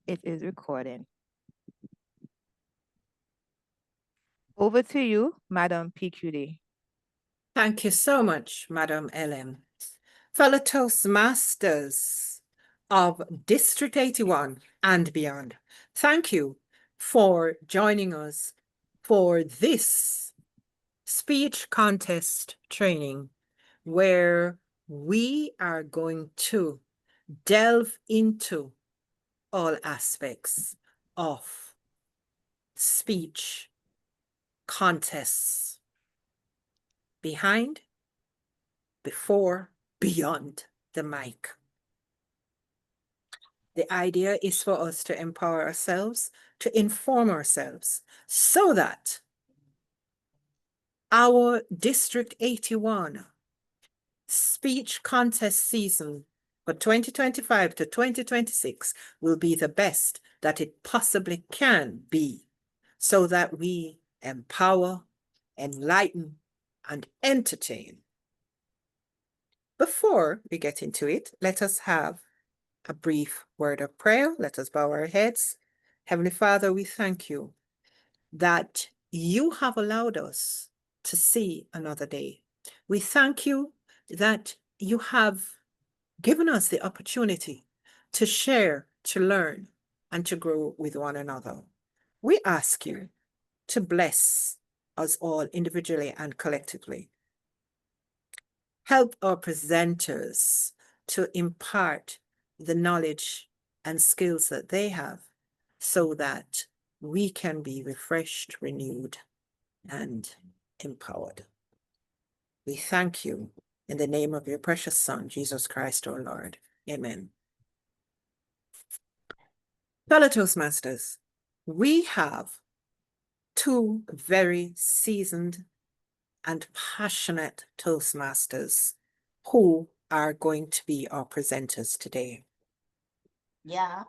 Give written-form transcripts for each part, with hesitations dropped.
It is recording. Over to you, Madam PQD. Thank you so much, Madam LM. Fellow Toastmasters of District 81 and beyond, thank you for joining us for this speech contest training where we are going to delve into all aspects of speech contests, behind, before, beyond the mic. The idea is for us to empower ourselves, to inform ourselves, so that our District 81 speech contest season for 2025 to 2026 will be the best that it possibly can be, so that we empower, enlighten, and entertain. Before we get into it, let us have a brief word of prayer. Let us bow our heads. Heavenly Father, we thank you that you have allowed us to see another day. We thank you that you have given us the opportunity to share, to learn, and to grow with one another. We ask you to bless us all individually and collectively. Help our presenters to impart the knowledge and skills that they have so that we can be refreshed, renewed, and empowered. We thank you in the name of your precious Son, Jesus Christ, our Lord. Amen. Fellow Toastmasters, we have two very seasoned and passionate Toastmasters who are going to be our presenters today. Yeah.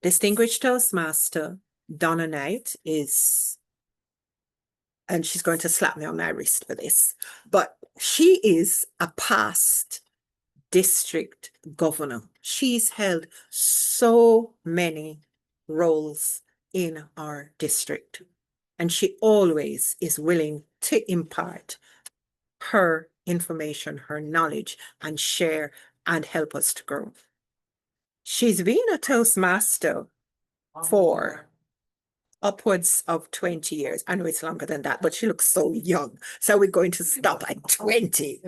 Distinguished Toastmaster Donna Knight is, and she's going to slap me on my wrist for this, but she is a past district governor. She's held so many roles in our district, and she always is willing to impart her information, her knowledge, and share and help us to grow. She's been a Toastmaster for upwards of 20 years. I know it's longer than that, but she looks so young. So we're going to stop at 20.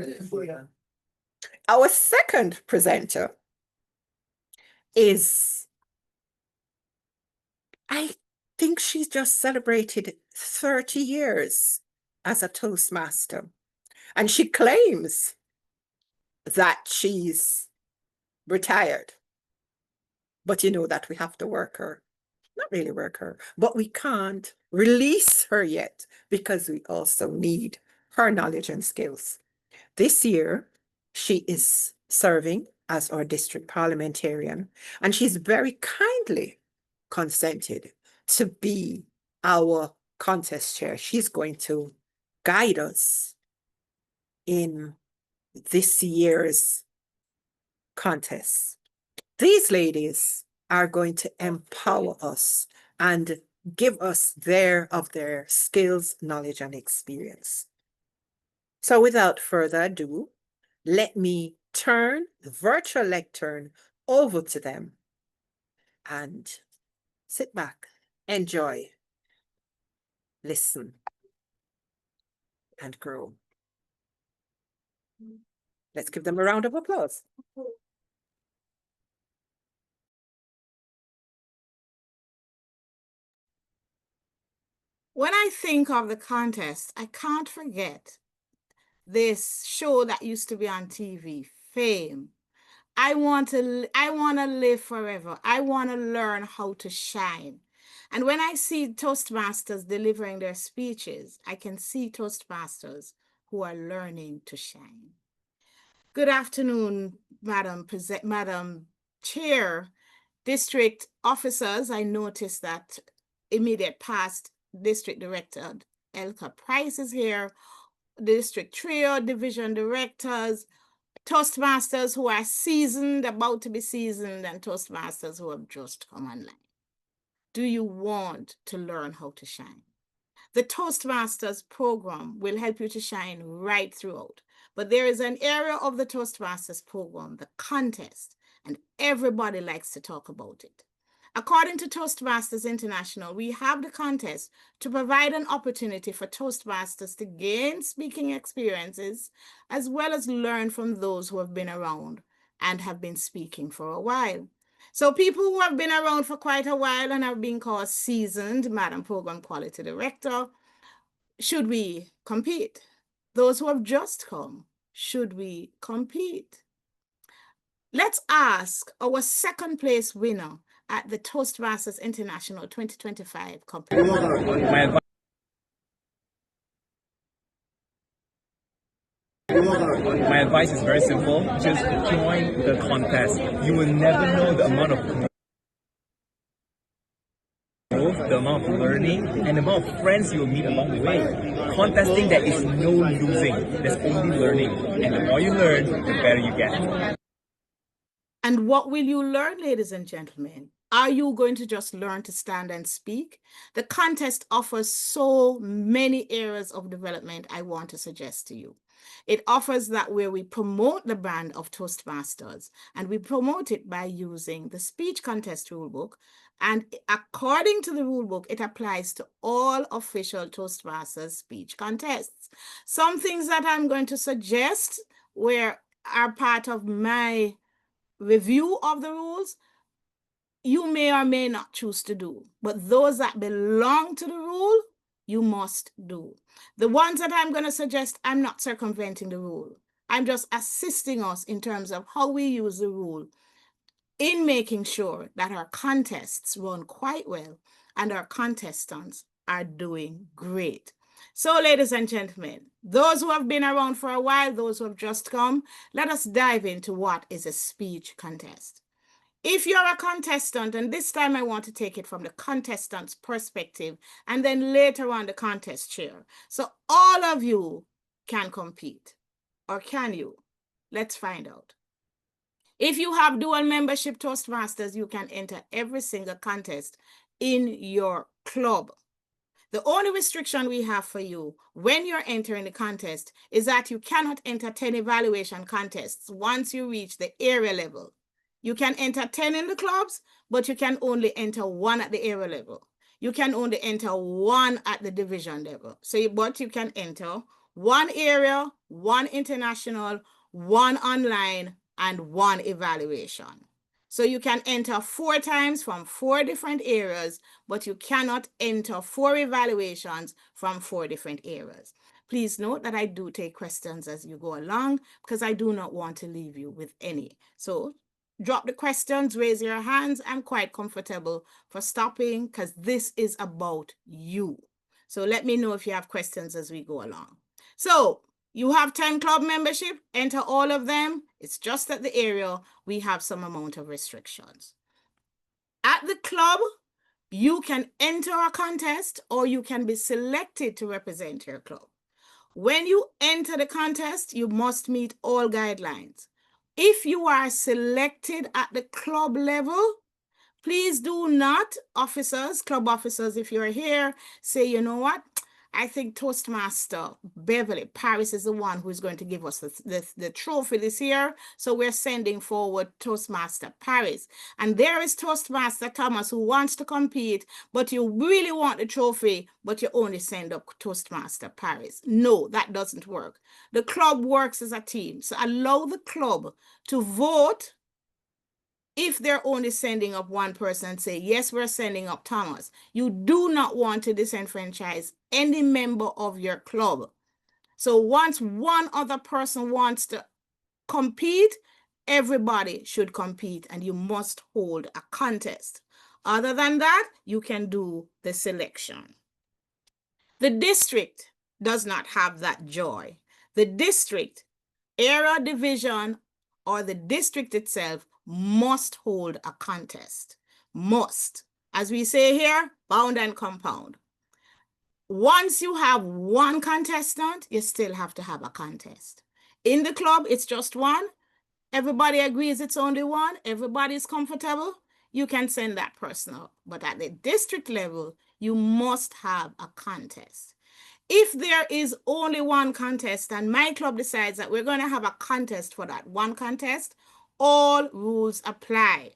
Our second presenter is, I think she's just celebrated 30 years as a Toastmaster. And she claims that she's retired. But you know that we have to work her. Not really work her, but we can't release her yet because we also need her knowledge and skills. This year, she is serving as our district parliamentarian, and she's very kindly consented to be our contest chair. She's going to guide us in this year's contest. These ladies are going to empower us and give us their skills, knowledge, and experience. So without further ado, let me turn the virtual lectern over to them and sit back, enjoy, listen, and grow. Let's give them a round of applause. When I think of the contest, I can't forget this show that used to be on TV, Fame. I want to live forever. I want to learn how to shine. And when I see Toastmasters delivering their speeches, I can see Toastmasters who are learning to shine. Good afternoon, Madam Chair, district officers. I noticed that immediate past District Director Elka Price is here, District Trio, Division Directors, Toastmasters who are seasoned, about to be seasoned, and Toastmasters who have just come online. do you want to learn how to shine? The Toastmasters program will help you to shine right throughout. But there is an area of the Toastmasters program, the contest, and everybody likes to talk about it. According to Toastmasters International, we have the contest to provide an opportunity for Toastmasters to gain speaking experiences, as well as learn from those who have been around and have been speaking for a while. So people who have been around for quite a while and have been called seasoned, Madam Program Quality Director, should we compete? Those who have just come, should we compete? Let's ask our second place winner at the Toastmasters International 2025 competition. My advice is very simple. Just join the contest. You will never know the amount of growth, the amount of learning, and the amount of friends you will meet along the way. Contesting, there is no losing. There's only learning. And the more you learn, the better you get. And what will you learn, ladies and gentlemen? Are you going to just learn to stand and speak? The contest offers so many areas of development I want to suggest to you. It offers that where we promote the brand of Toastmasters, and we promote it by using the speech contest rulebook. And according to the rulebook, it applies to all official Toastmasters speech contests. Some things that I'm going to suggest are part of my review of the rules, you may or may not choose to do, but those that belong to the rule, you must do. The ones that I'm going to suggest, I'm not circumventing the rule. I'm just assisting us in terms of how we use the rule in making sure that our contests run quite well and our contestants are doing great. So, ladies and gentlemen, those who have been around for a while, those who have just come, let us dive into what is a speech contest. If you're a contestant, and this time I want to take it from the contestant's perspective, and then later on the contest chair. So all of you can compete, or can you? Let's find out. If you have dual membership Toastmasters, you can enter every single contest in your club. The only restriction we have for you when you're entering the contest is that you cannot enter 10 evaluation contests once you reach the area level. You can enter 10 in the clubs, but you can only enter 1 at the area level. You can only enter 1 at the division level. But you can enter 1 area, 1 international, 1 online, and 1 evaluation. So you can enter 4 times from 4 different areas, but you cannot enter 4 evaluations from 4 different areas. Please note that I do take questions as you go along because I do not want to leave you with any. So drop the questions, raise your hands. I'm quite comfortable for stopping because this is about you. So let me know if you have questions as we go along. So you have 10 club membership, enter all of them. It's just at the area we have some amount of restrictions. At the club, you can enter a contest or you can be selected to represent your club. When you enter the contest, you must meet all guidelines. If you are selected at the club level, please do not, club officers, if you're here, say, you know what? I think Toastmaster Beverly Paris is the one who is going to give us the trophy this year. So we're sending forward Toastmaster Paris. And there is Toastmaster Thomas who wants to compete, but you really want the trophy, but you only send up Toastmaster Paris. No, that doesn't work. The club works as a team. So allow the club to vote. If they're only sending up one person and say, yes, we're sending up Thomas, you do not want to disenfranchise any member of your club. So once one other person wants to compete, everybody should compete and you must hold a contest. Other than that, you can do the selection. The district does not have that joy. The district, area, division, or the district itself must hold a contest. Must. As we say here, bound and compound. Once you have one contestant, you still have to have a contest. In the club, it's just one. Everybody agrees it's only one. Everybody's comfortable. you can send that person up. But at the district level, you must have a contest. If there is only one contest and my club decides that we're going to have a contest for that one contest, all rules apply.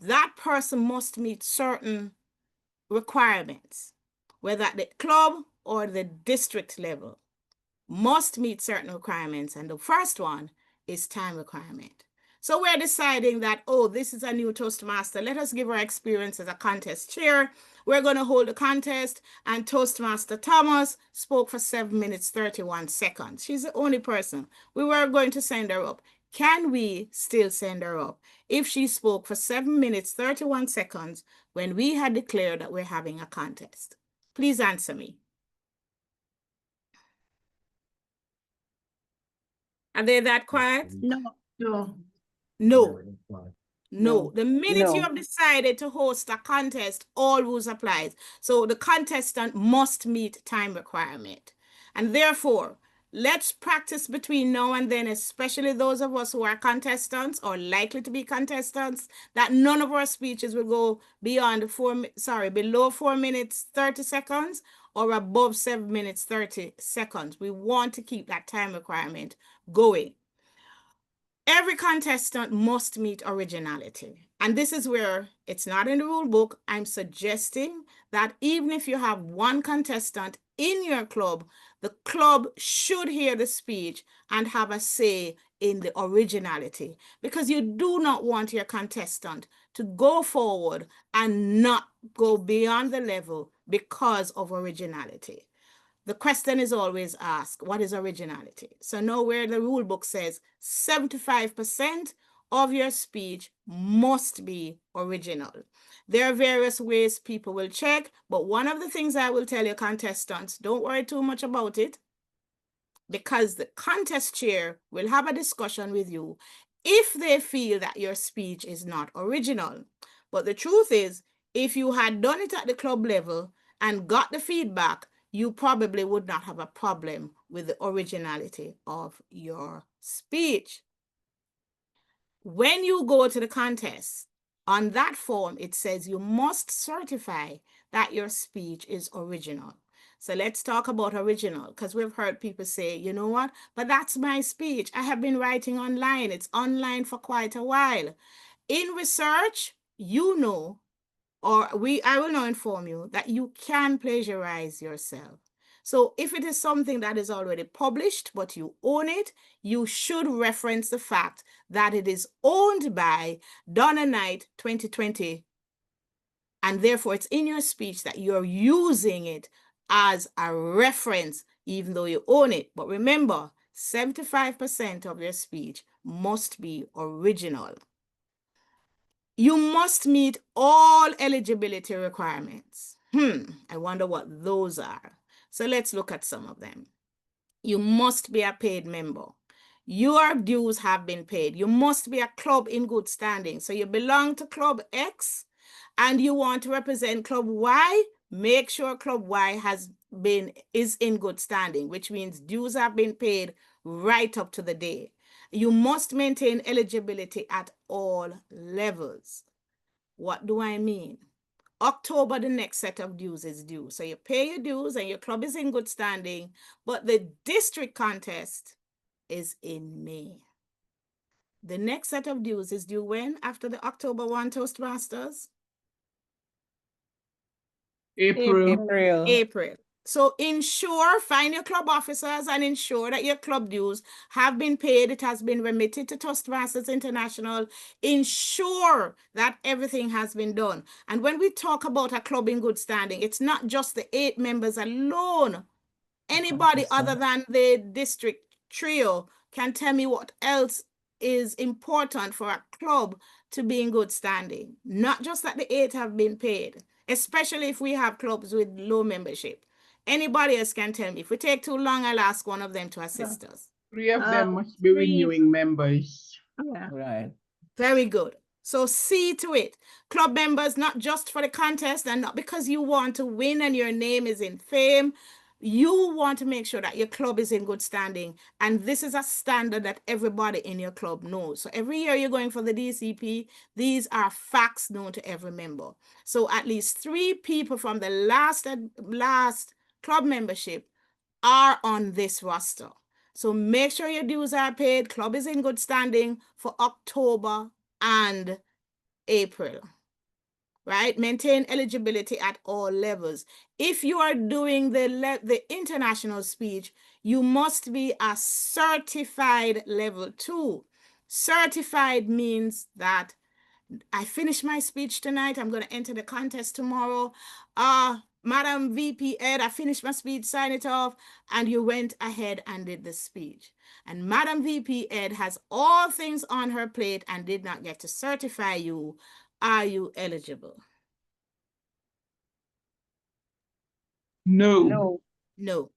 That person must meet certain requirements, whether at the club or the district level, must meet certain requirements. And the first one is time requirement. So we're deciding that, oh, this is a new Toastmaster. Let us give our experience as a contest chair. We're going to hold a contest, and Toastmaster Thomas spoke for 7 minutes, 31 seconds. She's the only person. We were going to send her up. Can we still send her up if she spoke for 7 minutes, 31 seconds when we had declared that we're having a contest? Please answer me. Are they that quiet? No, no. No. No. The minute No. you have decided to host a contest, all rules applies. So the contestant must meet time requirement. And therefore, let's practice between now and then, especially those of us who are contestants or likely to be contestants, that none of our speeches will go below 4 minutes, 30 seconds or above 7 minutes, 30 seconds. We want to keep that time requirement going. Every contestant must meet originality. And this is where it's not in the rule book. I'm suggesting that even if you have one contestant in your club, the club should hear the speech and have a say in the originality, because you do not want your contestant to go forward and not go beyond the level because of originality. The question is always asked, what is originality? So now where the rule book says 75% of your speech must be original. There are various ways people will check, but one of the things I will tell you, contestants, don't worry too much about it, because the contest chair will have a discussion with you if they feel that your speech is not original. But the truth is, if you had done it at the club level and got the feedback, you probably would not have a problem with the originality of your speech. When you go to the contest, on that form, it says you must certify that your speech is original. So let's talk about original, because we've heard people say, you know what, but that's my speech. I have been writing online. It's online for quite a while. In research, you know, I will now inform you that you can plagiarize yourself. So if it is something that is already published, but you own it, you should reference the fact that it is owned by Donna Knight 2020. And therefore, it's in your speech that you're using it as a reference, even though you own it. But remember, 75% of your speech must be original. You must meet all eligibility requirements. I wonder what those are. So let's look at some of them. You must be a paid member. Your dues have been paid. You must be a club in good standing. So you belong to Club X and you want to represent Club Y, make sure Club Y is in good standing, which means dues have been paid right up to the day. You must maintain eligibility at all levels. What do I mean? October, the next set of dues is due. So you pay your dues and your club is in good standing, but the district contest is in May. The next set of dues is due when? After the October 1 Toastmasters? April. So find your club officers and ensure that your club dues have been paid. It has been remitted to Toastmasters International. Ensure that everything has been done. And when we talk about a club in good standing, it's not just the 8 members alone. Anybody other than the district trio can tell me what else is important for a club to be in good standing. Not just that the 8 have been paid, especially if we have clubs with low membership. Anybody else can tell me. If we take too long, I'll ask one of them to assist us. 3 of them must be renewing members. Yeah. Right. Very good. So see to it. Club members, not just for the contest and not because you want to win and your name is in fame. you want to make sure that your club is in good standing. And this is a standard that everybody in your club knows. So every year you're going for the DCP, these are facts known to every member. So at least 3 people from the last club membership are on this roster. So make sure your dues are paid. Club is in good standing for October and April, right? Maintain eligibility at all levels. If you are doing the international speech, you must be a certified level 2. Certified means that I finished my speech tonight. I'm going to enter the contest tomorrow. Madam VP Ed, I finished my speech, sign it off, and you went ahead and did the speech. And Madam VP Ed has all things on her plate and did not get to certify you. Are you eligible? No. No. No.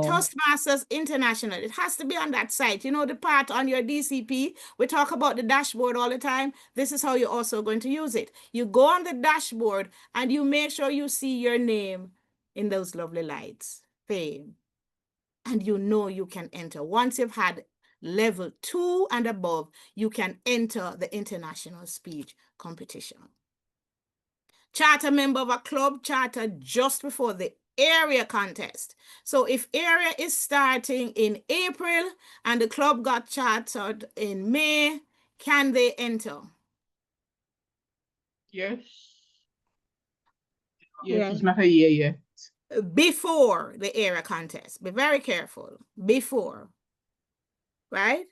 Toastmasters International, it has to be on that site. You know, the part on your DCP, we talk about the dashboard all the time. This is how you're also going to use it. You go on the dashboard and you make sure you see your name in those lovely lights. Fame. And you know you can enter. Once you've had level 2 and above, you can enter the international speech competition. Charter member of a club, charter just before the area contest. So if area is starting in April and the club got chartered in May, can they enter? Yes. Yes, it's not a year yet. Before the area contest. Be very careful. Before. Right?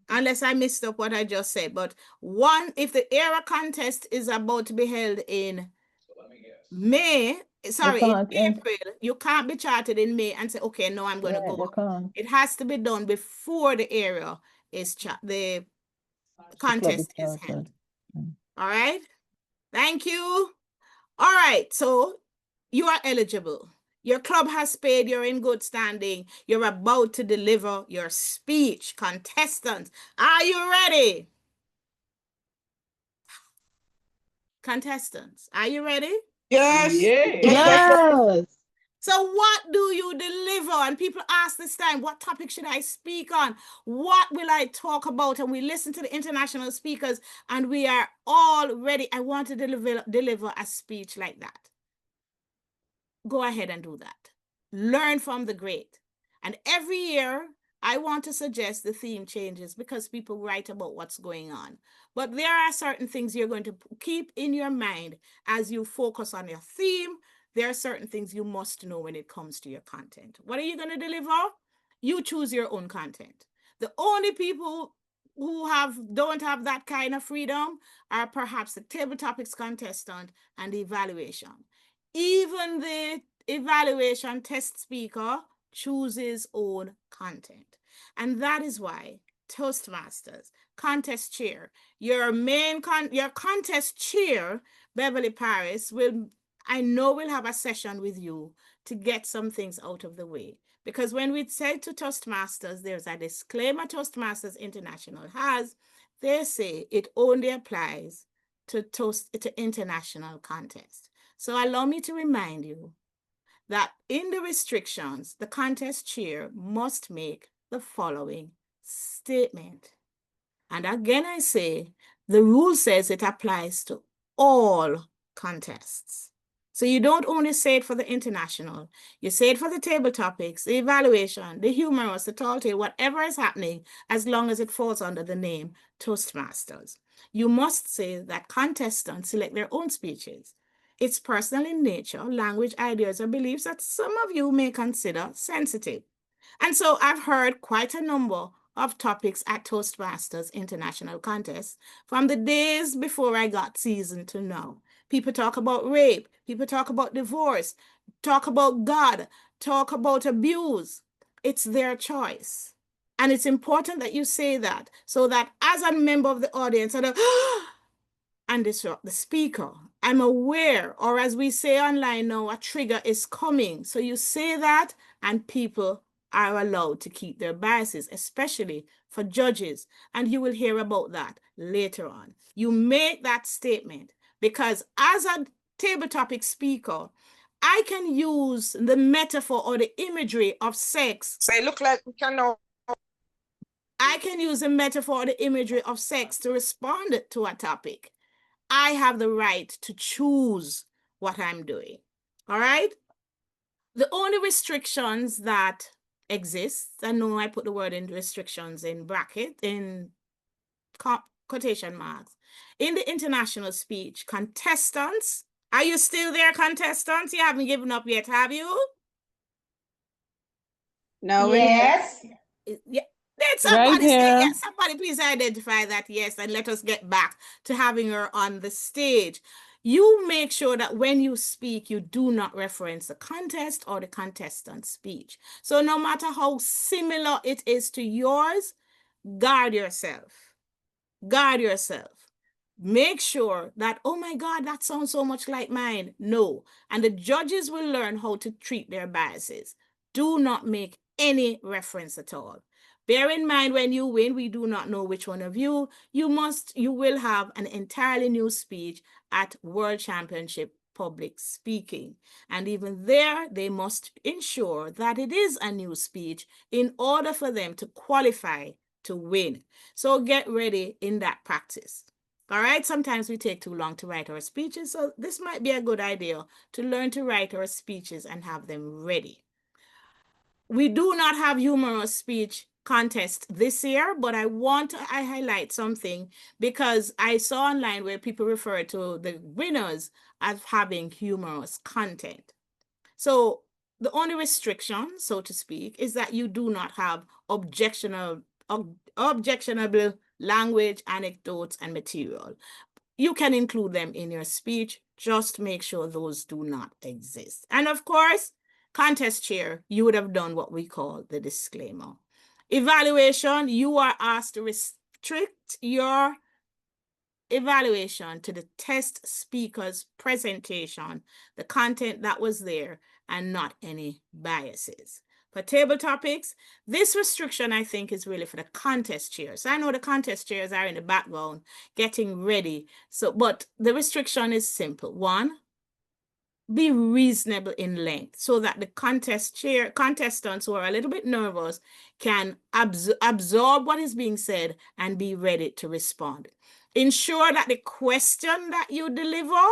Unless I missed up what I just said. But if the area contest is about to be held in May, sorry, in April, you can't be chartered in May and say, okay, no, I'm going to go. It has to be done before the area is the contest is held. All right. Thank you. All right. So you are eligible. Your club has paid. You're in good standing. You're about to deliver your speech. Contestants, are you ready? Contestants, are you ready? Yes. Yes. So what do you deliver? And people ask this time, what topic should I speak on? What will I talk about? And we listen to the international speakers and we are all ready. I want to deliver a speech like that. Go ahead and do that. Learn from the great. And every year, I want to suggest the theme changes because people write about what's going on. But there are certain things you're going to keep in your mind as you focus on your theme. There are certain things you must know when it comes to your content. What are you going to deliver? You choose your own content. The only people who don't have that kind of freedom are perhaps the table topics contestant and the evaluation. Even the evaluation test speaker chooses own content. And that is why Toastmasters, contest chair, your contest chair, Beverly Paris, I know we'll have a session with you to get some things out of the way. Because when we say to Toastmasters, there's a disclaimer Toastmasters International has, they say it only applies to international contests. So allow me to remind you that in the restrictions, the contest chair must make the following statement. And again, I say, the rule says it applies to all contests. So you don't only say it for the international, you say it for the table topics, the evaluation, the humorous, the tall tale, whatever is happening, as long as it falls under the name Toastmasters. You must say that contestants select their own speeches. It's personal in nature, language, ideas, or beliefs that some of you may consider sensitive. And so I've heard quite a number of topics at Toastmasters International Contest from the days before I got seasoned to now. People talk about rape, people talk about divorce, talk about God, talk about abuse. It's their choice. And it's important that you say that so that as a member of the audience, and disrupt the speaker, I'm aware, or as we say online now, a trigger is coming. So you say that and people are allowed to keep their biases, especially for judges. And you will hear about that later on. You make that statement because as a table topic speaker, I can use the metaphor or the imagery of sex. So it look like we can know. I can use the metaphor or the imagery of sex to respond to a topic. I have the right to choose what I'm doing. All right? The only restrictions that exist, I know I put the word in restrictions in bracket, in quotation marks, in the international speech, contestants, are you still there, contestants? You haven't given up yet, have you? No, Yes. Yeah. Did Right somebody say here. yes? Somebody please identify that yes, and let us get back to having her on the stage. You make sure that when you speak, you do not reference the contest or the contestant speech. So no matter how similar it is to yours, guard yourself. Guard yourself. Make sure that, oh my God, that sounds so much like mine. No. And the judges will learn how to treat their biases. Do not make any reference at all. Bear in mind, when you win, we do not know which one of you. You will have an entirely new speech at World Championship Public Speaking. And even there, they must ensure that it is a new speech in order for them to qualify to win. So get ready in that practice. All right, sometimes we take too long to write our speeches, so this might be a good idea to learn to write our speeches and have them ready. We do not have humorous speech contest this year, but I want to highlight something because I saw online where people refer to the winners as having humorous content. So the only restriction, so to speak, is that you do not have objectionable language, anecdotes, and material. You can include them in your speech. Just make sure those do not exist. And of course, contest chair, you would have done what we call the disclaimer. Evaluation, you are asked to restrict your evaluation to the test speaker's presentation, the content that was there, and not any biases. For table topics, this restriction, I think, is really for the contest chairs. I know the contest chairs are in the background getting ready. But the restriction is simple. One, be reasonable in length so that the contestants who are a little bit nervous can absorb what is being said and be ready to respond. Ensure that the question that you deliver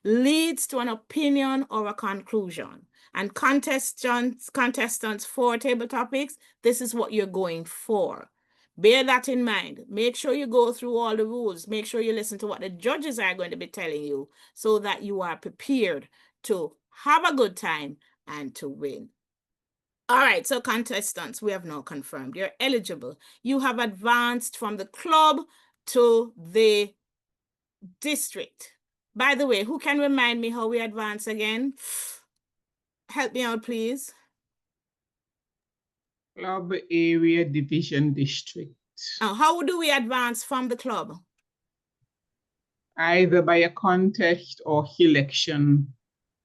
leads to an opinion or a conclusion. And contestants for table topics, this is what you're going for. Bear that in mind. Make sure you go through all the rules. Make sure you listen to what the judges are going to be telling you so that you are prepared to have a good time and to win. All right, so contestants, we have now confirmed you're eligible. You have advanced from the club to the district. By the way, who can remind me how we advance again? Help me out, please. Club, area, division, district. How do we advance from the club? Either by a contest or election.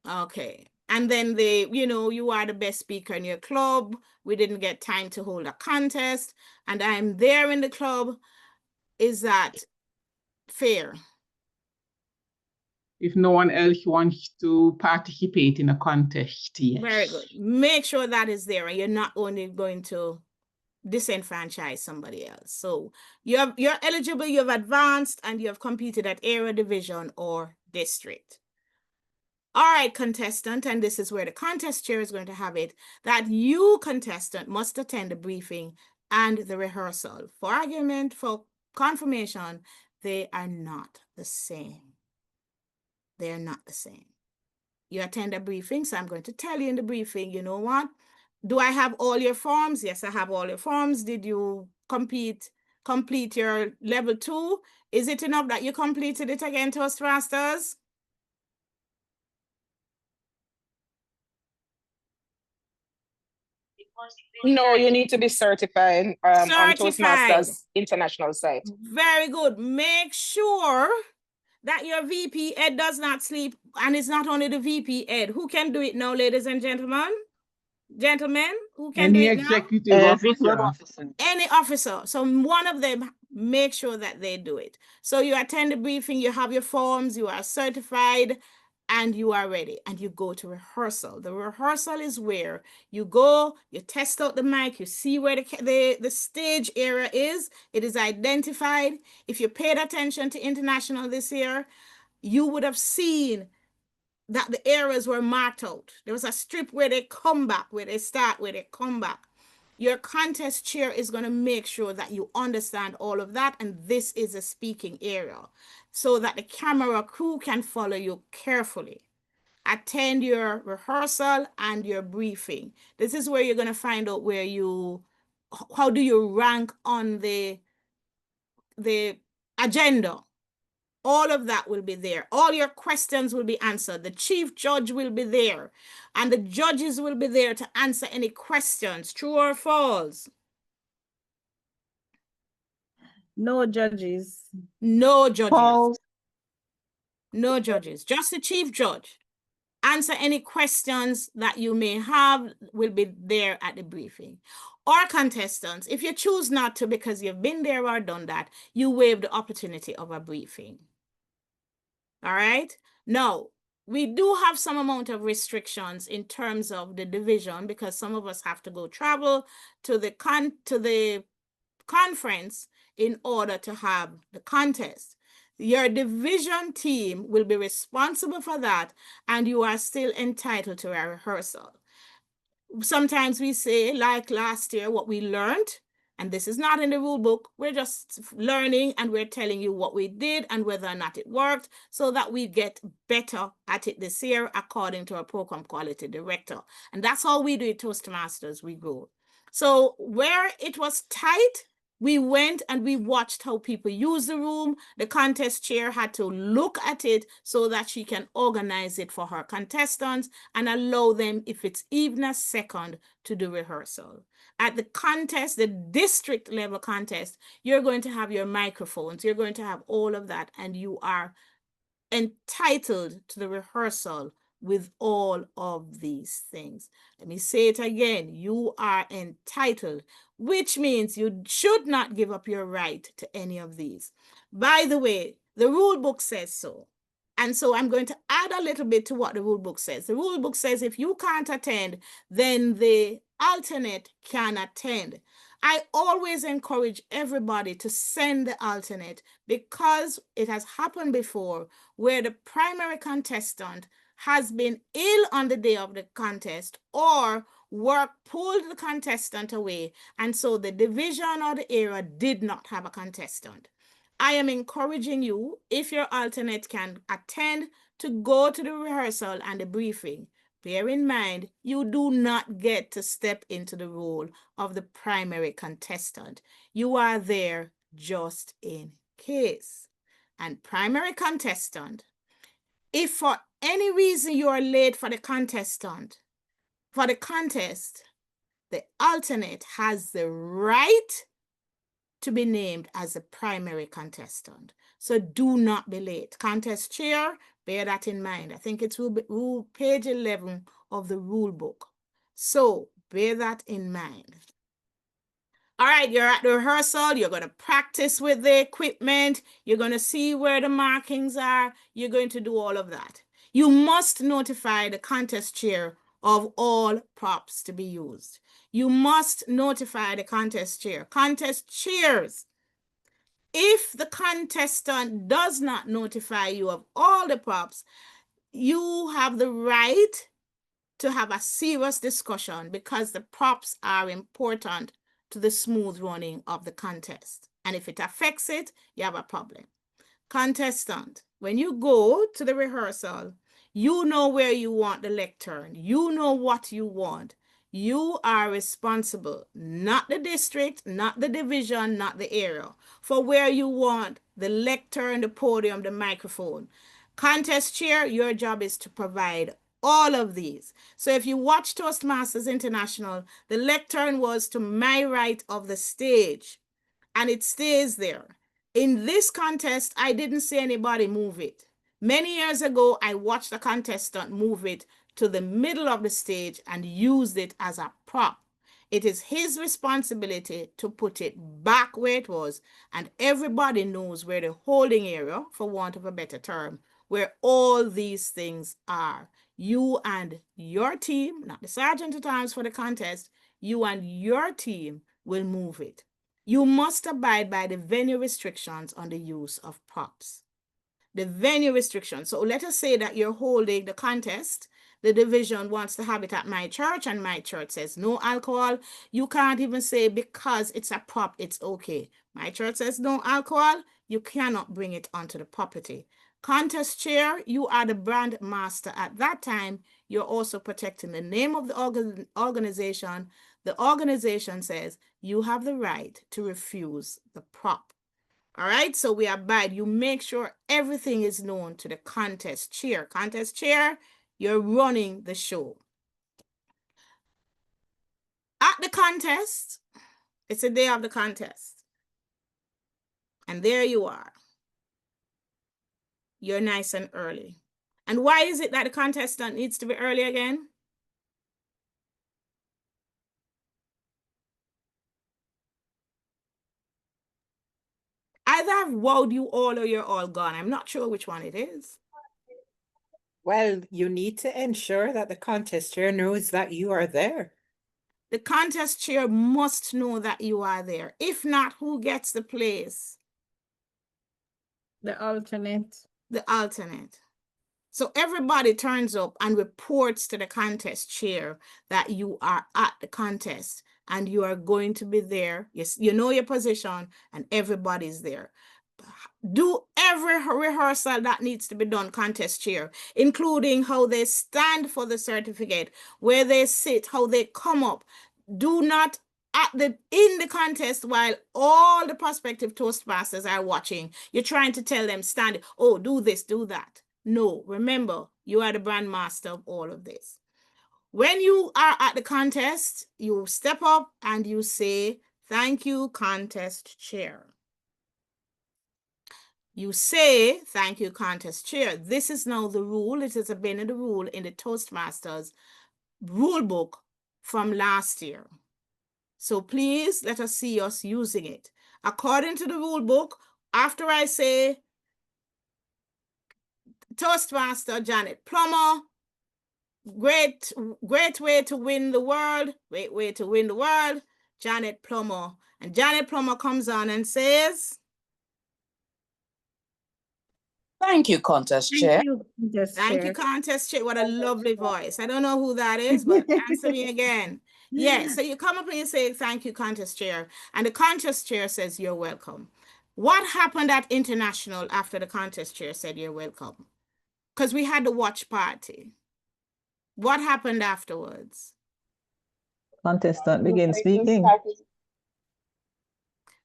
Okay. And then you are the best speaker in your club. We didn't get time to hold a contest, and I'm there in the club. Is that fair? If no one else wants to participate in a contest, yes. Very good. Make sure that is there, and you're not only going to disenfranchise somebody else. So you're eligible, you have advanced, and you have competed at area, division, or district. All right, contestant, and this is where the contest chair is going to have it, that you, contestant, must attend the briefing and the rehearsal. For argument, for confirmation, they are not the same. They are not the same. You attend a briefing, so I'm going to tell you in the briefing, you know what? Do I have all your forms? Yes, I have all your forms. Did you complete your level 2? Is it enough that you completed it again, Toastmasters? No, you need to be certified, on Toastmasters international site. Very good. Make sure that your VP Ed does not sleep, and it's not only the VP Ed. Who can do it now, ladies and gentlemen? Gentlemen, who can do it now? Executive officer. Any officer. So one of them, make sure that they do it. So you attend the briefing, you have your forms, you are certified. and you are ready, and you go to rehearsal. The rehearsal is where you go, you test out the mic, you see where the stage area is. It is identified. If you paid attention to International this year, you would have seen that the areas were marked out. There was a strip where they come back, where they start, where they come back. Your contest chair is going to make sure that you understand all of that, and this is a speaking area so that the camera crew can follow you carefully. Attend your rehearsal and your briefing. This is where you're going to find out how do you rank on the agenda. All of that will be there. All your questions will be answered. The chief judge will be there, and the judges will be there to answer any questions, true or false. No judges. No judges. False. No judges. Just the chief judge. Answer any questions that you may have will be there at the briefing. Or contestants, if you choose not to because you've been there or done that, you waive the opportunity of a briefing. All right. Now, we do have some amount of restrictions in terms of the division because some of us have to go travel to the conference in order to have the contest. Your division team will be responsible for that, and you are still entitled to a rehearsal. Sometimes we say, like last year, what we learned, and this is not in the rule book, we're just learning and we're telling you what we did and whether or not it worked so that we get better at it this year according to our program quality director. And that's how we do it, Toastmasters, we grow. So where it was tight, we went and we watched how people use the room. The contest chair had to look at it so that she can organize it for her contestants and allow them, if it's even a second, to do rehearsal. At the contest, the district level contest, you're going to have your microphones, you're going to have all of that, and you are entitled to the rehearsal with all of these things. Let me say it again. You are entitled, which means you should not give up your right to any of these. By the way, the rule book says so. And so I'm going to add a little bit to what the rule book says. The rule book says if you can't attend, then the alternate can attend. I always encourage everybody to send the alternate because it has happened before where the primary contestant has been ill on the day of the contest or work pulled the contestant away, and so the division or the area did not have a contestant. I am encouraging you, if your alternate can attend, to go to the rehearsal and the briefing. Bear in mind, you do not get to step into the role of the primary contestant. You are there just in case. And primary contestant, if for any reason you are late for the contest, the alternate has the right to be named as the primary contestant. So do not be late. Contest chair, bear that in mind. I think it's page 11 of the rule book. So bear that in mind. All right, you're at the rehearsal. You're going to practice with the equipment. You're going to see where the markings are. You're going to do all of that. You must notify the contest chair of all props to be used. You must notify the contest chair. Contest chairs, if the contestant does not notify you of all the props, you have the right to have a serious discussion because the props are important to the smooth running of the contest. And if it affects it, you have a problem. Contestant, when you go to the rehearsal, you know where you want the lectern. You know what you want. You are responsible, not the district, not the division, not the area, for where you want the lectern, the podium, the microphone. Contest chair, your job is to provide all of these. So if you watch Toastmasters International, the lectern was to my right of the stage, and it stays there. In this contest, I didn't see anybody move it. Many years ago, I watched a contestant move it to the middle of the stage and used it as a prop. It is his responsibility to put it back where it was, and everybody knows where the holding area, for want of a better term, where all these things are. You and your team, not the sergeant at arms for the contest, you and your team will move it. You must abide by the venue restrictions on the use of props. The venue restrictions. So let us say that you're holding the contest. The division wants to have it at my church, and my church says no alcohol. You can't even say because it's a prop, it's okay. My church says no alcohol. You cannot bring it onto the property. Contest chair, you are the brand master at that time. You're also protecting the name of the organization. The organization says you have the right to refuse the prop. All right, so we abide. You make sure everything is known to the contest chair. Contest chair, you're running the show. At the contest, it's a day of the contest. And there you are. You're nice and early. And why is it that the contestant needs to be early again? Either I've wowed you all or you're all gone. I'm not sure which one it is. Well, you need to ensure that the contest chair knows that you are there. The contest chair must know that you are there. If not, who gets the place? The alternate. The alternate. So everybody turns up and reports to the contest chair that you are at the contest and you are going to be there. Yes, you know your position and everybody's there. Do every rehearsal that needs to be done, contest chair, including how they stand for the certificate, where they sit, how they come up. Do not in the contest while all the prospective Toastmasters are watching. You're trying to tell them, stand, oh, do this, do that. No, remember, you are the brand master of all of this. When you are at the contest, you step up and you say, thank you, contest chair. You say, thank you, contest chair. This is now the rule. It has been the rule in the Toastmasters rule book from last year. So please let us see us using it. According to the rule book, after I say, Toastmaster Janet Plummer, great way to win the world, great way to win the world, Janet Plummer. And Janet Plummer comes on and says, thank you, contest chair. Thank you, contest chair. What a lovely voice. I don't know who that is, but answer me again. Yeah, so you come up and you say, thank you, contest chair. And the contest chair says, you're welcome. What happened at International after the contest chair said, you're welcome? Because we had the watch party. What happened afterwards? Contestant begin speaking.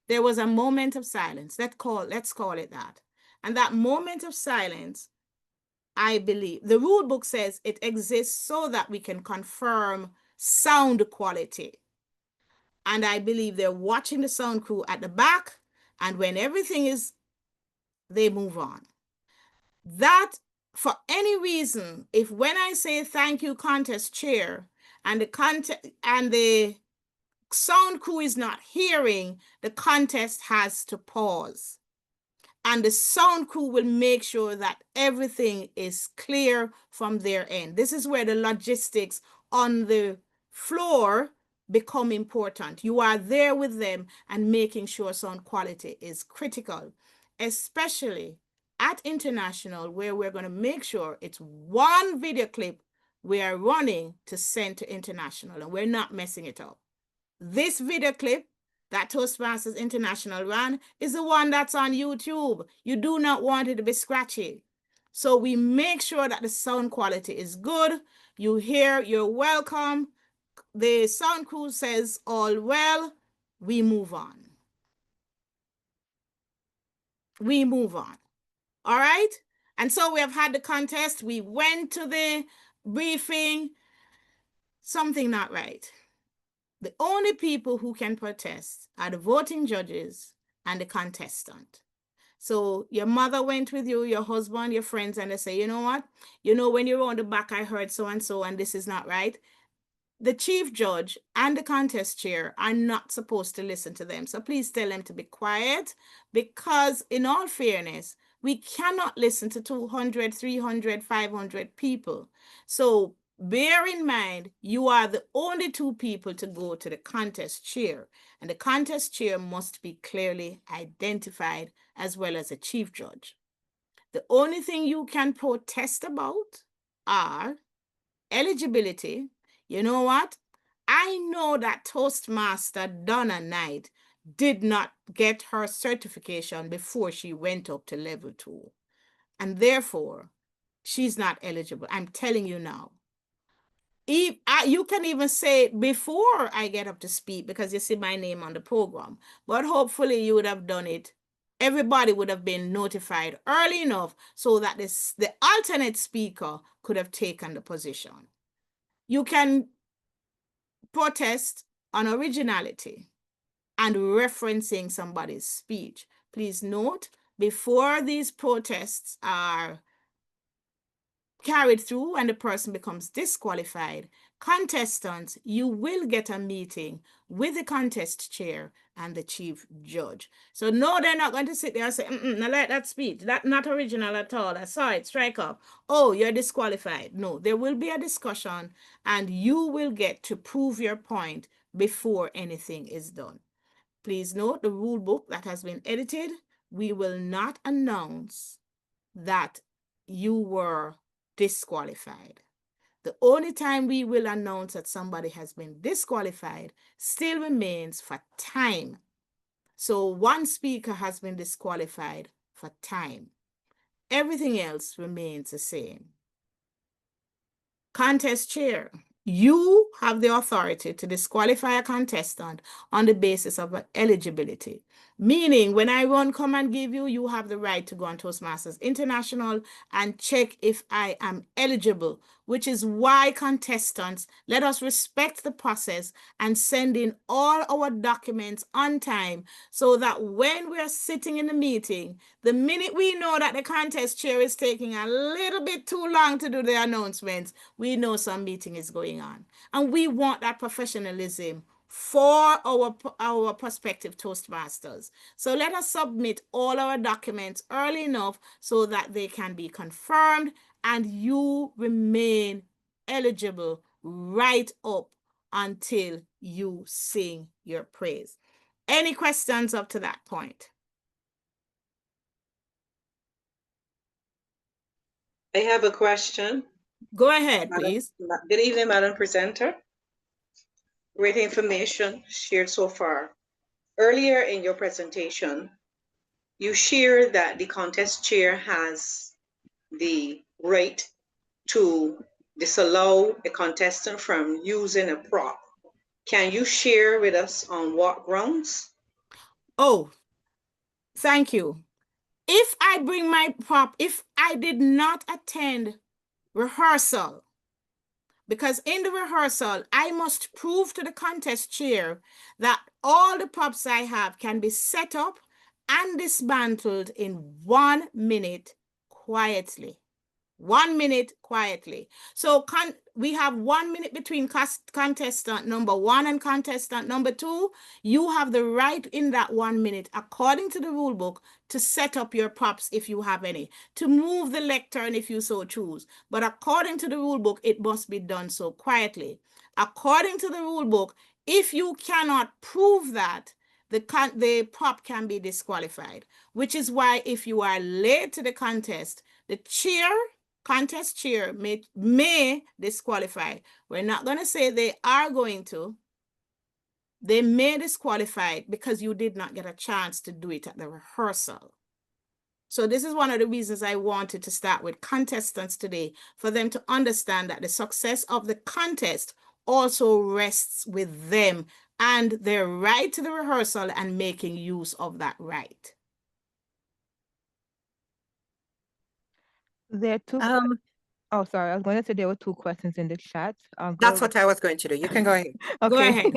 There was a moment of silence. Let's call it that. And that moment of silence, I believe, the rule book says it exists so that we can confirm sound quality. And I believe they're watching the sound crew at the back, and when everything is, they move on. That, for any reason, if when I say thank you, contest chair, and the sound crew is not hearing, the contest has to pause. And the sound crew will make sure that everything is clear from their end. This is where the logistics on the floor become important. You are there with them and making sure sound quality is critical, especially at International, where we're going to make sure it's one video clip we are running to send to International, and we're not messing it up. This video clip that Toastmasters International ran is the one that's on YouTube. You do not want it to be scratchy. So we make sure that the sound quality is good. You hear, you're welcome. The sound crew says all well. We move on. We move on. All right? And so we have had the contest. We went to the briefing. Something not right. The only people who can protest are the voting judges and the contestant. So your mother went with you, your husband, your friends, and they say, you know what? You know, when you're on the back, I heard so-and-so, and this is not right. The chief judge and the contest chair are not supposed to listen to them. So please tell them to be quiet, because in all fairness, We cannot listen to 200, 300, 500 people. So bear in mind, you are the only two people to go to the contest chair, and the contest chair must be clearly identified as well as a chief judge. The only thing you can protest about are eligibility. You know what? I know that Toastmaster Donna Knight did not get her certification before she went up to level 2. And therefore, she's not eligible. I'm telling you now. You can even say before I get up to speed because you see my name on the program. But hopefully you would have done it. Everybody would have been notified early enough so that the alternate speaker could have taken the position. You can protest on originality and referencing somebody's speech. Please note, before these protests are carried through and the person becomes disqualified, contestants, you will get a meeting with the contest chair and the chief judge. So no, they're not going to sit there and say, I like that speech, that's not original at all. I saw it, strike up. Oh, you're disqualified. No, there will be a discussion and you will get to prove your point before anything is done. Please note the rule book that has been edited. We will not announce that you were disqualified. The only time we will announce that somebody has been disqualified still remains for time. So one speaker has been disqualified for time. Everything else remains the same. Contest chair. You have the authority to disqualify a contestant on the basis of eligibility. Meaning, when I won't come and give you, you have the right to go on Toastmasters International and check if I am eligible, which is why contestants, let us respect the process and send in all our documents on time so that when we're sitting in the meeting, the minute we know that the contest chair is taking a little bit too long to do the announcements, we know some meeting is going on. And we want that professionalism for our prospective Toastmasters. So let us submit all our documents early enough so that they can be confirmed and you remain eligible right up until you sing your praise. Any questions up to that point? I have a question. Go ahead, please. Good evening, Madam Presenter. Great information shared so far. Earlier in your presentation, you shared that the contest chair has the right to disallow a contestant from using a prop. Can you share with us on what grounds? Oh, thank you. If I bring my prop, if I did not attend rehearsal, because in the rehearsal, I must prove to the contest chair that all the props I have can be set up and dismantled in 1 minute quietly. 1 minute quietly. So we have 1 minute between contestant number 1 and contestant number 2. You have the right in that 1 minute, according to the rule book, to set up your props if you have any, to move the lectern if you so choose. But according to the rule book, it must be done so quietly. According to the rule book, if you cannot prove that, the prop can be disqualified, which is why if you are late to the contest, the contest chair may disqualify. We're not going to say they are going to. They may disqualify because you did not get a chance to do it at the rehearsal. So this is one of the reasons I wanted to start with contestants today, for them to understand that the success of the contest also rests with them and their right to the rehearsal and making use of that right. There are two. Oh, sorry. I was going to say there were 2 questions in the chat. That's what I was going to do. You can go ahead. Okay. Go ahead.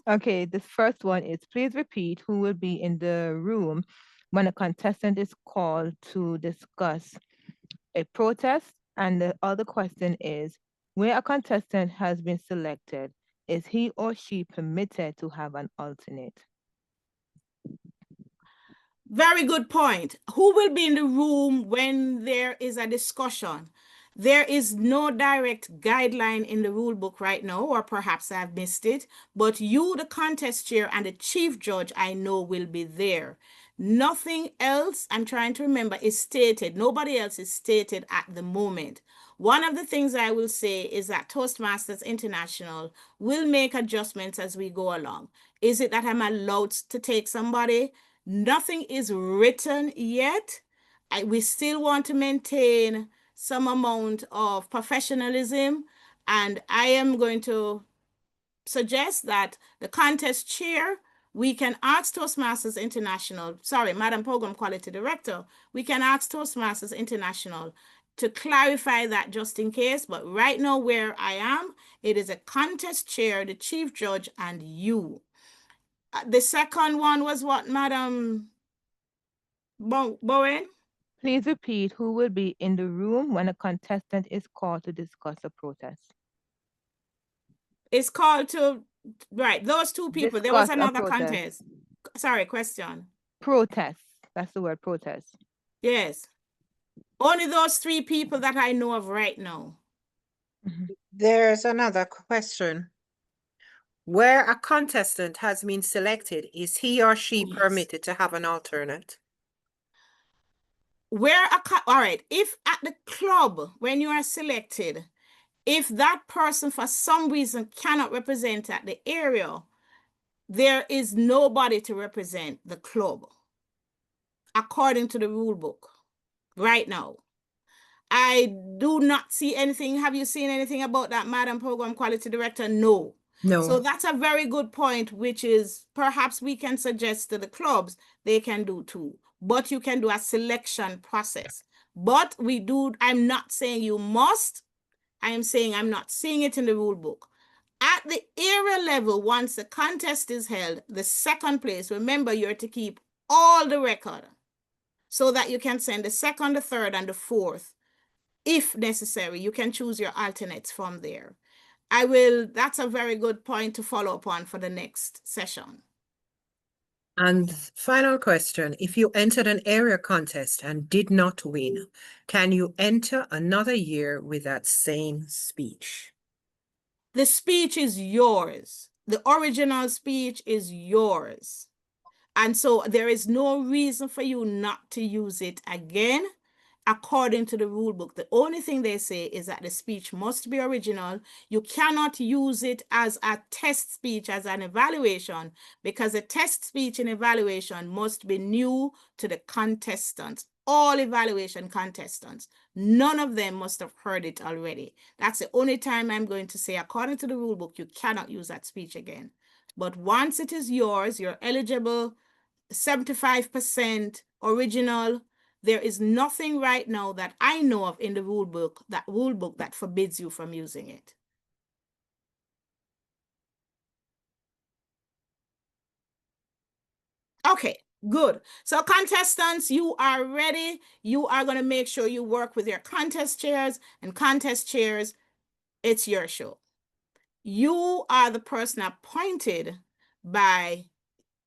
Okay. This first one is, please repeat who will be in the room when a contestant is called to discuss a protest. And the other question is, where a contestant has been selected, is he or she permitted to have an alternate? Very good point. Who will be in the room when there is a discussion? There is no direct guideline in the rule book right now, or perhaps I've missed it, but you, the contest chair, and the chief judge, I know will be there. Nothing else, I'm trying to remember, is stated. Nobody else is stated at the moment. One of the things I will say is that Toastmasters International will make adjustments as we go along. Is it that I'm allowed to take somebody? Nothing is written yet. We still want to maintain some amount of professionalism, and I am going to suggest that the contest chair, we can ask Toastmasters International, sorry, Madam Program Quality Director, we can ask Toastmasters International to clarify that just in case, but right now where I am, it is a contest chair, the chief judge, and you. The second one was what, Madam Bowen? Please repeat who will be in the room when a contestant is called to discuss a protest. It's called to, right, those two people. There was Discuss a another protest. contest. Sorry, question. Protest. That's the word, protest. Yes. Only those three people that I know of right now. There's another question. Where a contestant has been selected, is he or she Yes. permitted to have an alternate? All right, if at the club, when you are selected, if that person for some reason cannot represent at the area, there is nobody to represent the club according to the rule book right now. I do not see anything. Have you seen anything about that, Madam Program Quality Director? No. No. So that's a very good point, which is perhaps we can suggest to the clubs, they can do too. But you can do a selection process. But we do, I'm not saying you must. I am saying I'm not seeing it in the rule book. At the area level, once the contest is held, the second place, remember you're to keep all the record so that you can send the second, the third, and the fourth. If necessary, you can choose your alternates from there. That's a very good point to follow up on for the next session. And final question, if you entered an area contest and did not win, can you enter another year with that same speech? The speech is yours. The original speech is yours. And so there is no reason for you not to use it again. According to the rule book, the only thing they say is that the speech must be original. You cannot use it as a test speech, as an evaluation, because a test speech and evaluation must be new to the contestants. All evaluation contestants, none of them must have heard it already. That's the only time I'm going to say, according to the rule book, you cannot use that speech again. But once it is yours, you're eligible, 75% original. There is nothing right now that I know of in the rule book that forbids you from using it. Okay, good. So contestants, you are ready. You are going to make sure you work with your contest chairs, and contest chairs, it's your show. You are the person appointed by,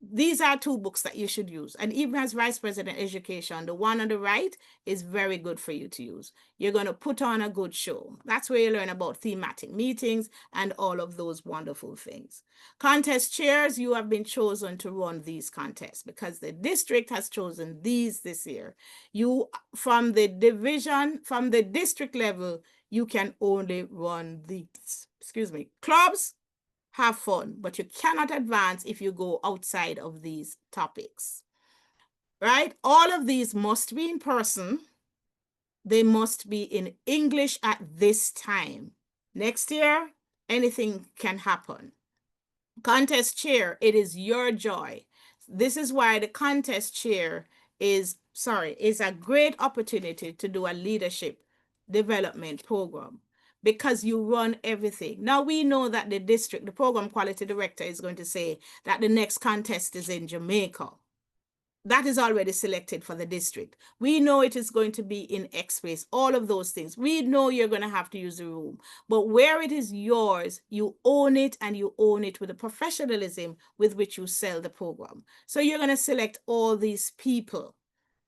these are two books that you should use. And even as Vice President Education, the one on the right is very good for you to use. You're going to put on a good show. That's where you learn about thematic meetings and all of those wonderful things. Contest chairs, you have been chosen to run these contests because the district has chosen these this year. You, from the division, from the district level, you can only run these, clubs. Have fun, but you cannot advance if you go outside of these topics, right? All of these must be in person. They must be in English at this time. Next year, anything can happen. Contest chair, it is your joy. This is why the contest chair is a great opportunity to do a leadership development program, because you run everything. Now we know that the program quality director is going to say that the next contest is in Jamaica. that is already selected for the district. We know it is going to be in X space, all of those things. We know you're going to have to use the room, but where it is yours, you own it, and you own it with the professionalism with which you sell the program. So you're going to select all these people,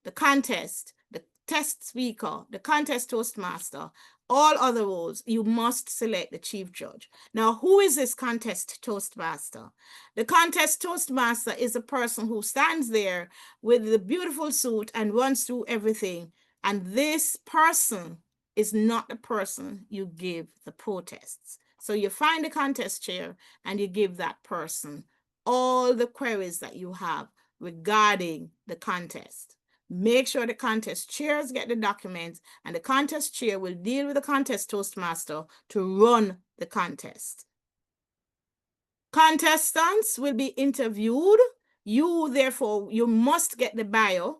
the contest, the test speaker, the contest toastmaster, all other roles. You must select the chief judge. Now, who is this contest toastmaster? The contest toastmaster is a person who stands there with the beautiful suit and runs through everything. And this person is not the person you give the protests. So you find the contest chair and you give that person all the queries that you have regarding the contest. Make sure the contest chairs get the documents, and the contest chair will deal with the contest toastmaster to run the contest. Contestants will be interviewed. You, therefore, you must get the bio.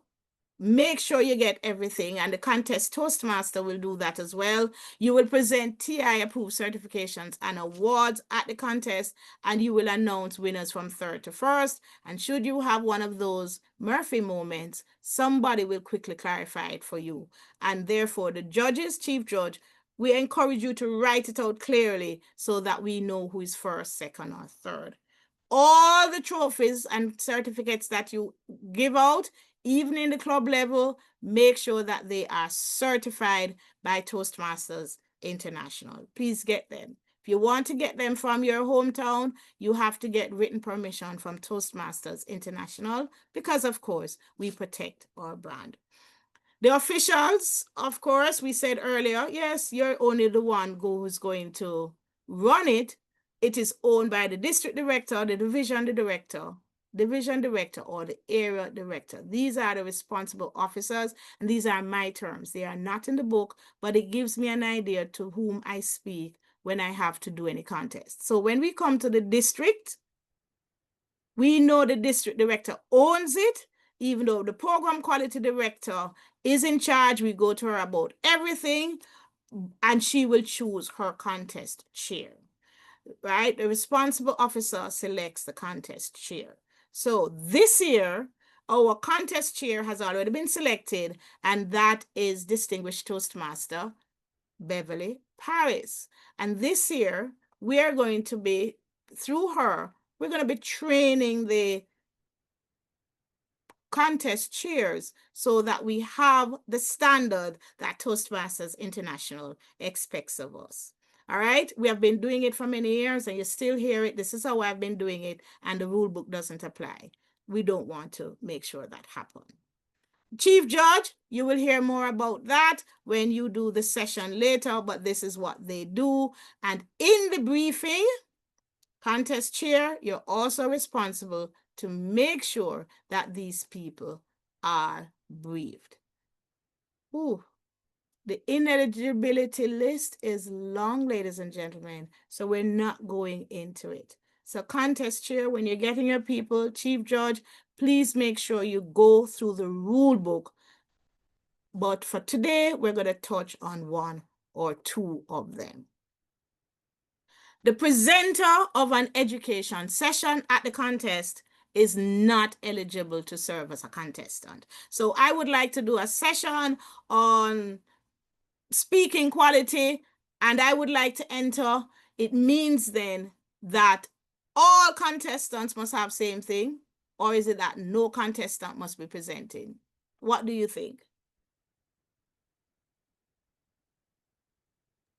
Make sure you get everything, and the contest toastmaster will do that as well. You will present TI approved certifications and awards at the contest, and you will announce winners from third to first. And should you have one of those Murphy moments, somebody will quickly clarify it for you. And therefore, the judges, chief judge, we encourage you to write it out clearly so that we know who is first, second, or third. All the trophies and certificates that you give out, even in the club level, make sure that they are certified by Toastmasters International. Please get them. If you want to get them from your hometown, you have to get written permission from Toastmasters International because, of course, we protect our brand. The officials, of course, we said earlier, yes, you're only the one who's going to run it. It is owned by the district director, the division director, or the area director. These are the responsible officers, and these are my terms. They are not in the book, but it gives me an idea to whom I speak when I have to do any contest. So when we come to the district, we know the district director owns it. Even though the program quality director is in charge, we go to her about everything, and she will choose her contest chair. Right? The responsible officer selects the contest chair. So this year, our contest chair has already been selected, and that is Distinguished Toastmaster Beverly Paris. And this year, we are going to be, through her, we're going to be training the contest chairs so that we have the standard that Toastmasters International expects of us. All right, we have been doing it for many years, and you still hear it. This is how I've been doing it, and the rule book doesn't apply. We don't want to make sure that happens. Chief Judge, you will hear more about that when you do the session later, but this is what they do. And in the briefing, contest chair, you're also responsible to make sure that these people are briefed. Ooh. The ineligibility list is long, ladies and gentlemen, so we're not going into it. So contest chair, when you're getting your people, chief judge, please make sure you go through the rule book. But for today, we're going to touch on one or two of them. The presenter of an education session at the contest is not eligible to serve as a contestant. So I would like to do a session on speaking quality, and I would like to enter. It means then that all contestants must have same thing, or is it that no contestant must be presenting? What do you think?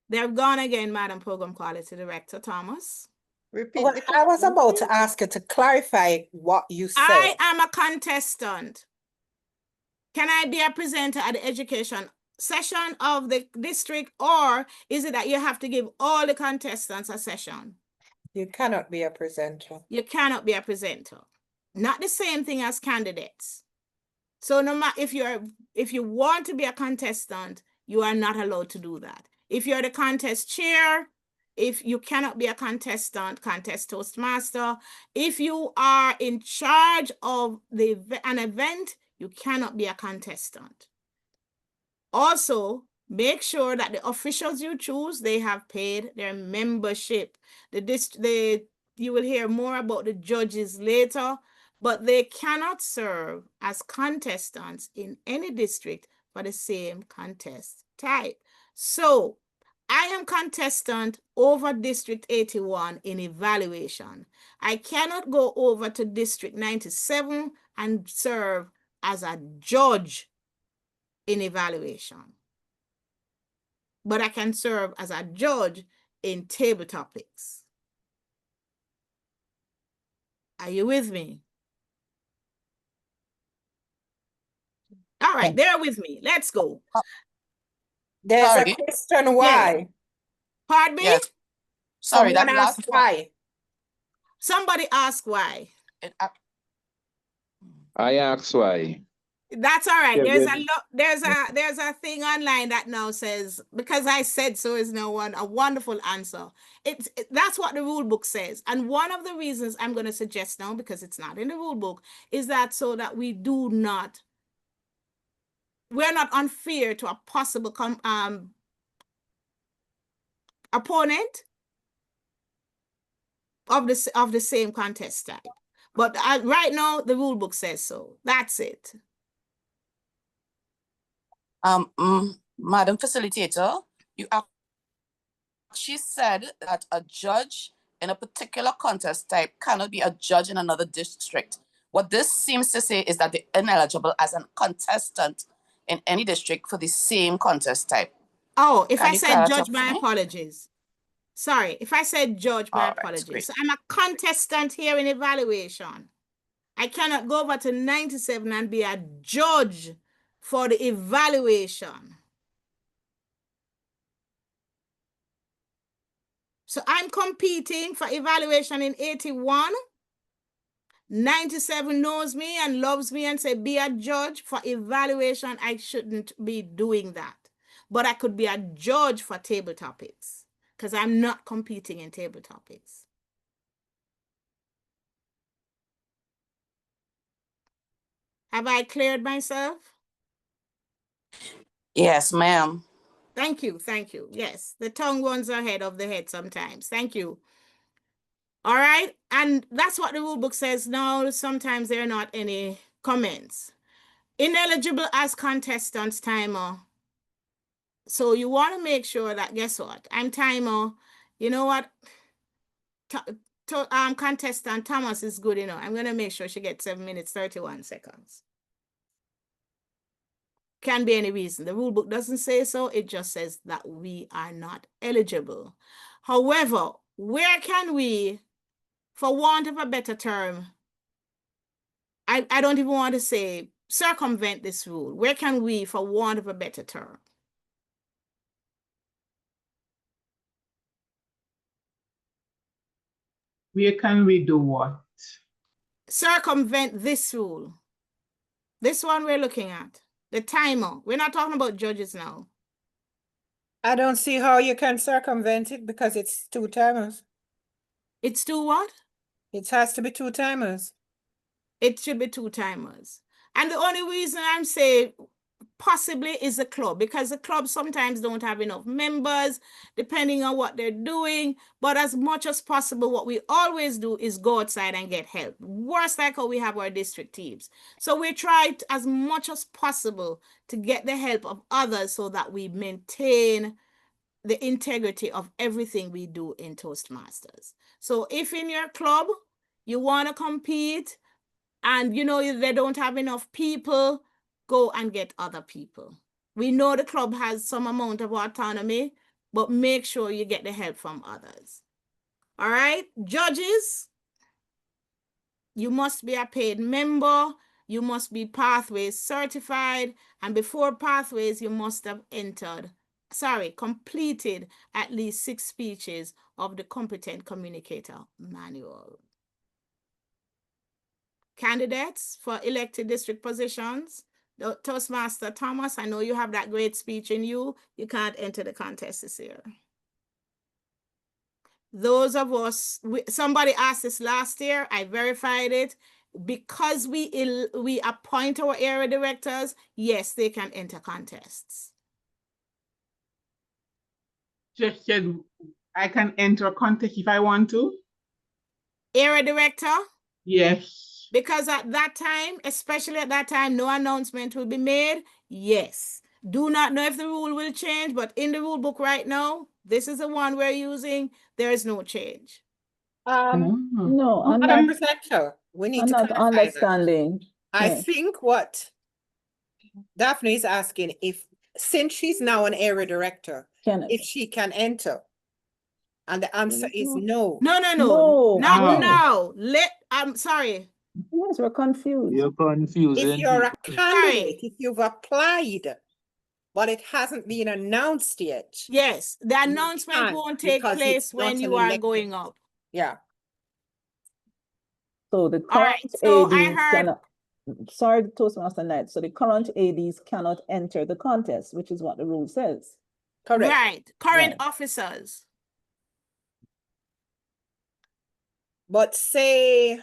They're gone again, Madam Program Quality Director Thomas. Repeat. Well, I was about to ask you to clarify what you said. I am a contestant. Can I be a presenter at the education session of the district, or is it that you have to give all the contestants a session? You cannot be a presenter. You cannot be a presenter. Not the same thing as candidates. So no matter if you want to be a contestant, you are not allowed to do that. If you're the contest chair, if you cannot be a contestant, contest toastmaster, if you are in charge of an event, you cannot be a contestant. Also, make sure that the officials you choose, they have paid their membership. You will hear more about the judges later, but they cannot serve as contestants in any district for the same contest type. So I am contestant over District 81 in evaluation. I cannot go over to District 97 and serve as a judge in evaluation. But I can serve as a judge in table topics. Are you with me? All right, they're with me. Let's go. There's Sorry. a question why. Yes. Pardon me? Yes. Sorry, Someone that asked last one. why. Somebody asked why. I ask why. That's all right. Yeah, There's a thing online that now says because I said so is no one a wonderful answer. That's what the rule book says. And one of the reasons I'm going to suggest now, because it's not in the rule book, is that so that we're not unfair to a possible opponent of the same contest type. But right now the rule book says so. That's it. Madam Facilitator, you actually said that a judge in a particular contest type cannot be a judge in another district. What this seems to say is that they're ineligible as a contestant in any district for the same contest type. Oh, if Can I you said clear that judge, up for my me? apologies. Sorry, if I said judge, my All right, apologies. great. So I'm a contestant here in evaluation. I cannot go over to 97 and be a judge for the evaluation. So I'm competing for evaluation in 81. 97 knows me and loves me and say, be a judge for evaluation. I shouldn't be doing that. But I could be a judge for table topics because I'm not competing in table topics. Have I cleared myself? Yes, ma'am. Thank you. Thank you. Yes, the tongue runs ahead of the head sometimes. Thank you. All right. And that's what the rule book says now. Sometimes there are not any comments. Ineligible as contestants, timer. So you want to make sure that, guess what? I'm timer. You know what? Contestant Thomas is good enough. I'm going to make sure she gets 7 minutes, 31 seconds. Can be any reason. The rule book doesn't say so. It just says that we are not eligible. However, where can we, for want of a better term, I don't even want to say circumvent this rule. Where can we, for want of a better term? Where can we do what? Circumvent this rule. This one we're looking at. The timer. We're not talking about judges now. I don't see how you can circumvent it because it's 2 timers. It's 2 what? It has to be 2 timers. It should be 2 timers. And the only reason I'm saying possibly is the club, because the club sometimes don't have enough members depending on what they're doing. But as much as possible, what we always do is go outside and get help. Worst like how we have our district teams. So we try as much as possible to get the help of others so that we maintain the integrity of everything we do in Toastmasters. So if in your club you want to compete and you know they don't have enough people, go and get other people. We know the club has some amount of autonomy, but make sure you get the help from others. All right, judges, you must be a paid member. You must be Pathways certified. And before Pathways, you must have completed at least 6 speeches of the Competent Communicator Manual. Candidates for elected district positions, Toastmaster Thomas, I know you have that great speech in you. You can't enter the contest this year. Those of us, somebody asked this last year, I verified it. Because we appoint our area directors, yes, they can enter contests. Just said I can enter a contest if I want to. Area director? Yes. Because at that time, especially at that time, no announcement will be made. Yes. Do not know if the rule will change, but in the rule book right now, this is the one we're using. There is no change. No, I'm Madam not, Presenter, we need I'm to not clarify that. understanding. I Yeah. think what Daphne is asking, if since she's now an area director, Can if she can enter. And the answer is no. No, no, no. No. Not Oh. now. I'm sorry. Yes, we're confused. You're confusing If you're a people. candidate, if you've applied, but it hasn't been announced yet. Yes, the you announcement can't won't take because place it's when not you an are elected- going up. Yeah. So the All right, current so I ADs heard- cannot, sorry, Toastmaster Knight. So the current ADs cannot enter the contest, which is what the rule says. Correct. Right, current Right. officers. But say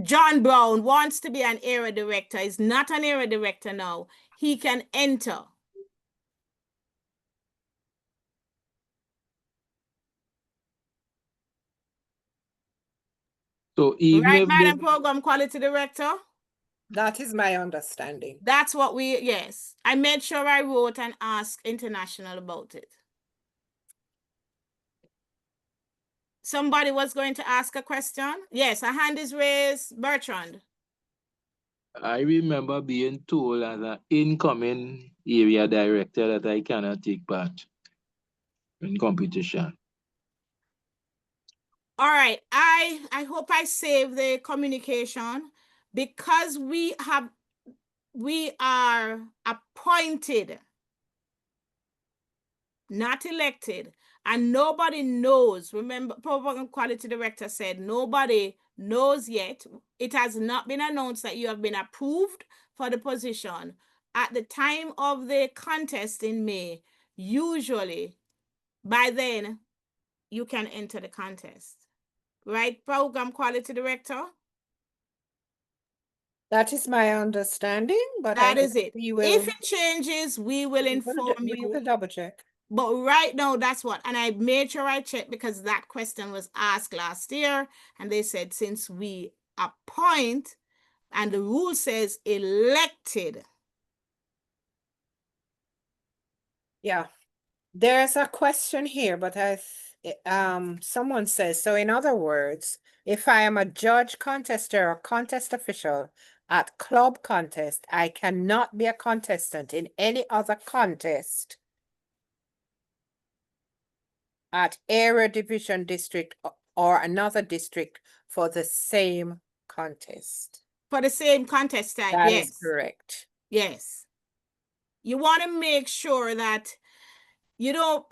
John Brown wants to be an area director, is not an area director now. He can enter. So even Right, if Madam they, Program Quality Director? that is my understanding. That's what yes. I made sure I wrote and asked International about it. Somebody was going to ask a question? Yes, a hand is raised. Bertrand. I remember being told as an incoming area director that I cannot take part in competition. All right, I hope I save the communication because we are appointed, not elected, and nobody knows. Remember, Program Quality Director said nobody knows yet. It has not been announced that you have been approved for the position. At the time of the contest in May, usually by then you can enter the contest. Right, Program Quality Director? That is my understanding, but That is it. we will, If it changes, we will inform we you. will double check. But right now, that's what, and I made sure I checked because that question was asked last year, and they said since we appoint, and the rule says elected. Yeah. There's a question here, but someone says, so in other words, if I am a judge, contester, or contest official at club contest, I cannot be a contestant in any other contest at area division district or another district for the same contest. For the same contest type, That yes. is correct. Yes. You want to make sure that you don't,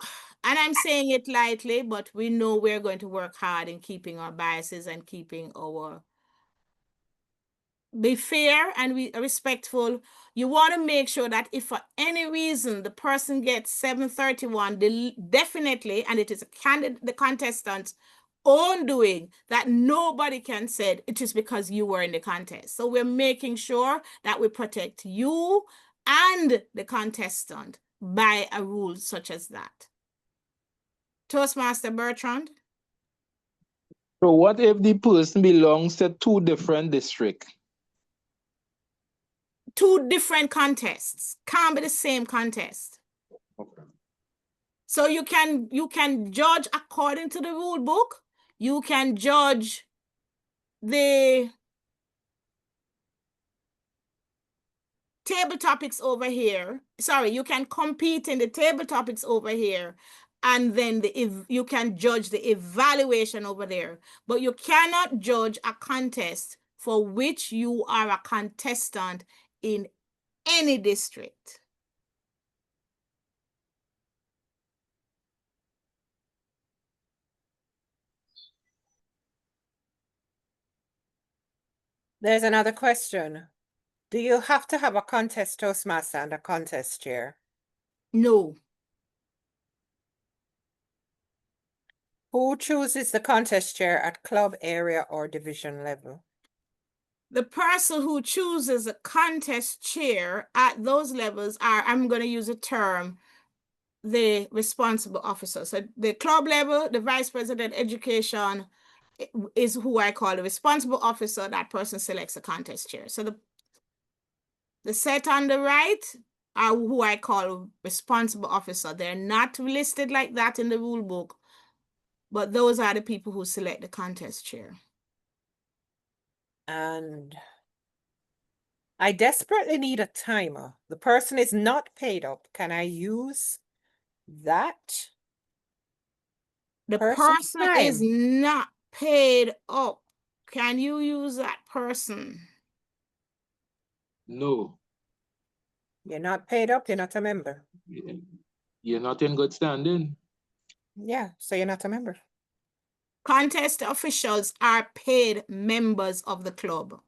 and I'm saying it lightly, but we know we're going to work hard in keeping our biases and keeping our, be fair and respectful. You want to make sure that if for any reason the person gets 731, definitely, and it is the contestant's own doing, that nobody can say it is because you were in the contest. So we're making sure that we protect you and the contestant by a rule such as that. Toastmaster Bertrand? So what if the person belongs to two different districts? Two different contests. Can't be the same contest. Okay. So you can judge according to the rule book. You can judge the table topics over here. Sorry, you can compete in the table topics over here. And then you can judge the evaluation over there. But you cannot judge a contest for which you are a contestant in any district. There's another question. Do you have to have a contest Toastmaster and a contest chair? No. Who chooses the contest chair at club, area, or division level? The person who chooses a contest chair at those levels are, I'm going to use a term, the responsible officer. So the club level, the vice president education, is who I call the responsible officer. That person selects the contest chair. So the set on the right are who I call responsible officer. They're not listed like that in the rule book, but those are the people who select the contest chair. And I desperately need a timer. The person is not paid up. Can I use that? The Person's person is time. not paid up. Can you use that person? No, You're not paid up, you're not a member. you're not in good standing. Yeah, so you're not a member. Contest officials are paid members of the club.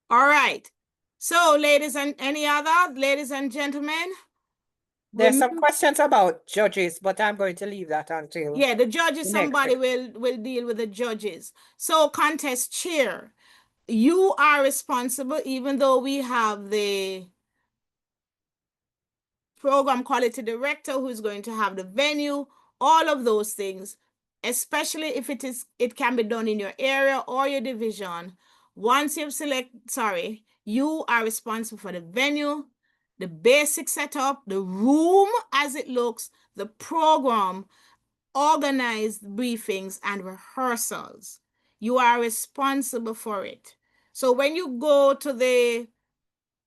All right. So, ladies and gentlemen, There's some questions about judges, but I'm going to leave that until yeah, the judges, the next somebody will deal with the judges. So, contest chair, you are responsible, even though we have the program quality director who's going to have the venue, all of those things, especially if it can be done in your area or your division. Once you've you are responsible for the venue, the basic setup, the room as it looks, the program, organized briefings and rehearsals. You are responsible for it. So when you go to the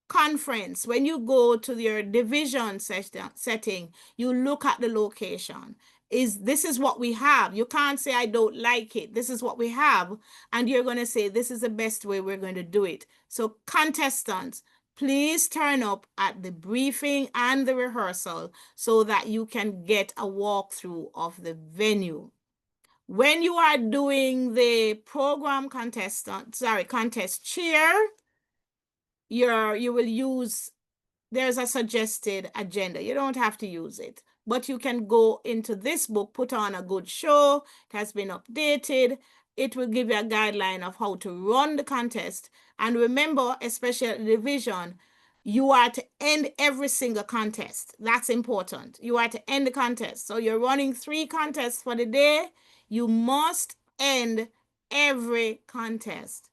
conference, when you go to your division setting, you look at the location. This is what we have. You can't say, I don't like it. This is what we have. And you're going to say, this is the best way we're going to do it. So contestants, please turn up at the briefing and the rehearsal so that you can get a walkthrough of the venue. When you are doing the program contest chair, you will use, there's a suggested agenda. You don't have to use it, but you can go into this book, put on a good show. It has been updated. It will give you a guideline of how to run the contest. And remember, especially at the division, you are to end every single contest. That's important. You are to end the contest. So you're running 3 contests for the day. You must end every contest.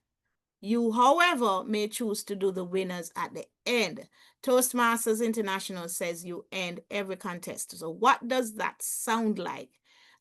You, however, may choose to do the winners at the end. Toastmasters International says you end every contest. So what does that sound like?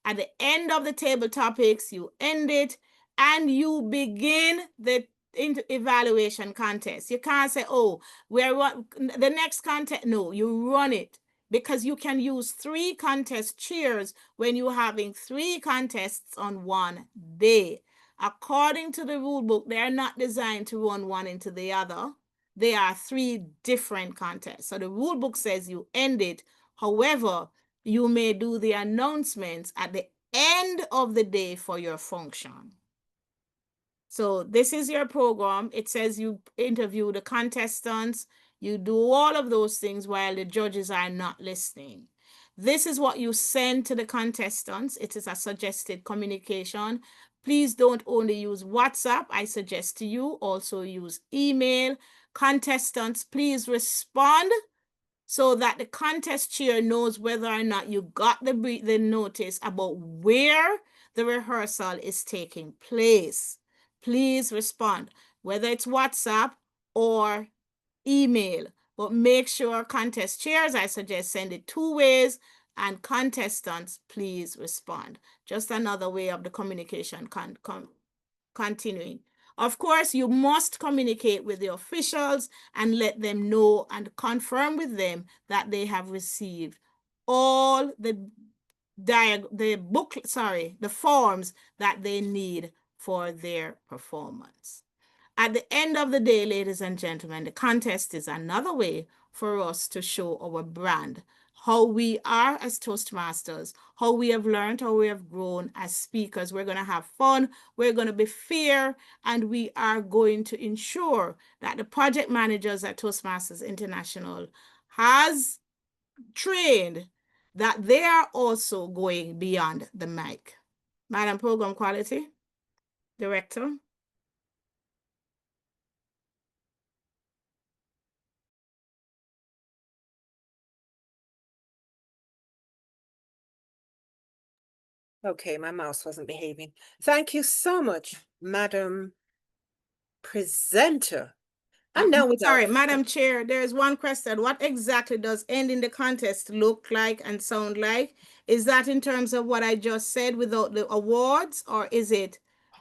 At the end of the table topics, you end it and you begin the evaluation contest. You can't say, oh, the next contest. No, you run it, because you can use 3 contest chairs when you're having 3 contests on one day. According to the rule book, they are not designed to run one into the other. They are 3 different contests. So the rule book says you end it. However, you may do the announcements at the end of the day for your function. So this is your program. It says you interview the contestants. You do all of those things while the judges are not listening. This is what you send to the contestants. It is a suggested communication. Please don't only use WhatsApp. I suggest to you also use email. Contestants, please respond so that the contest chair knows whether or not you got the notice about where the rehearsal is taking place. Please respond, whether it's WhatsApp or email, but make sure contest chairs, I suggest send it 2 ways, and contestants, please respond. Just another way of the communication continuing. Of course, you must communicate with the officials and let them know and confirm with them that they have received all the forms that they need for their performance. At the end of the day, ladies and gentlemen, the contest is another way for us to show our brand, how we are as Toastmasters, how we have learned, how we have grown as speakers. We're going to have fun, we're going to be fair, and we are going to ensure that the project managers at Toastmasters International has trained that they are also going beyond the mic. Madam Program Quality Director. Okay, my mouse wasn't behaving. Thank you so much, Madam Presenter. And now Sorry, without Madam Chair, there is one question. What exactly does ending the contest look like and sound like? Is that in terms of what I just said without the awards, or is it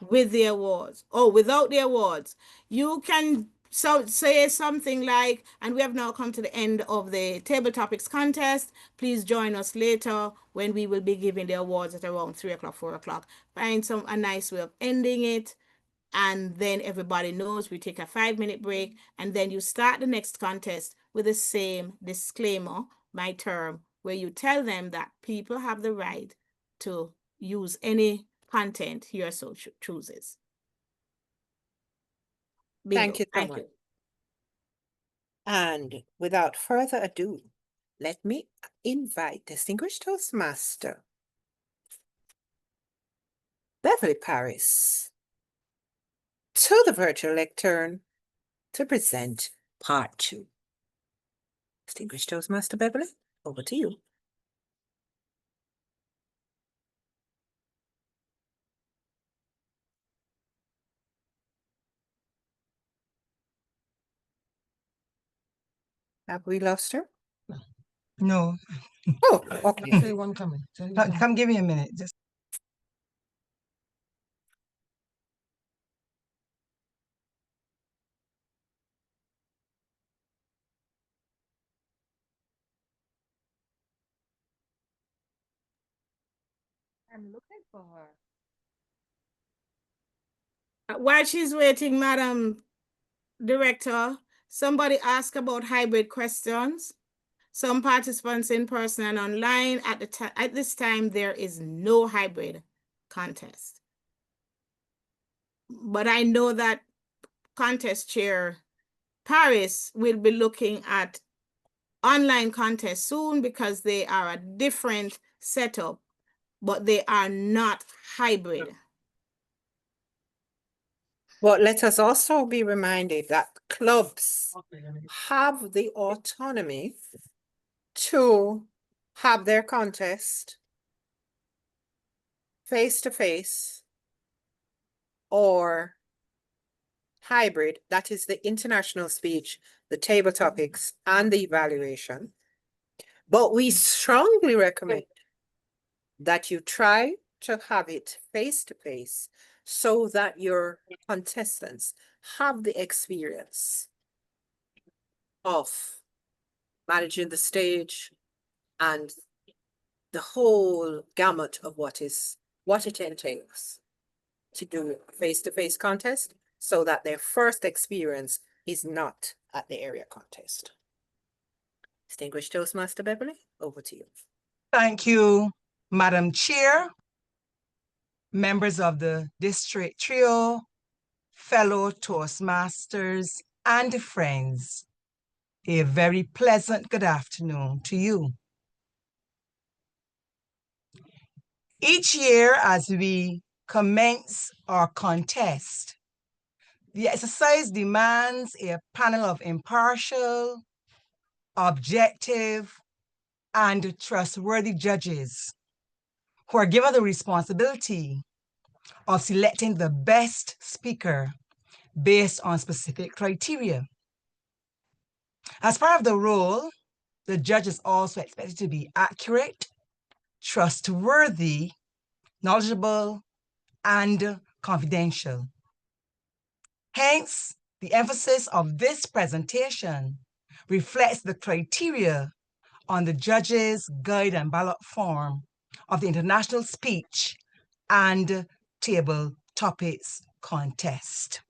with the awards? Oh, without the awards. You can say something like, and we have now come to the end of the table topics contest. Please join us later when we will be giving the awards at around 3 o'clock, 4 o'clock. Find a nice way of ending it. And then everybody knows we take a 5-minute break, and then you start the next contest with the same disclaimer, my term, where you tell them that people have the right to use any content your so chooses. Bingo. Thank you so much. And without further ado, let me invite distinguished Toastmaster Beverly Paris to the virtual lectern to present part 2. Distinguished Toastmaster Beverly, over to you. Have we lost her? No. Oh, okay. Say one coming. Come give me a minute. Just I'm looking for her. While she's waiting, Madam Director, somebody asked about hybrid questions. Some participants in person and online. At this time, there is no hybrid contest. But I know that contest chair Paris will be looking at online contests soon because they are a different setup, but they are not hybrid. But let us also be reminded that clubs have the autonomy to have their contest face-to-face or hybrid. That is the international speech, the table topics, and the evaluation. But we strongly recommend that you try to have it face-to-face so that your contestants have the experience of managing the stage and the whole gamut of what it entails to do a face-to-face contest, so that their first experience is not at the area contest. Distinguished Toastmaster Beverly, over to you. thank you, Madam Chair, members of the district trio, fellow Toastmasters, and friends. A very pleasant good afternoon to you. Each year, as we commence our contest, the exercise demands a panel of impartial, objective, and trustworthy judges who are given the responsibility of selecting the best speaker based on specific criteria. As part of the role, the judge is also expected to be accurate, trustworthy, knowledgeable, and confidential. Hence, the emphasis of this presentation reflects the criteria on the judge's guide and ballot form of the International Speech and Table Topics Contest.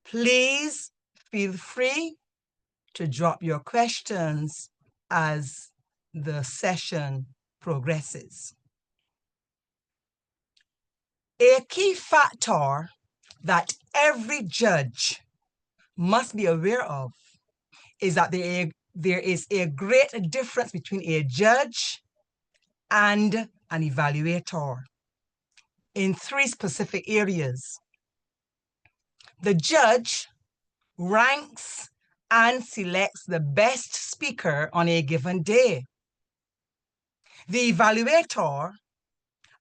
Please feel free to drop your questions as the session progresses. A key factor that every judge must be aware of is that there is a great difference between a judge and an evaluator in 3 specific areas. The judge ranks and selects the best speaker on a given day. The evaluator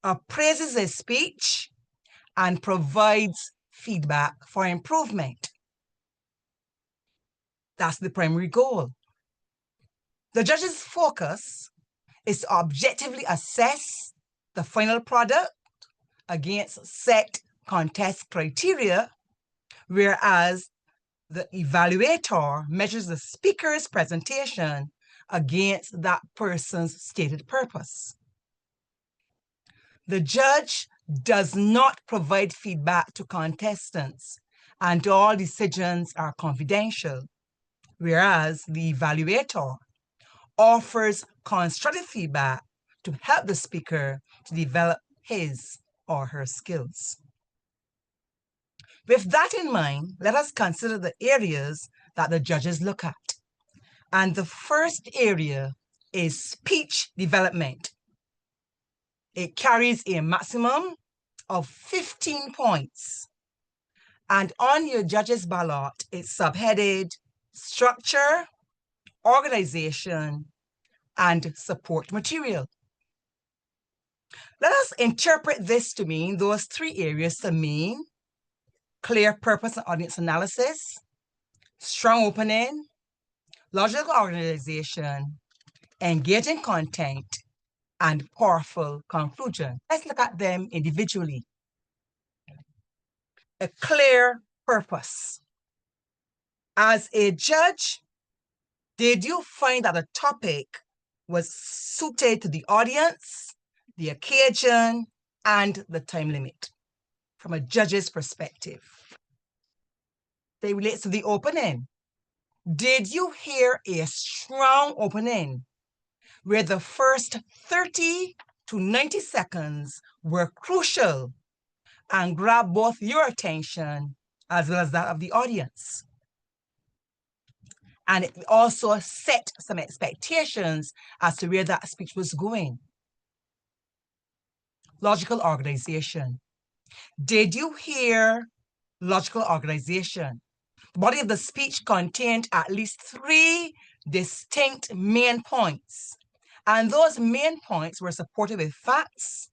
appraises a speech, and provides feedback for improvement. That's the primary goal. The judge's focus is to objectively assess the final product against set contest criteria, whereas the evaluator measures the speaker's presentation against that person's stated purpose. The judge does not provide feedback to contestants, and all decisions are confidential, whereas the evaluator offers constructive feedback to help the speaker to develop his or her skills. With that in mind, let us consider the areas that the judges look at. And the first area is speech development. It carries a maximum of 15 points. And on your judges' ballot, it's subheaded structure, organization, and support material. Let us interpret this to mean those three areas to mean clear purpose and audience analysis, strong opening, logical organization, engaging content, and powerful conclusion. Let's look at them individually. A clear purpose. As a judge, did you find that the topic was suited to the audience, the occasion, and the time limit from a judge's perspective? They relate to the opening. Did you hear a strong opening where the first 30 to 90 seconds were crucial and grabbed both your attention as well as that of the audience? And it also set some expectations as to where that speech was going. Logical organization. Did you hear logical organization? The body of the speech contained at least 3 distinct main points, and those main points were supported with facts,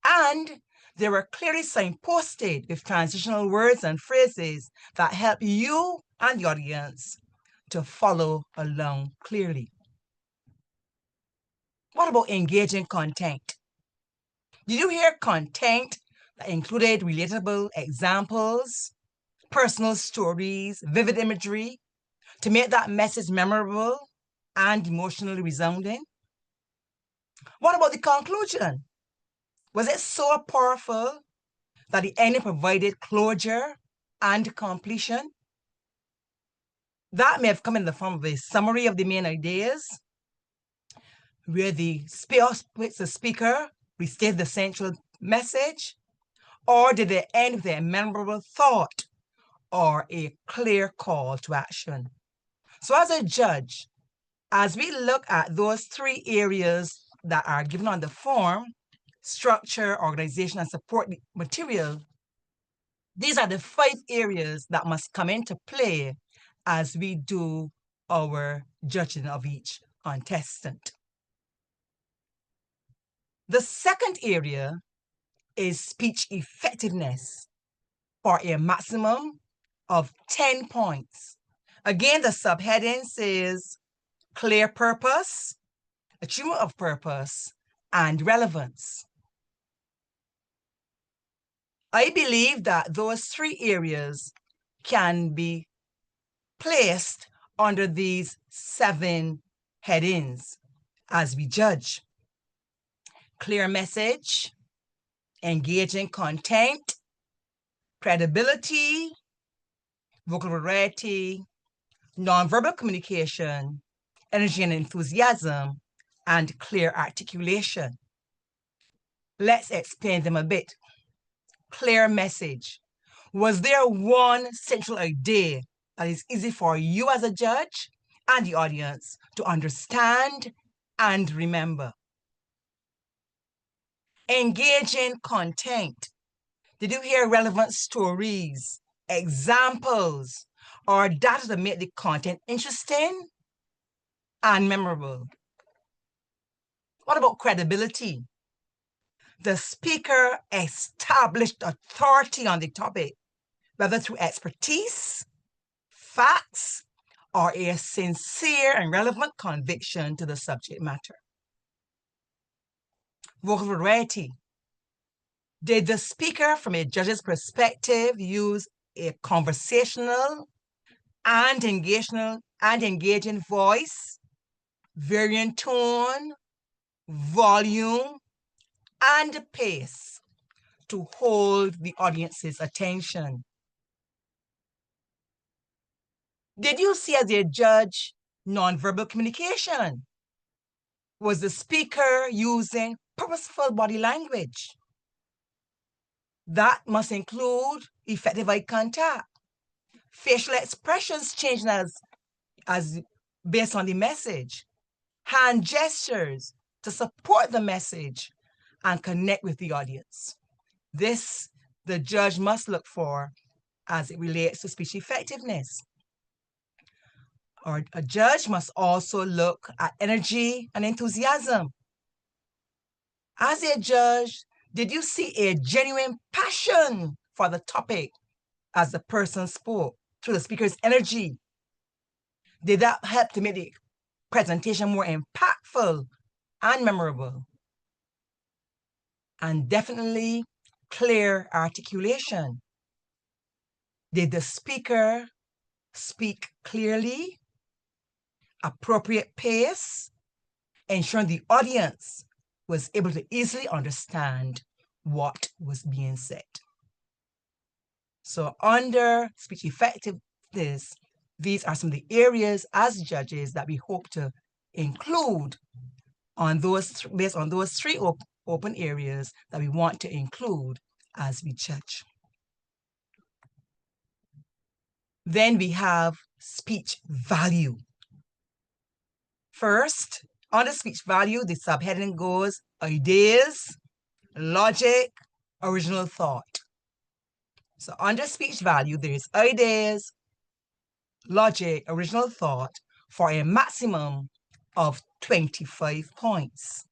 and they were clearly signposted with transitional words and phrases that help you and the audience to follow along clearly. What about engaging content? Did you hear content that included relatable examples, personal stories, vivid imagery to make that message memorable and emotionally resounding? What about the conclusion? Was it so powerful that the ending provided closure and completion? That may have come in the form of a summary of the main ideas, where the speaker restated the central message, or did they end with a memorable thought or a clear call to action? So as a judge, as we look at those 3 areas that are given on the form, structure, organization, and support material, these are the 5 areas that must come into play as we do our judging of each contestant. The second area is speech effectiveness for a maximum of 10 points. Again, the subheading says clear purpose, achievement of purpose, and relevance. I believe that those 3 areas can be placed under these 7 headings as we judge. Clear message, engaging content, credibility, vocal variety, nonverbal communication, energy and enthusiasm, and clear articulation. Let's explain them a bit. Clear message. Was there one central idea that is easy for you as a judge and the audience to understand and remember? Engaging content. Did you hear relevant stories, examples, or data to make the content interesting and memorable? What about credibility? the speaker established authority on the topic, whether through expertise, facts, or a sincere and relevant conviction to the subject matter. Vocal variety. Did the speaker, from a judge's perspective, use a conversational and engaging voice, varying tone, volume, and pace to hold the audience's attention? Did you see, as a judge, nonverbal communication? Was the speaker using purposeful body language? That must include effective eye contact, facial expressions changing as based on the message, hand gestures to support the message and connect with the audience. This the judge must look for as it relates to speech effectiveness. Or a judge must also look at energy and enthusiasm. As a judge, did you see a genuine passion for the topic as the person spoke through the speaker's energy? Did that help to make the presentation more impactful and memorable? And definitely clear articulation. Did the speaker speak clearly, appropriate pace, ensuring the audience was able to easily understand what was being said? So under speech effectiveness, these are some of the areas as judges that we hope to include based on those three open areas that we want to include as we judge. Then we have speech value. First, under speech value, the subheading goes ideas, logic, original thought. So under speech value, there is ideas, logic, original thought for a maximum of 25 points.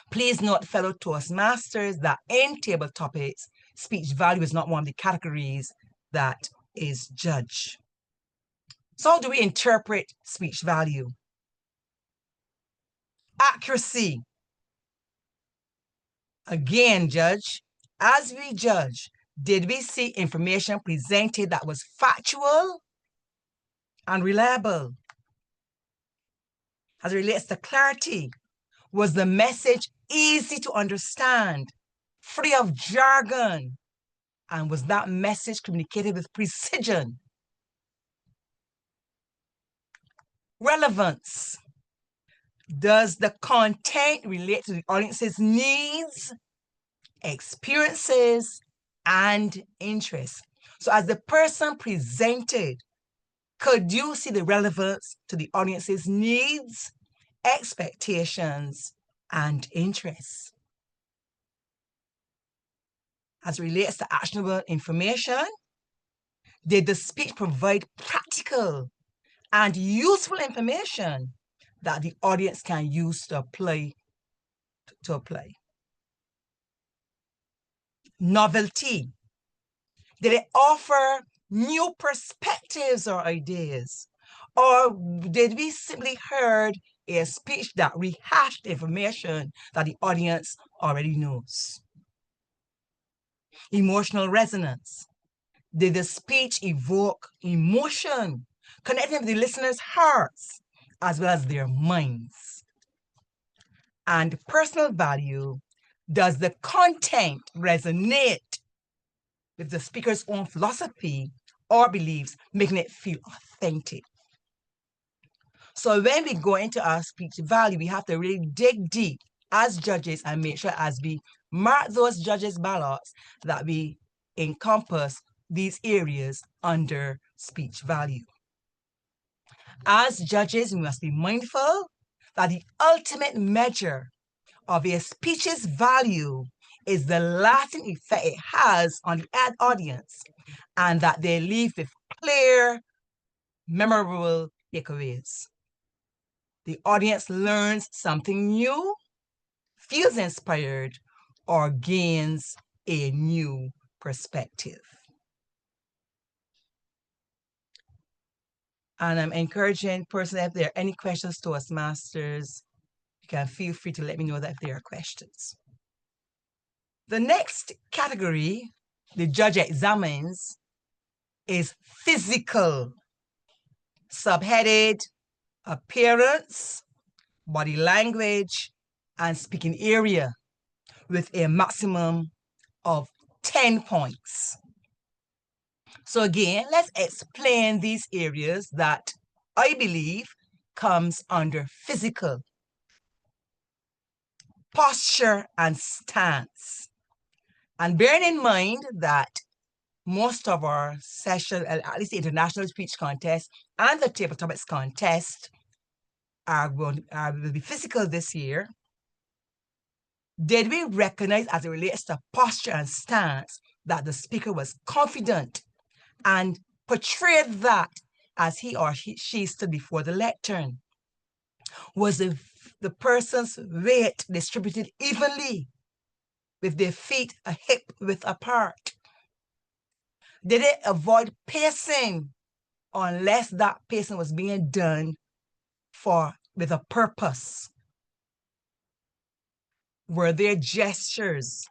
Please note, fellow Toastmasters, that in table topics, speech value is not one of the categories that is judged. So how do we interpret speech value? Accuracy. Again, judge, as we judge, did we see information presented that was factual and reliable? As it relates to clarity, was the message easy to understand, free of jargon, and was that message communicated with precision? Relevance. Does the content relate to the audience's needs, experiences, and interests? So as the person presented, could you see the relevance to the audience's needs, expectations, and interests? As it relates to actionable information, did the speech provide practical and useful information that the audience can use to apply? Novelty. Did it offer new perspectives or ideas? Or did we simply heard a speech that rehashed information that the audience already knows? Emotional resonance. Did the speech evoke emotion, connecting with the listeners' hearts as well as their minds? And personal value. Does the content resonate with the speaker's own philosophy or beliefs, making it feel authentic? So when we go into our speech value, we have to really dig deep as judges and make sure as we mark those judges' ballots that we encompass these areas under speech value. As judges, we must be mindful that the ultimate measure of a speech's value is the lasting effect it has on the audience, and that they leave with clear, memorable takeaways. The audience learns something new, feels inspired, or gains a new perspective. And I'm encouraging personally, if there are any questions to us masters, you can feel free to let me know that if there are questions. The next category the judge examines is physical, subheaded appearance, body language, and speaking area with a maximum of 10 points. So again, let's explain these areas that I believe comes under physical. Posture and stance. And bearing in mind that most of our session, at least the international speech contest and the table topics contest will be physical this year, did we recognize as it relates to posture and stance that the speaker was confident and portrayed that as he or she stood before the lectern? Was the person's weight distributed evenly with their feet a hip width apart? Did they avoid pacing unless that pacing was being done with a purpose? Were there gestures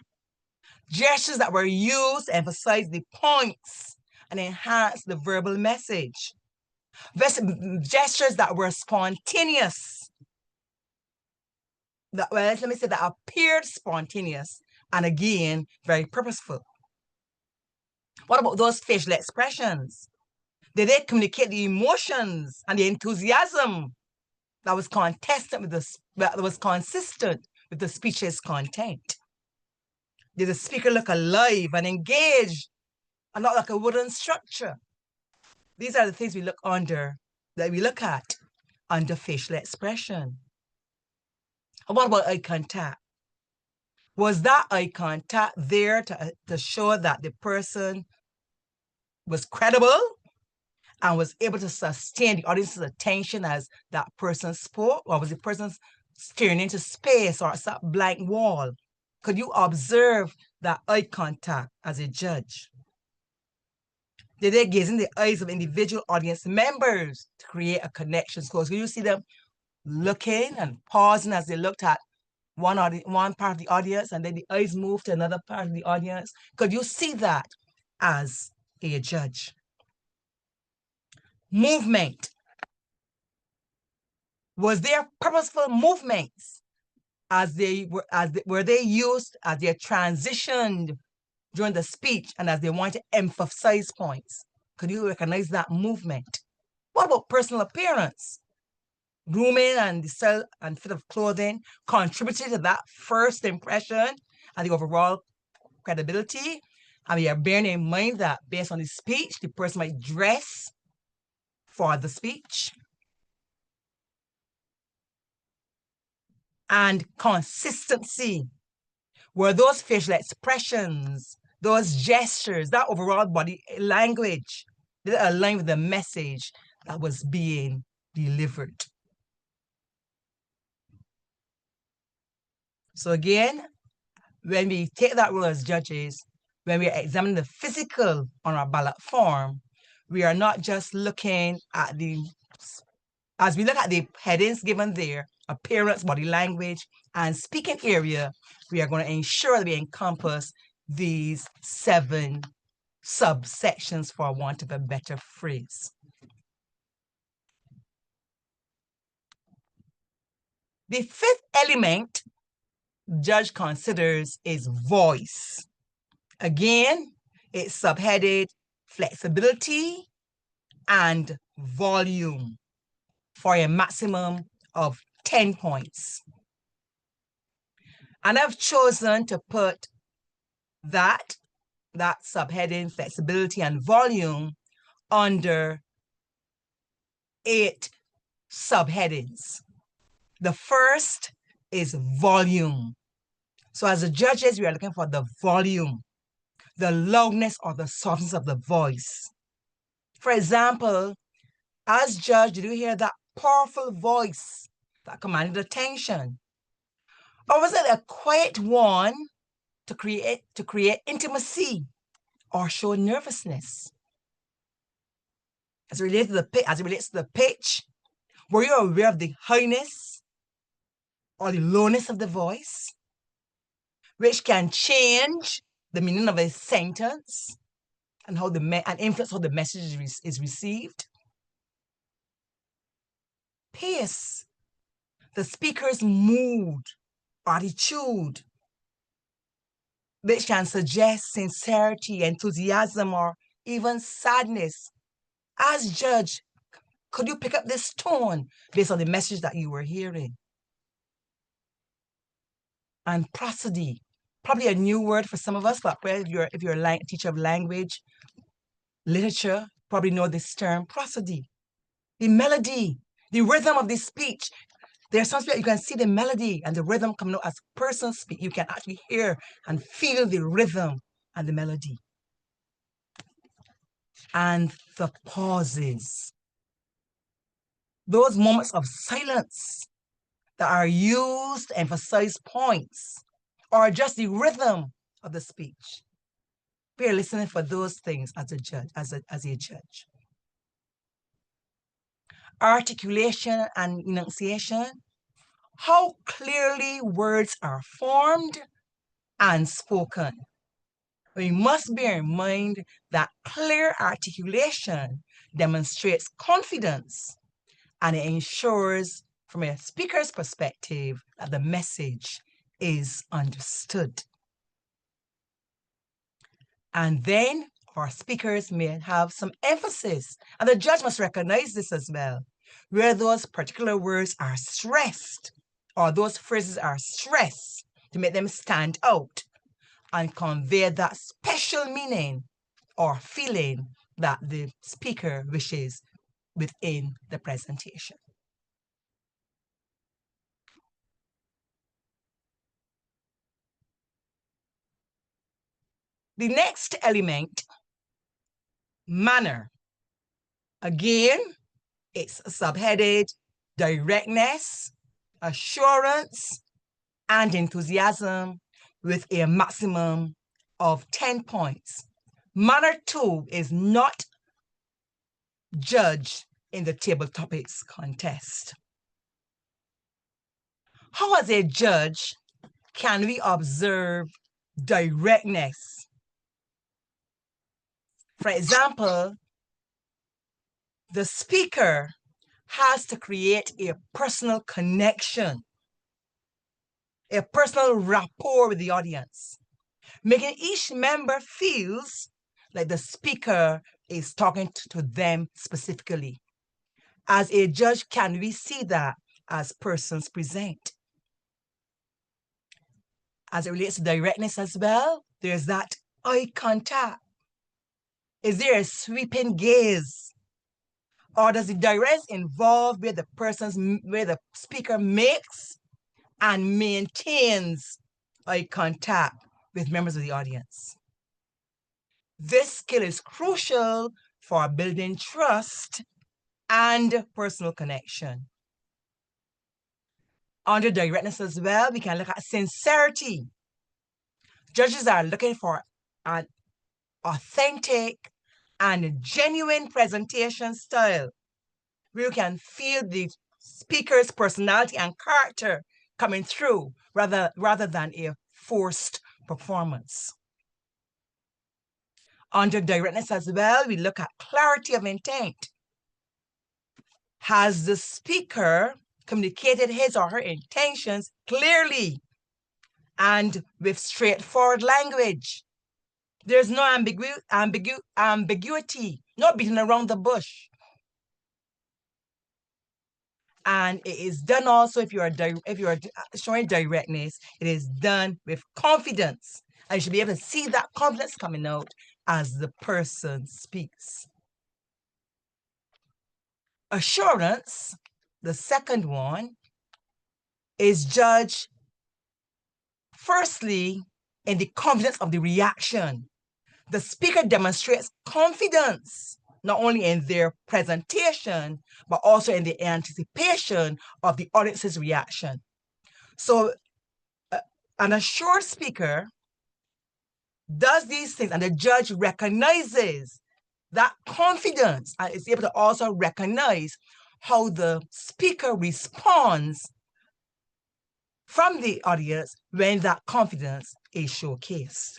that were used to emphasize the points and enhance the verbal message? Gestures that were spontaneous, let me say that appeared spontaneous and again, very purposeful. What about those facial expressions? Did they communicate the emotions and the enthusiasm that was consistent with the speech's content? Did the speaker look alive and engaged and not like a wooden structure? These are the things we look at under facial expression. And what about eye contact? Was that eye contact there to show that the person was credible and was able to sustain the audience's attention as that person spoke? Or was the person staring into space or a blank wall? Could you observe that eye contact as a judge? Did they gaze in the eyes of individual audience members to create a connection? So could you see them looking and pausing as they looked at one part of the audience, and then the eyes moved to another part of the audience? Could you see that as a judge? Movement. Was there purposeful movements were they used as they transitioned during the speech and as they want to emphasize points? Could you recognize that movement? What about personal appearance? Grooming and the style and fit of clothing contributed to that first impression and the overall credibility. And we are bearing in mind that based on the speech, the person might dress for the speech. And consistency. Were those facial expressions, those gestures, that overall body language, did it align with the message that was being delivered? So again, when we take that role as judges, when we are examining the physical on our ballot form, we are not just looking at as we look at the headings given there, appearance, body language, and speaking area, we are going to ensure that we encompass these 7 subsections, for want of a better phrase. The 5th element judge considers is voice. Again, it's subheaded flexibility and volume for a maximum of 10 points. And I've chosen to put that subheading, flexibility and volume, under 8 subheadings. The first is volume. So as the judges, we are looking for the volume, the loudness or the softness of the voice. For example, as judge, did you hear that powerful voice that commanded attention? Or was it a quiet one to create intimacy or show nervousness. As it relates to the pitch, were you aware of the highness or the lowness of the voice, which can change the meaning of a sentence and influence how the message is received? Pace, the speaker's mood, attitude, which can suggest sincerity, enthusiasm, or even sadness. As judge, could you pick up this tone based on the message that you were hearing? And prosody, probably a new word for some of us, but if you're a teacher of language, literature, probably know this term, prosody. The melody, the rhythm of the speech. There's some speech you can see the melody and the rhythm coming out as persons speak. You can actually hear and feel the rhythm and the melody. And the pauses. Those moments of silence that are used to emphasize points or just the rhythm of the speech. We are listening for those things as a judge, as a judge. Articulation and enunciation, how clearly words are formed and spoken. We must bear in mind that clear articulation demonstrates confidence and it ensures, from a speaker's perspective, that the message is understood. And then our speakers may have some emphasis, and the judge must recognize this as well, where those particular words are stressed, or those phrases are stressed to make them stand out and convey that special meaning or feeling that the speaker wishes within the presentation. The next element, manner. Again, it's subheaded directness, assurance, and enthusiasm with a maximum of 10 points. Manner too is not judged in the table topics contest. How, as a judge, can we observe directness? For example, the speaker has to create a personal connection, a personal rapport with the audience, making each member feels like the speaker is talking to them specifically. As a judge, can we see that as persons present? As it relates to directness as well, there's that eye contact. Is there a sweeping gaze? Or does the directness involve where the speaker makes and maintains eye contact with members of the audience? This skill is crucial for building trust and personal connection. Under directness as well, we can look at sincerity. Judges are looking for an authentic and genuine presentation style where you can feel the speaker's personality and character coming through rather than a forced performance. Under directness as well, we look at clarity of intent. Has the speaker communicated his or her intentions clearly and with straightforward language? There's no ambiguity, no beating around the bush. And it is done also, if you are showing directness, it is done with confidence. And you should be able to see that confidence coming out as the person speaks. Assurance, the second one, is judged firstly in the confidence of the reaction. The speaker demonstrates confidence not only in their presentation, but also in the anticipation of the audience's reaction. So an assured speaker does these things and the judge recognizes that confidence and is able to also recognize how the speaker responds from the audience when that confidence is showcased.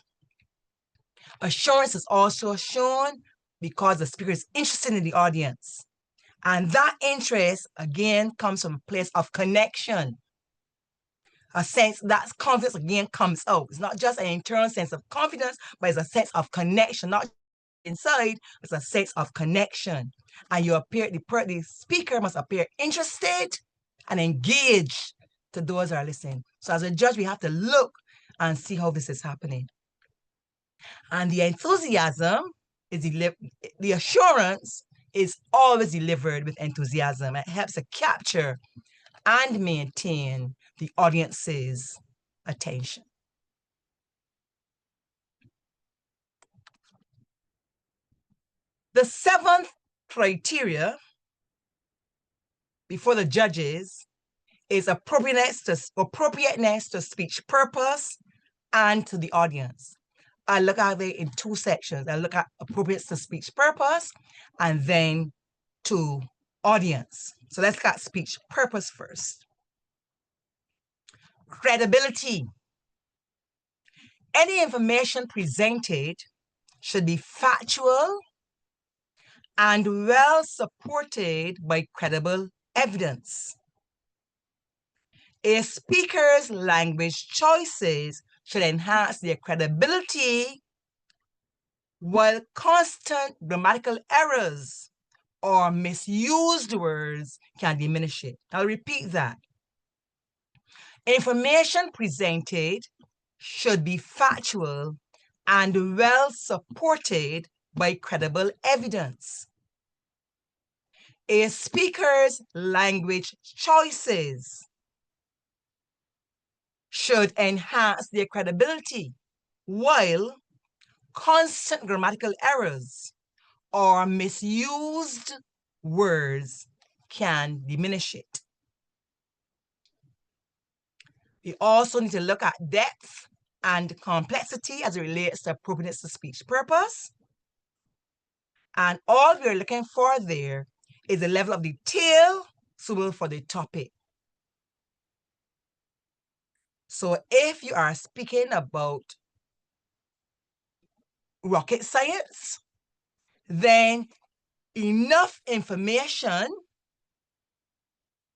Assurance is also shown because the speaker is interested in the audience. And that interest, again, comes from a place of connection. A sense that confidence, again, comes out. It's not just an internal sense of confidence, but it's a sense of connection, not inside, it's a sense of connection. And the speaker must appear interested and engaged to those who are listening. So as a judge, we have to look and see how this is happening. And the enthusiasm is the assurance is always delivered with enthusiasm. It helps to capture and maintain the audience's attention. The seventh criteria before the judges is appropriateness to speech purpose and to the audience. I look at it in two sections. I look at appropriateness to speech purpose and then to audience. So let's look at speech purpose first. Credibility. Any information presented should be factual and well supported by credible evidence. A speaker's language choices should enhance their credibility, while constant grammatical errors or misused words can diminish it. I'll repeat that. Information presented should be factual and well supported by credible evidence. A speaker's language choices should enhance their credibility, while constant grammatical errors or misused words can diminish it. We also need to look at depth and complexity as it relates to appropriateness to speech purpose. And all we're looking for there is the level of detail suitable for the topic. So if you are speaking about rocket science, then enough information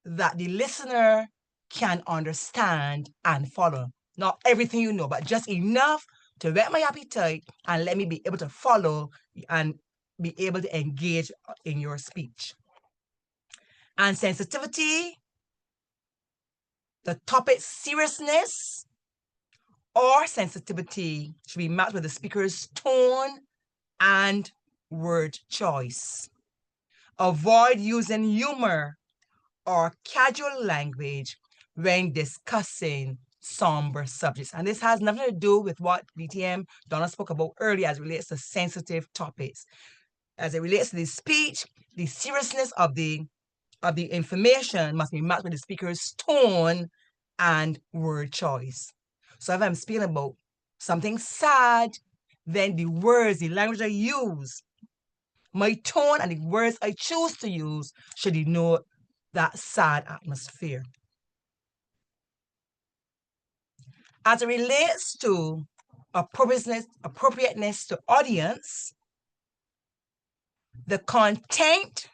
that the listener can understand and follow. Not everything you know, but just enough to whet my appetite and let me be able to follow and be able to engage in your speech. And sensitivity, the topic's seriousness or sensitivity should be matched with the speaker's tone and word choice. Avoid using humor or casual language when discussing somber subjects. And this has nothing to do with what BTM Donna spoke about earlier as it relates to sensitive topics. As it relates to the speech, the seriousness of the information must be matched with the speaker's tone and word choice. So if I'm speaking about something sad, then the words, the language I use, my tone and the words I choose to use should denote that sad atmosphere. As it relates to appropriateness to audience, the content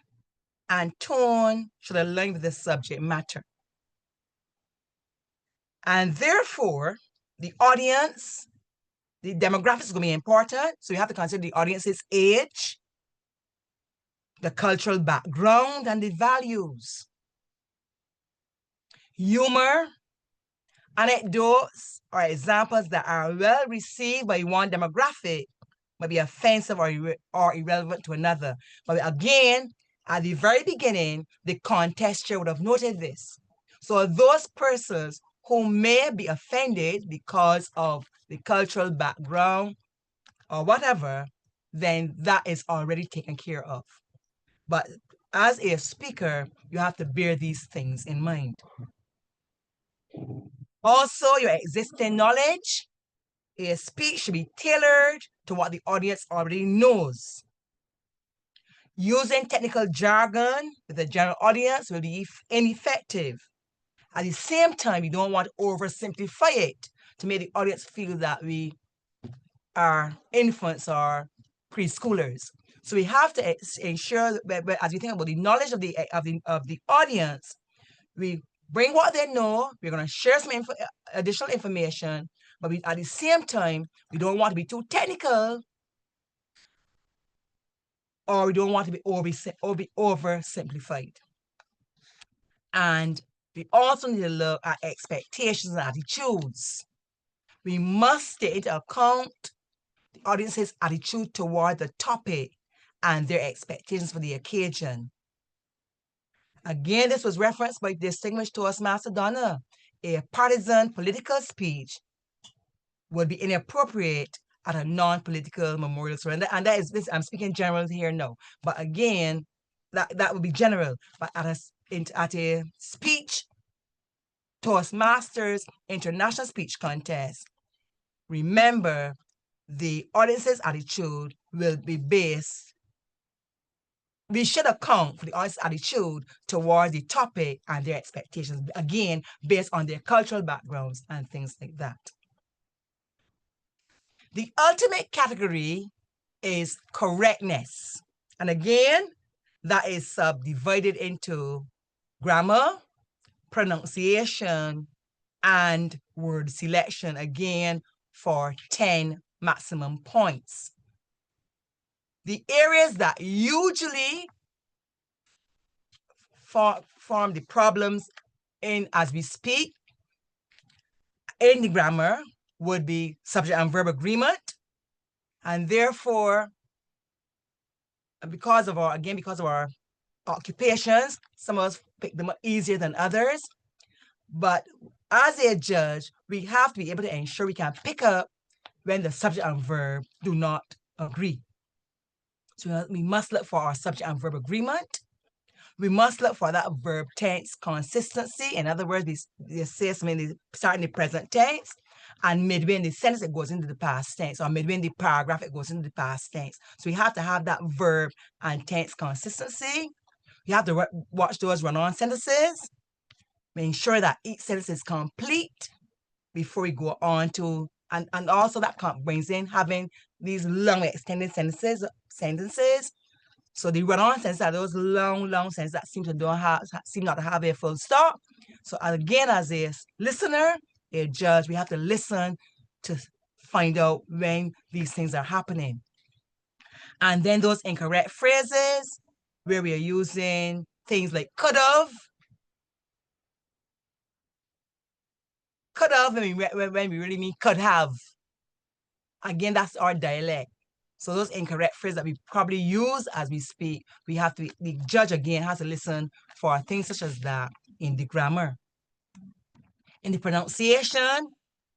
and tone should align with the subject matter. And therefore, the audience, the demographics is going to be important. So you have to consider the audience's age, the cultural background, and the values. Humor, anecdotes, or examples that are well received by one demographic might be offensive or irrelevant to another. But again, at the very beginning, the contester would have noted this. So those persons who may be offended because of the cultural background or whatever, then that is already taken care of. But as a speaker, you have to bear these things in mind. Also, your existing knowledge a speech should be tailored to what the audience already knows. Using technical jargon with the general audience will be ineffective. At the same time, we don't want to oversimplify it to make the audience feel that we are infants or preschoolers. So we have to ensure that as we think about the knowledge of the audience, we bring what they know. We're going to share some additional information, but at the same time, we don't want to be too technical, or we don't want to be oversimplified. And we also need to look at expectations and attitudes. We must take into account the audience's attitude toward the topic and their expectations for the occasion. Again, this was referenced by distinguished Toastmaster Donna. A partisan political speech would be inappropriate at a non-political memorial surrender. And that is this, I'm speaking general here now. But again, that would be general. But at a speech, Toastmasters International Speech Contest, remember, the audience's attitude will be based. We should account for the audience's attitude towards the topic and their expectations, again, based on their cultural backgrounds and things like that. The ultimate category is correctness. And again, that is subdivided into grammar, pronunciation, and word selection, again, for 10 maximum points. The areas that usually form the problems as we speak in the grammar would be subject and verb agreement. And therefore, because of our occupations, some of us pick them up easier than others. But as a judge, we have to be able to ensure we can pick up when the subject and verb do not agree. So we must look for our subject and verb agreement. We must look for that verb tense consistency. In other words, we say something, they start in the present tense, and midway in the sentence, it goes into the past tense, or midway in the paragraph, it goes into the past tense. So we have to have that verb and tense consistency. You have to watch those run-on sentences, make sure that each sentence is complete before we go on to, and also that brings in having these long extended sentences. So the run-on sentences are those long sentences that seem not to have a full stop. So again, as a listener, a judge, we have to listen to find out when these things are happening. And then those incorrect phrases where we are using things like could have when we really mean could have. Again, that's our dialect. So those incorrect phrases that we probably use as we speak, the judge again has to listen for things such as that in the grammar. In the pronunciation,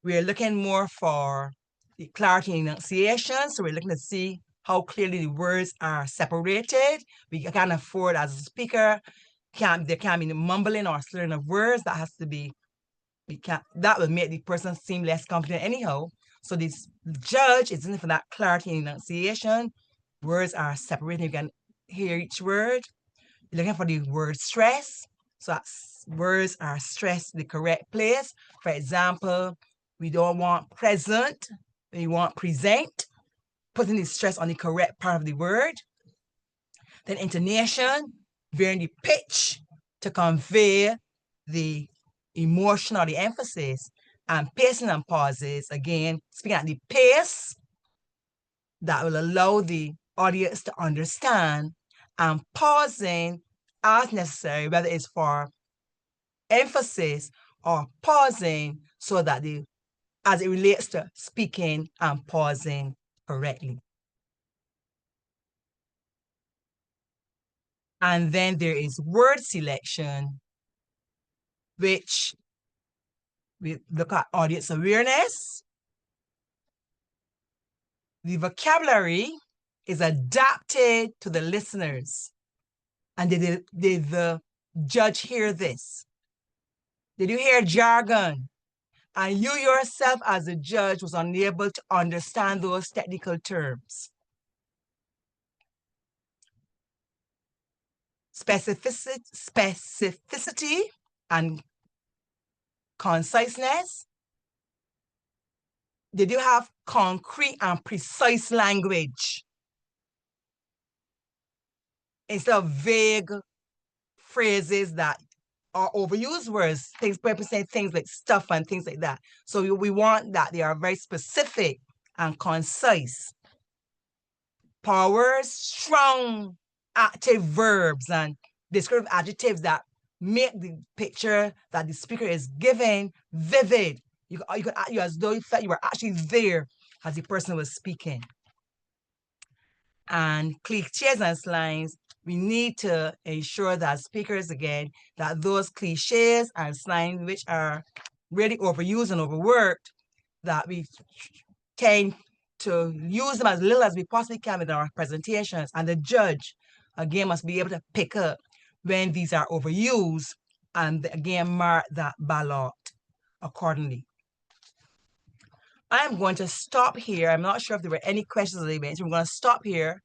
we're looking more for the clarity in enunciation. So we're looking to see how clearly the words are separated. We can't afford, as a speaker, there can't be mumbling or slurring of words. That has to be, that will make the person seem less confident anyhow. So this judge is looking for that clarity in enunciation. Words are separated. You can hear each word. You're looking for the word stress. So words are stressed in the correct place. For example, we don't want present, we want present, putting the stress on the correct part of the word. Then intonation, varying the pitch to convey the emotion or the emphasis. And pacing and pauses, again, speaking at the pace that will allow the audience to understand, and pausing as necessary, whether it's for emphasis or pausing so that as it relates to speaking and pausing correctly. And then there is word selection, which we look at audience awareness. The vocabulary is adapted to the listeners. And did the judge hear this? Did you hear jargon? and you yourself as a judge was unable to understand those technical terms. Specificity and conciseness. Did you have concrete and precise language instead of vague phrases that are overused words? Things represent things like stuff and things like that. So we want that they are very specific and concise. Powers, strong active verbs and descriptive adjectives that make the picture that the speaker is giving vivid. You as though you felt you were actually there as the person was speaking. And cliches and slangs, we need to ensure that speakers, again, that those cliches and slang which are really overused and overworked, that we tend to use them as little as we possibly can in our presentations. And the judge, again, must be able to pick up when these are overused and, again, mark that ballot accordingly. I'm going to stop here. I'm not sure if there were any questions that they mentioned. We're going to stop here.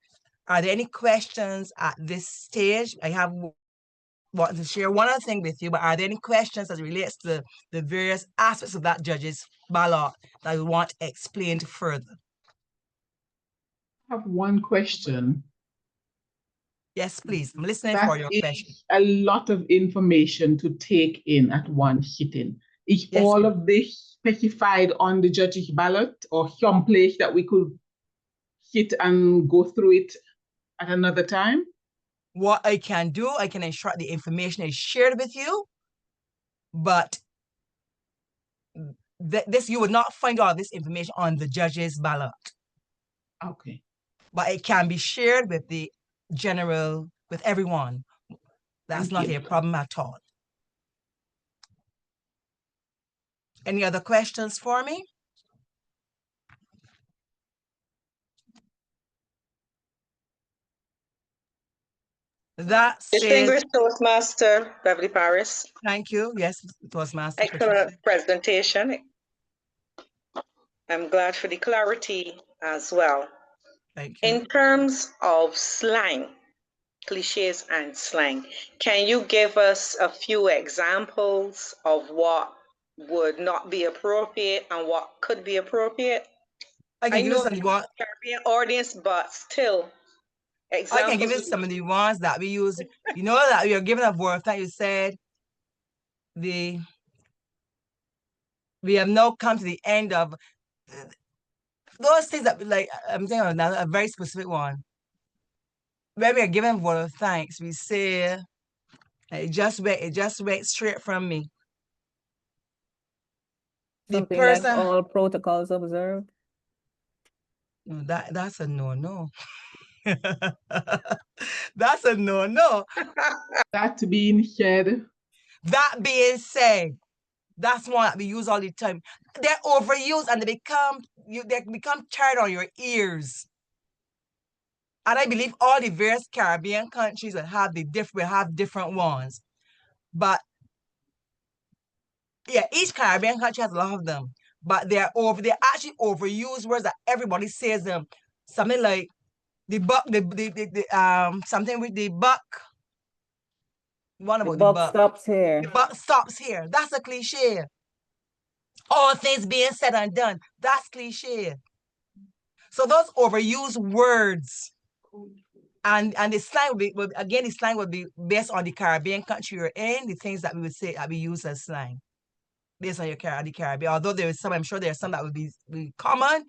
Are there any questions at this stage? I have wanted to share one other thing with you, but are there any questions as it relates to the various aspects of that judge's ballot that you want explained further? I have one question. Yes, please. I'm listening for your question. A lot of information to take in at one sitting. Is Yes, all of this specified on the judge's ballot or some place that we could sit and go through it at another time? What I can do, I can ensure the information is shared with you, but this you would not find all this information on the judge's ballot. Okay. But it can be shared with the general, with everyone. That's not a problem at all. Any other questions for me? That says, Distinguished Toastmaster Beverly Paris. Thank you. Yes, Toastmaster. Excellent presentation. I'm glad for the clarity as well. Thank you. In terms of slang, cliches and slang, can you give us a few examples of what would not be appropriate and what could be appropriate? I know it's Caribbean audience, but still, examples. I can give you some of the ones that we use. You know that we are given a word that you said. We have now come to the end of those things that, like, I'm thinking of another, a very specific one. When we are given word of thanks, we say, it just went straight from me. Something like all protocols observed. No, that's a no. That's a no. That being said. That being said, that's one that we use all the time. They're overused and they become tired on your ears. And I believe all the various Caribbean countries will have different ones. But yeah, each Caribbean country has a lot of them. But they're actually overused words that everybody says them. Something like the buck, something with the buck. One about the buck stops here. The buck stops here. That's a cliche. All things being said and done. That's cliche. So those overused words, and the slang the slang would be based on the Caribbean country you're in, the things that we would say that we use as slang based on the Caribbean. Although there is some, I'm sure there are some that would be common,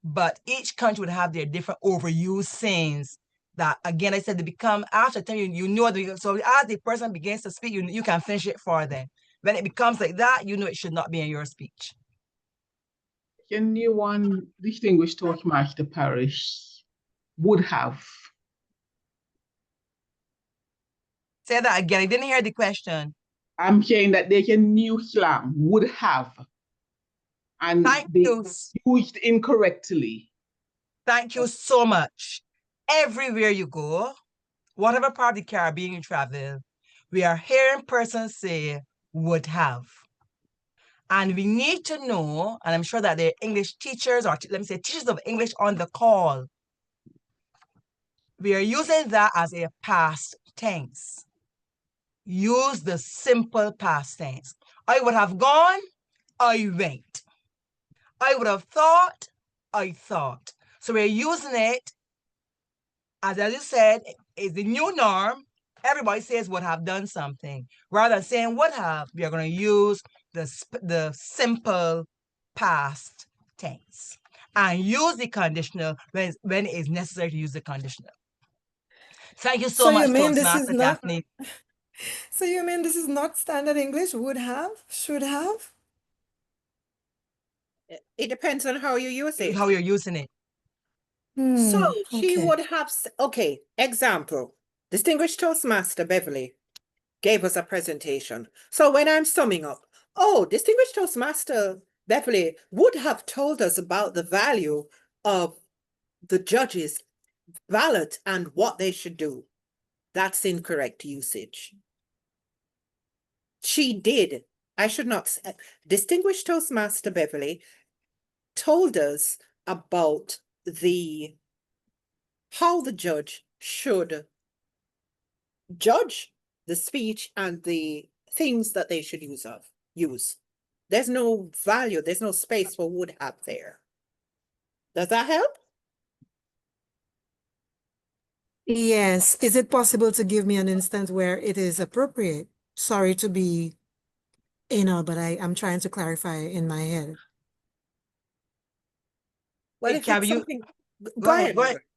but each country would have their different overused sayings that, again, I said, they become, after time, you know, so as the person begins to speak, you can finish it for them. When it becomes like that, you know it should not be in your speech. Can you, one distinguished Toastmaster Parish, would have? Say that again. I didn't hear the question. I'm saying that they can new slang, would have, and they used incorrectly. Thank you so much. Everywhere you go, whatever part of the Caribbean you travel, we are hearing persons say would have. And we need to know, and I'm sure that there are English teachers, or let me say teachers of English on the call. We are using that as a past tense. Use the simple past tense. I would have gone, I went. I would have thought, I thought. So we're using it, as you said, is the new norm. Everybody says would have done something. Rather than saying would have, we are going to use the simple past tense and use the conditional when it is necessary to use the conditional. Thank you so much, Toastmaster Kathleen. So you mean this is not standard English? Would have? Should have? It depends on how you use it. How you're using it. So she okay. would have, okay, example, Distinguished Toastmaster Beverly gave us a presentation. So when I'm summing up, oh, Distinguished Toastmaster Beverly would have told us about the value of the judges' ballot and what they should do. That's incorrect usage. She did. I should not say. Distinguished Toastmaster Beverly told us about how the judge should judge the speech and the things that they should use. There's no value, there's no space for would have there. Does that help? Yes. Is it possible to give me an instance where it is appropriate? Sorry to be anal, but I'm trying to clarify in my head. Well, if it's something, go ahead.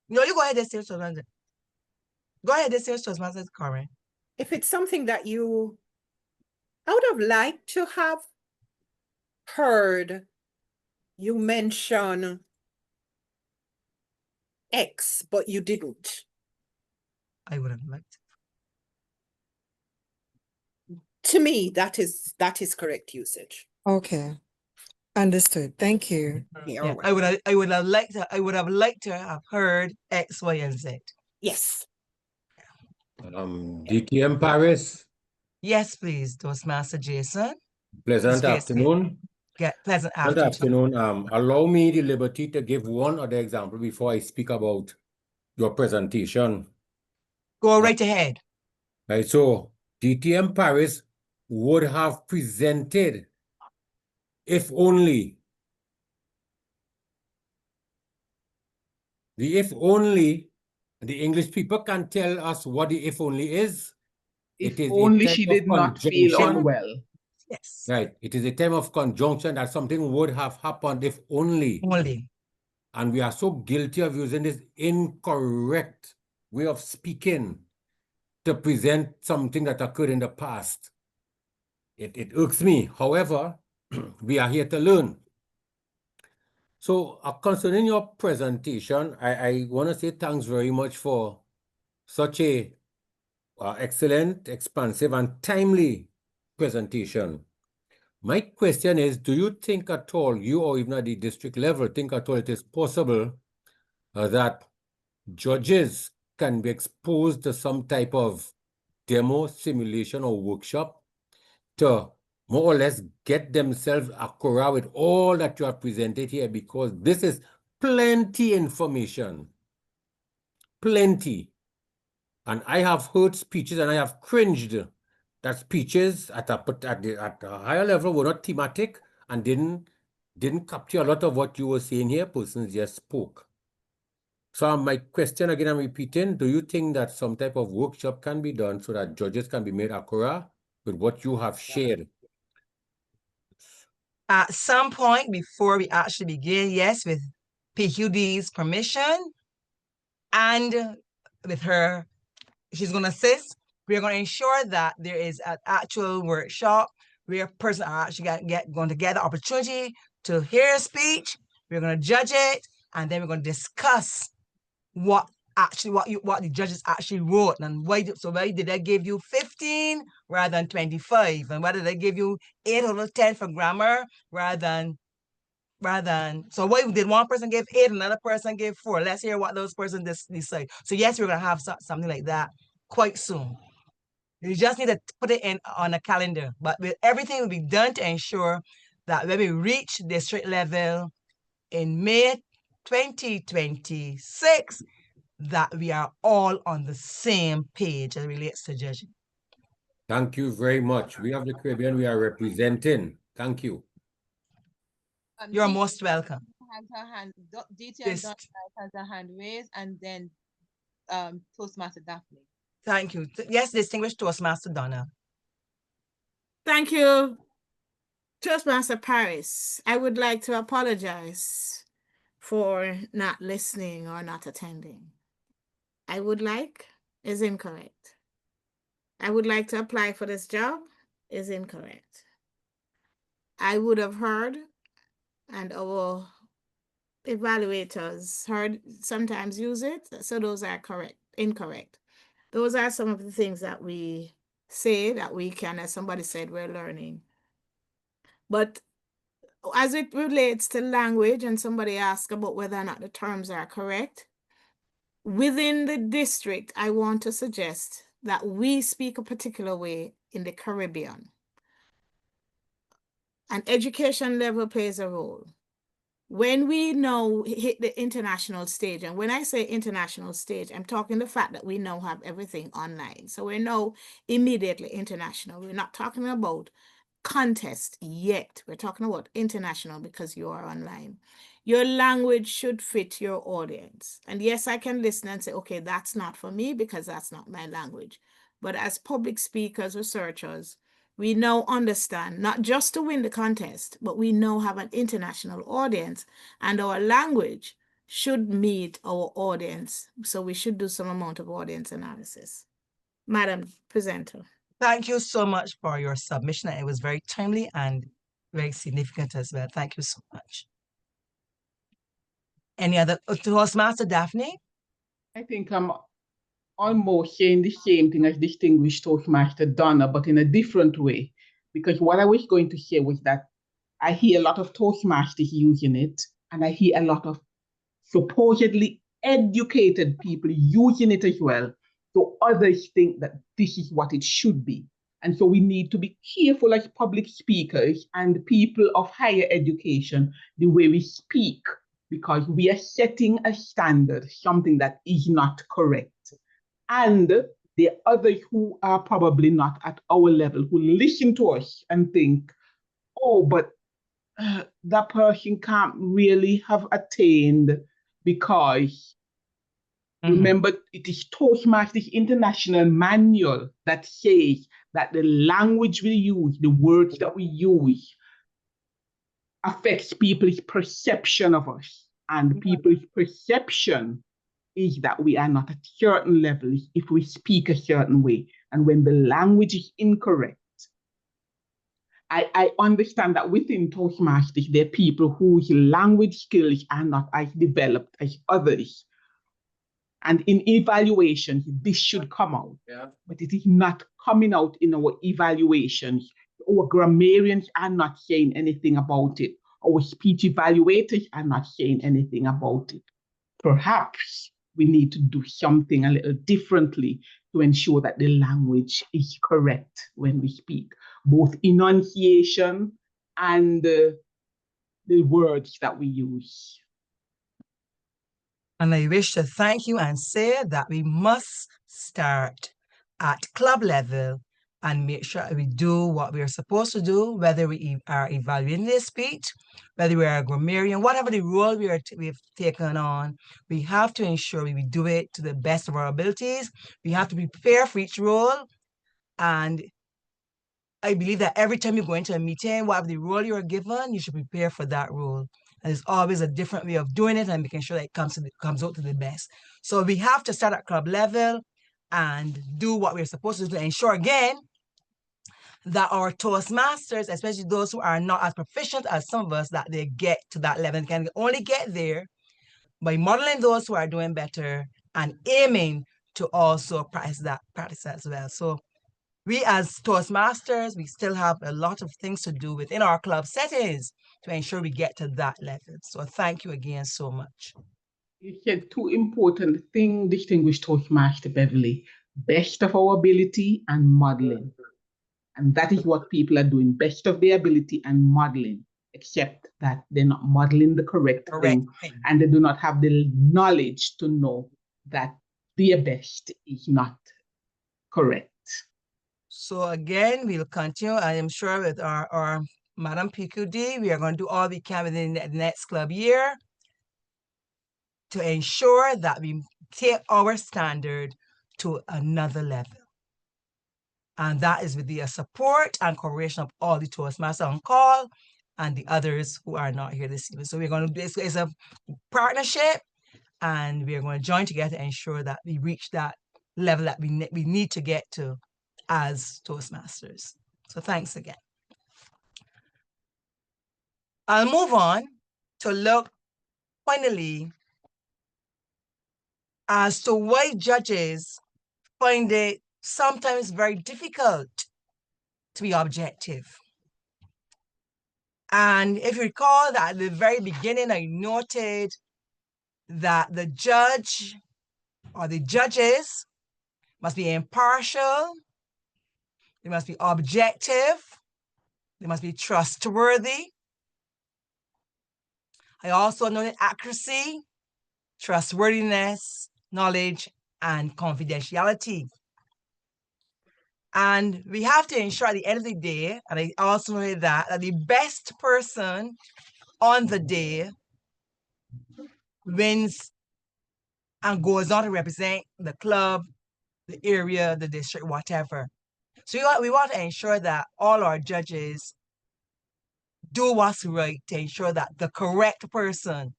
No, you go ahead and say it. Go ahead and say it, Toastmaster Karen. If it's something that I would have liked to have heard you mention X, but you didn't. I would have liked. To me, that is correct usage. Okay. Understood. Thank you. Yeah, I would have liked to have heard X, Y, and Z. Yes. DTM Paris. Yes, please, Toastmaster Jason. Pleasant afternoon. Yeah, pleasant afternoon. Allow me the liberty to give one other example before I speak about your presentation. Go right ahead. Right, so DTM Paris would have presented if only. The if only, the English people can tell us what the if only is. If it is only she did not feel unwell. Yes. Right. It is a term of conjunction that something would have happened if only. Only. And we are so guilty of using this incorrect way of speaking to present something that occurred in the past. It irks me. However, we are here to learn. So concerning your presentation, I want to say thanks very much for such a excellent, expansive, and timely presentation. My question is, do you think at all, you or even at the district level, think at all it is possible that judges can be exposed to some type of demo, simulation, or workshop to more or less get themselves accurate with all that you have presented here? Because this is plenty information. Plenty. And I have heard speeches and I have cringed that speeches at a higher level were not thematic and didn't capture a lot of what you were saying here. Persons just spoke. So my question again, I'm repeating, do you think that some type of workshop can be done so that judges can be made accurate with what you have shared? At some point before we actually begin, yes, with PQD's permission and with her, she's going to assist. We're going to ensure that there is an actual workshop where a person are actually going to get the opportunity to hear a speech. We're going to judge it, and then we're going to discuss what the judges actually wrote, and why did they give you 15 rather than 25, and whether they give you 8 or 10 for grammar rather than so why did one person give 8, another person give 4? Let's hear what those persons decide. So yes, we're gonna have something like that quite soon. You just need to put it in on a calendar, but everything will be done to ensure that when we reach district level in May 2026, that we are all on the same page as it relates to judging. Thank you very much. We have the Caribbean we are representing. Thank you. You're most welcome. Has her hand, detailed Yes. has her hand raised, and then Toastmaster Daphne. Thank you. Yes, distinguished Toastmaster Donna. Thank you, Toastmaster Paris. I would like to apologize for not listening or not attending. I would like is incorrect. I would like to apply for this job is incorrect. I would have heard, and our evaluators heard sometimes use it, so those are incorrect. Those are some of the things that we say that we can, as somebody said, we're learning. But as it relates to language, and somebody asked about whether or not the terms are correct, within the district, I want to suggest that we speak a particular way in the Caribbean. And education level plays a role. When we now hit the international stage, and when I say international stage, I'm talking the fact that we now have everything online. So we're now immediately international. We're not talking about contest yet. We're talking about international because you are online. Your language should fit your audience. And yes, I can listen and say, okay, that's not for me because that's not my language. But as public speakers, researchers, we now understand not just to win the contest, but we now have an international audience, and our language should meet our audience. So we should do some amount of audience analysis. Madam Presenter. Thank you so much for your submission. It was very timely and very significant as well. Thank you so much. Any other, Toastmaster Daphne? I think I'm almost saying the same thing as distinguished Toastmaster Donna, but in a different way. Because what I was going to say was that I hear a lot of Toastmasters using it, and I hear a lot of supposedly educated people using it as well. So others think that this is what it should be. And so we need to be careful as public speakers and people of higher education, the way we speak, because we are setting a standard, something that is not correct. And the others who are probably not at our level, who listen to us and think, oh, but that person can't really have attained because remember, it is Toastmasters International Manual that says that the language we use, the words that we use, affects people's perception of us. And people's perception is that we are not at certain levels if we speak a certain way. And when the language is incorrect, I understand that within Toastmasters, there are people whose language skills are not as developed as others. And in evaluations, this should come out. Yeah. But it is not coming out in our evaluations. Our grammarians are not saying anything about it. Our speech evaluators are not saying anything about it. Perhaps we need to do something a little differently to ensure that the language is correct when we speak, both enunciation and the words that we use. And I wish to thank you and say that we must start at club level and make sure we do what we are supposed to do, whether we are evaluating this speech, whether we are a grammarian, whatever the role we've taken on, we have to ensure we do it to the best of our abilities. We have to prepare for each role. And I believe that every time you go into a meeting, whatever the role you are given, you should prepare for that role. And there's always a different way of doing it and making sure that it comes out to the best. So we have to start at club level and do what we're supposed to do to ensure, again, that our Toastmasters, especially those who are not as proficient as some of us, that they get to that level and can only get there by modeling those who are doing better and aiming to also practice as well. So we as Toastmasters, we still have a lot of things to do within our club settings to ensure we get to that level. So thank you again so much. You said two important things, distinguished Toastmaster Beverly: best of our ability and modeling. And that is what people are doing, best of their ability and modeling. except that they're not modeling the correct thing, and they do not have the knowledge to know that their best is not correct. So again, we'll continue, I am sure, with our Madam PQD. We are going to do all we can within the next club year to ensure that we take our standard to another level. And that is with the support and cooperation of all the Toastmasters on call and the others who are not here this evening. So we're going to do it's a partnership, and we're going to join together to ensure that we reach that level that we need to get to as Toastmasters. So thanks again. I'll move on to look finally as to why judges find it sometimes very difficult to be objective. And if you recall that at the very beginning, I noted that the judge or the judges must be impartial, they must be objective, they must be trustworthy. I also noted accuracy, trustworthiness, knowledge, and confidentiality. And we have to ensure at the end of the day, and I also noted that the best person on the day wins and goes on to represent the club, the area, the district, whatever. So we want to ensure that all our judges do what's right to ensure that the correct person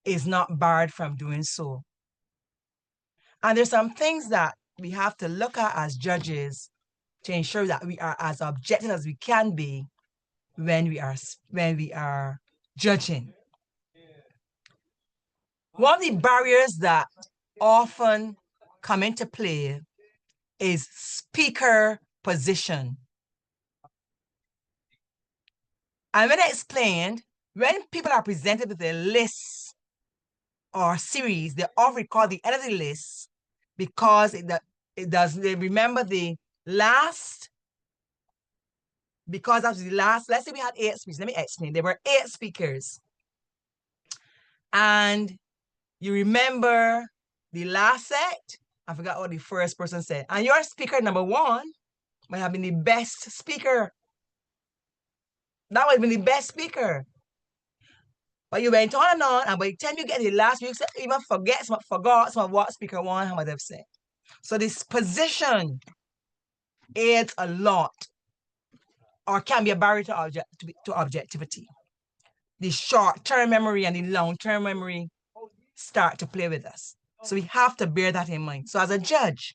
is not barred from doing so. And there's some things that we have to look at as judges to ensure that we are as objective as we can be when we are judging. One of the barriers that often come into play is speaker position. And when I explained, when people are presented with a list or series, they often recall the end of the list because they remember the last, because that's the last. Let's say we had 8 speakers. Let me explain. There were 8 speakers. And you remember the last set. I forgot what the first person said. And your speaker number 1 might have been the best speaker. That would have been the best speaker. But you went on, and by the time you get to the last, you even forgot some of what speaker 1 might have said. So this position aids a lot, or can be a barrier to objectivity. The short-term memory and the long-term memory start to play with us. So we have to bear that in mind. So as a judge,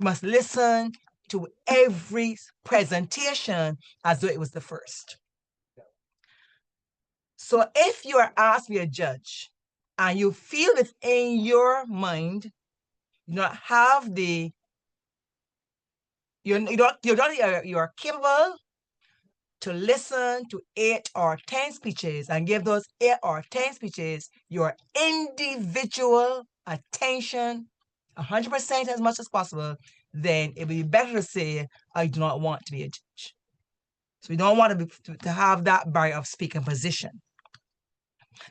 we must listen to every presentation as though it was the first. So if you are asked to be a judge and you feel within your mind you don't have you are capable to listen to 8 or 10 speeches and give those 8 or 10 speeches your individual attention 100% as much as possible, then it would be better to say, I do not want to be a judge. So we don't want to have that barrier of speaking position.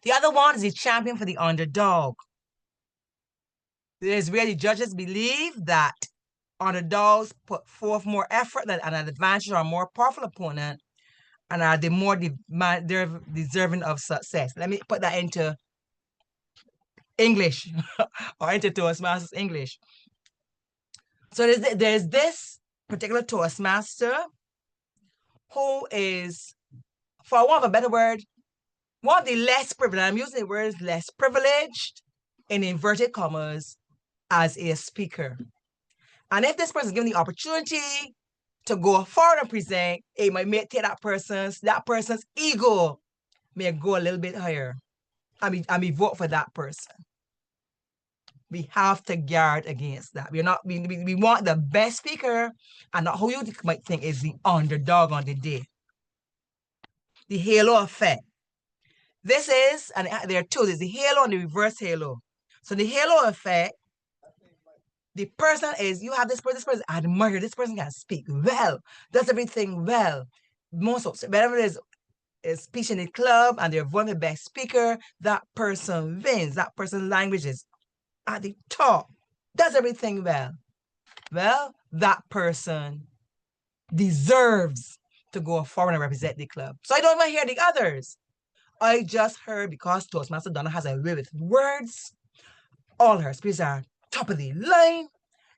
The other one is the champion for the underdog. This is where the judges believe that underdogs put forth more effort than an advantage or a more powerful opponent and are the more deserving of success. Let me put that into English or into Toastmasters English. So there's this particular Toastmaster who is, for want of a better word, one of the less privileged, I'm using the words less privileged in inverted commas as a speaker. And if this person is given the opportunity to go forward and present, it might take that person's ego may go a little bit higher. And we vote for that person. We have to guard against that. We want the best speaker and not who you might think is the underdog on the day. The halo effect. This is, and there are 2, there's the halo and the reverse halo. So the halo effect, the person is, you have this person admire, this person can speak well, does everything well. Whatever it is, a speech in the club and they're voting the best speaker, that person wins. That person's language is at the top, does everything well. Well, that person deserves to go forward and represent the club. So I don't even hear the others. I just heard because Toastmaster Donna has a way with words, all her speeches are top of the line.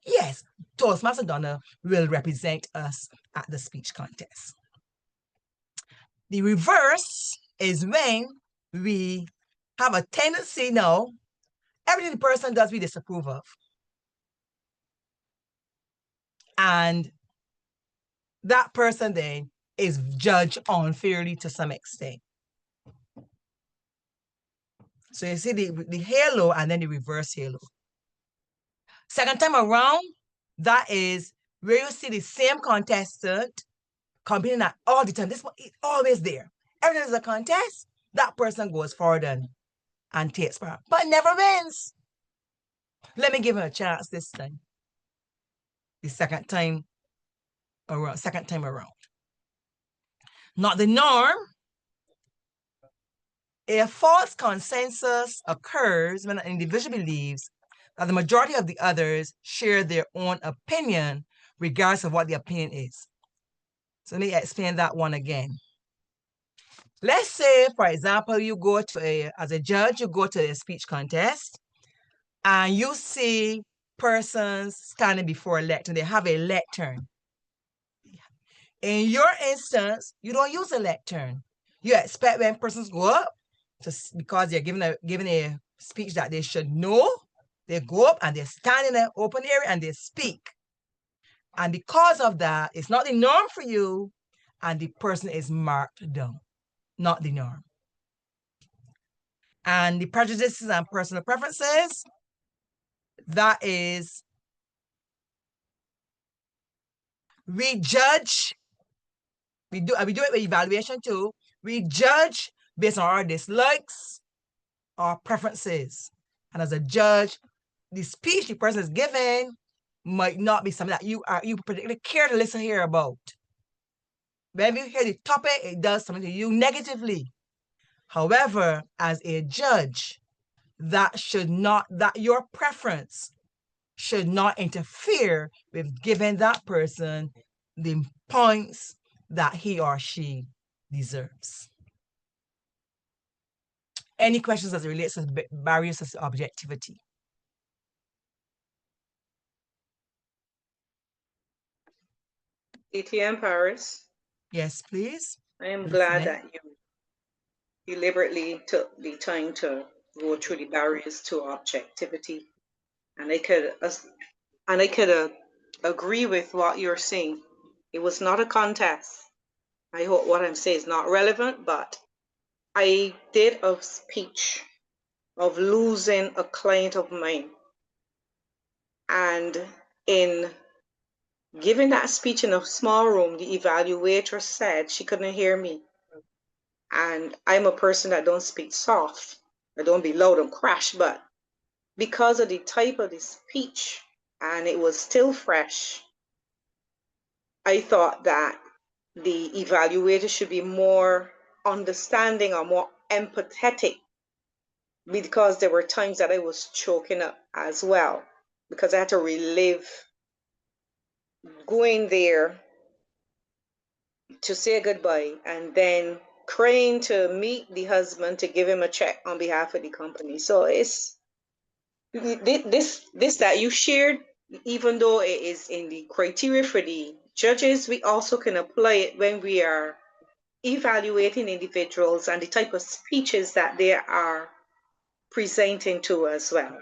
Yes, Toastmaster Donna will represent us at the speech contest. The reverse is when we have a tendency now, everything the person does we disapprove of. And that person then is judged unfairly to some extent. So you see the halo and then the reverse halo. Second time around, that is where you see the same contestant competing at all the time. This one is always there. Every time there's a contest, that person goes forward and takes part, but never wins. Let me give him a chance this time. The second time around. Not the norm. A false consensus occurs when an individual believes that the majority of the others share their own opinion, regardless of what the opinion is. So let me explain that one again. Let's say, for example, you go to as a judge, you go to a speech contest and you see persons standing before a lectern. They have a lectern. In your instance, you don't use a lectern. You expect when persons go up, because they're giving a speech that they should know, they go up and they stand in an open area and they speak. And because of that, it's not the norm for you, and the person is marked down, not the norm. And the prejudices and personal preferences, that is, we judge, we do it with evaluation too. We judge based on our dislikes, our preferences. And as a judge, the speech the person is giving might not be something that you particularly care to listen here about. When you hear the topic, it does something to you negatively. However, as a judge, that your preference should not interfere with giving that person the points that he or she deserves. Any questions as it relates to barriers to objectivity? ATM Paris. Yes, please. I am glad that you deliberately took the time to go through the barriers to objectivity, and I could agree with what you're saying. It was not a contest. I hope what I'm saying is not relevant, but I did a speech of losing a client of mine, and in giving that speech in a small room, the evaluator said she couldn't hear me. And I'm a person that don't speak soft. I don't be loud and crash, but because of the type of the speech, and it was still fresh, I thought that the evaluator should be more understanding or more empathetic, because there were times that I was choking up as well, because I had to relive going there to say goodbye and then crying to meet the husband to give him a check on behalf of the company. So it's this that you shared, even though it is in the criteria for the judges, we also can apply it when we are evaluating individuals and the type of speeches that they are presenting to as well.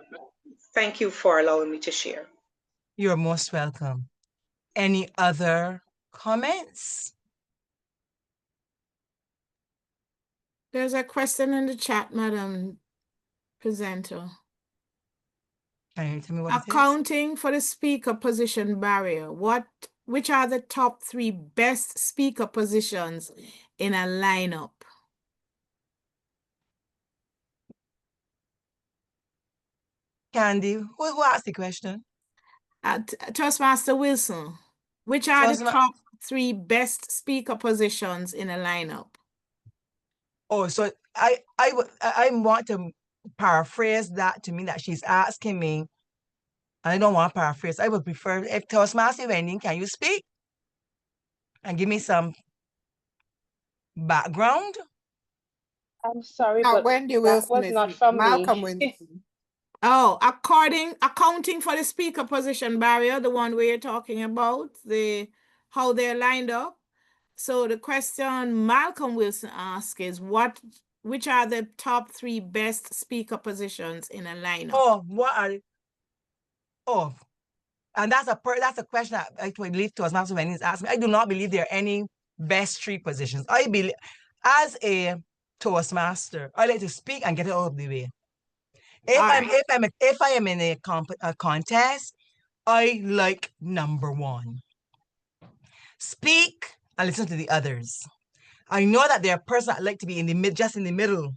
Thank you for allowing me to share. You're most welcome. Any other comments? There's a question in the chat, Madam Presenter. Can you tell me what it is? Accounting for the speaker position barrier, which are the top 3 best speaker positions in a lineup? Candy, who asked the question? Toastmaster Wilson, which are the top 3 best speaker positions in a lineup? Oh, so I want to paraphrase that to mean that she's asking me, and I don't want to paraphrase. I would prefer if Toastmaster Wendy, can you speak and give me some background? I'm sorry, Now, but Wendy that Wilson was is not from Malcolm me. Wilson. Oh, accounting for the speaker position barrier, the one where you're talking about, how they're lined up. So the question Malcolm Wilson asked is which are the top 3 best speaker positions in a lineup? And that's a question that I believe Toastmaster Wendy is asking me. I do not believe there are any best 3 positions. I believe as a Toastmaster, I like to speak and get it out of the way. If I am in a contest, I like number 1. Speak and listen to the others. I know that there are persons that like to be just in the middle.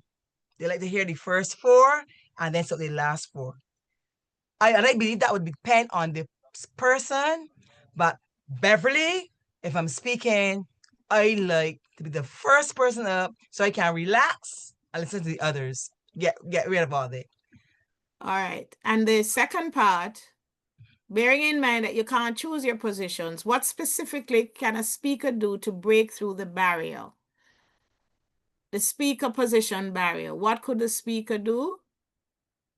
They like to hear the first 4 and then so the last 4. I believe that would depend on the person, but Beverly, if I'm speaking, I like to be the first person up so I can relax and listen to the others. Get rid of all that. All right. And the second part, bearing in mind that you can't choose your positions, what specifically can a speaker do to break through the barrier? The speaker position barrier. What could the speaker do?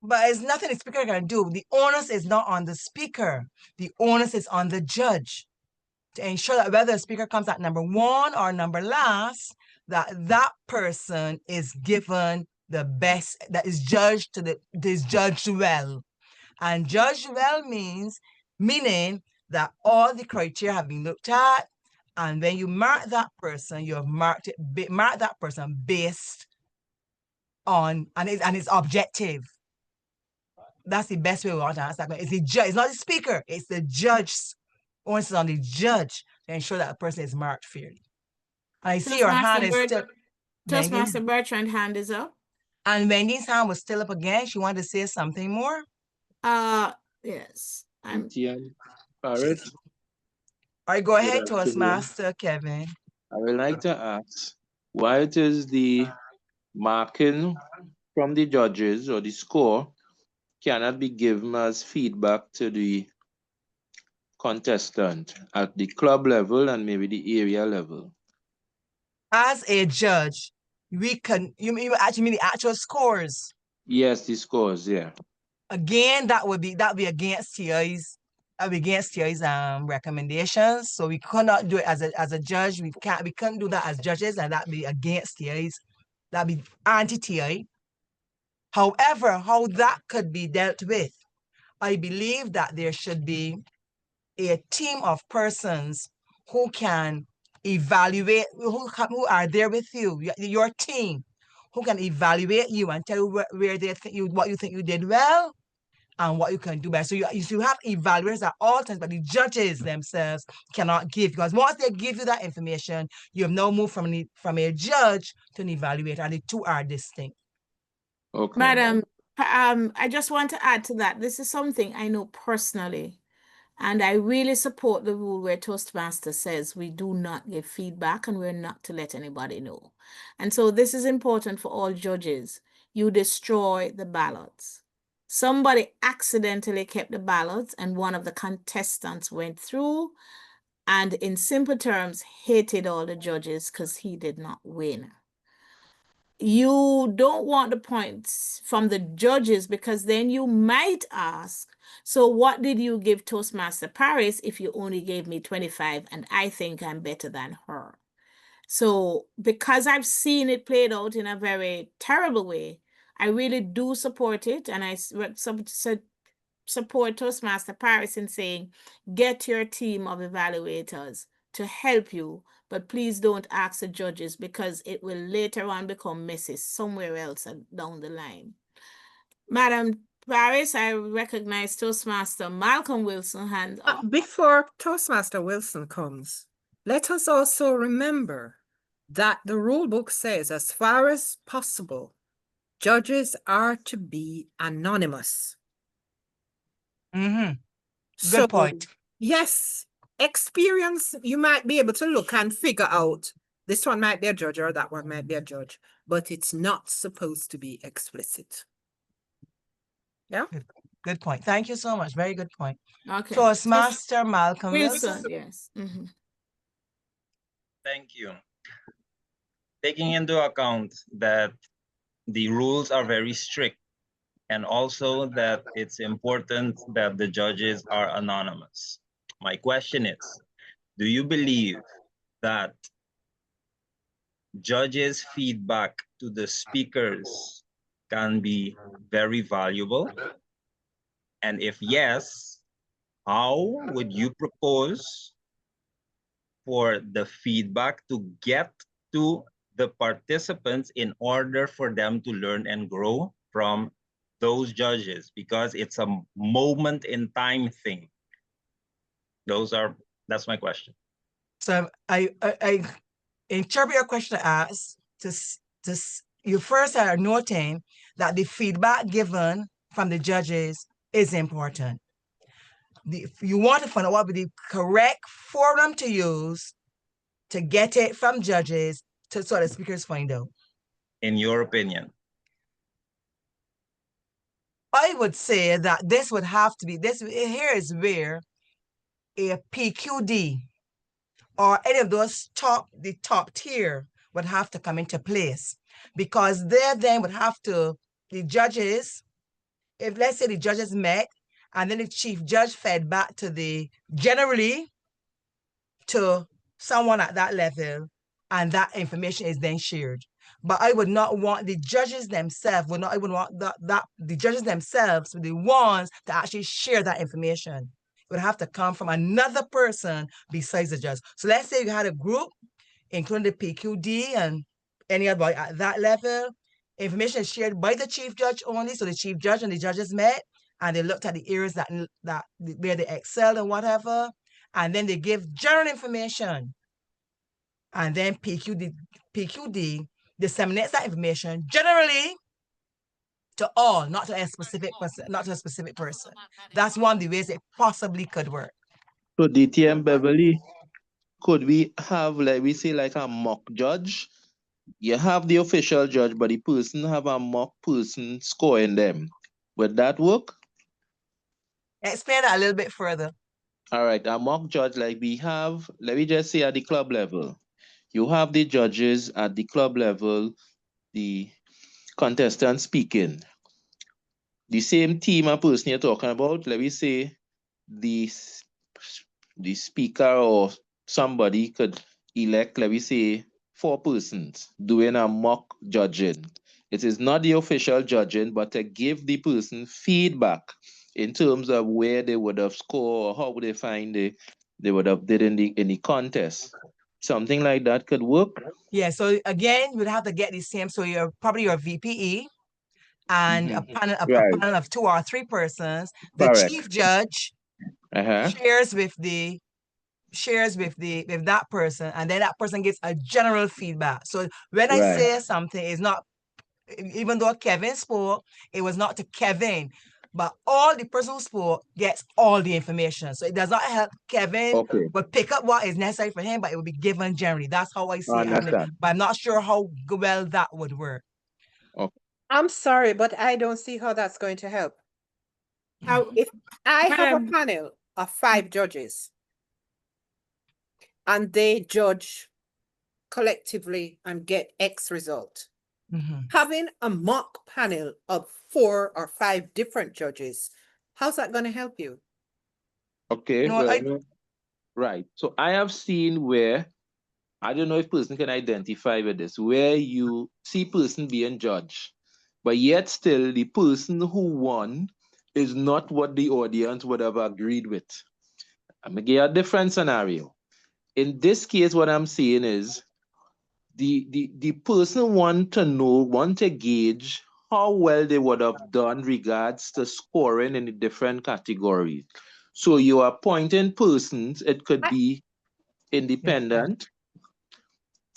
But it's nothing the speaker can do. The onus is not on the speaker. The onus is on the judge to ensure that whether the speaker comes at number 1 or number last, that person is given the best, that is judged well. And judged well meaning that all the criteria have been looked at, and when you mark that person, you have marked that person based on and it's objective. That's the best way we want to answer that. It's the judge. It's not the speaker. It's the judge's onus is on the judge to ensure that a person is marked fairly. I see your hand is still. Toastmaster Bertrand hand is up. And Wendy's hand was still up again. She wanted to say something more. Yes. Paris. All right, go ahead, Toastmaster Kevin. I would like to ask why it is the marking from the judges or the score cannot be given as feedback to the contestant at the club level and maybe the area level. As a judge, we can, you actually mean the actual scores? Yes, the scores, yeah. Again, that would be against TI's recommendations. So we cannot do it as a judge. We couldn't do that as judges, and that'd be against TI's. That'd be anti-TI. However, how that could be dealt with, I believe that there should be a team of persons who can evaluate, who are there with you, your team, who can evaluate you and tell you where they think what you think you did well and what you can do better. So you have evaluators at all times, but the judges themselves cannot give, because once they give you that information, you have now moved from a judge to an evaluator, and the 2 are distinct. Okay. Madam, I just want to add to that. This is something I know personally, and I really support the rule where Toastmaster says we do not give feedback and we're not to let anybody know. And so this is important for all judges. You destroy the ballots. Somebody accidentally kept the ballots and one of the contestants went through and in simple terms hated all the judges because he did not win. You don't want the points from the judges, because then you might ask, so what did you give Toastmaster Paris if you only gave me 25 and I think I'm better than her? So because I've seen it played out in a very terrible way, I really do support it, and I support Toastmaster Paris in saying, get your team of evaluators to help you, but please don't ask the judges, because it will later on become messy somewhere else down the line. Madam Paris, I recognize Toastmaster Malcolm Wilson hand up. Before Toastmaster Wilson comes, let us also remember that the rule book says, as far as possible, judges are to be anonymous. Good point. Yes, experience, you might be able to look and figure out this one might be a judge or that one might be a judge. but it's not supposed to be explicit. Yeah. Good point. Thank you so much. Very good point. Okay. Toastmaster Malcolm Wilson, Wilson. yes. Mhm. Thank you. Taking into account that the rules are very strict and also that it's important that the judges are anonymous. My question is, do you believe that judges' feedback to the speakers can be very valuable? And if yes, how would you propose for the feedback to get to the participants in order for them to learn and grow from those judges? Because it's a moment in time thing. That's my question. So I interpret your question as you first are noting that the feedback given from the judges is important. You want to find out what would be the correct forum to use to get it from judges so the speakers find out. In your opinion? I would say that this would have to be, here is where a PQD or any of those the top tier would have to come into place, because they then would have to, the judges, if let's say the judges met and then the chief judge fed back to generally to someone at that level, and that information is then shared. But I would not want the judges themselves, I would want that the judges themselves were the ones to actually share that information. It would have to come from another person besides the judge. So let's say you had a group, including the PQD and any other at that level. Information is shared by the chief judge only. So the chief judge and the judges met and they looked at the areas that where they excelled and whatever, and then they give general information. And then PQD disseminates that information generally to all, not to a specific person, That's one of the ways it possibly could work. So DTM Beverly, could we have, like we say, like a mock judge? You have the official judge, but the person have a mock person scoring them. Would that work? Explain that a little bit further. All right, a mock judge like we have, let me just say at the club level. You have the judges at the club level, the contestant speaking. The same team and person you're talking about, let me say the speaker or somebody could elect, let me say, 4 persons doing a mock judging. It is not the official judging, but to give the person feedback in terms of where they would have scored or how would they find they would have did in the contest. Something like that could work. Yeah, so again, you'd have to get the same. So you're probably your VPE and a panel of 2 or 3 persons. The Correct. chief judge shares with that person, and then that person gets a general feedback. So when I say something, it's not, even though Kevin spoke, it was not to Kevin, but all the person who spoke gets all the information. So it does not help Kevin, but pick up what is necessary for him, but it will be given generally. That's how I see it. But I'm not sure how well that would work. I'm sorry, but I don't see how that's going to help. If I have a panel of 5 judges and they judge collectively and get X result, having a mock panel of 4 or 5 different judges, how's that going to help you? Okay, right. So I have seen where, I don't know if person can identify with this, where you see person being judged, but yet still the person who won is not what the audience would have agreed with. I'm going to give you a different scenario. In this case, what I'm saying is the person want to gauge how well they would have done regards to scoring in the different categories. So you are appointing persons, it could be independent.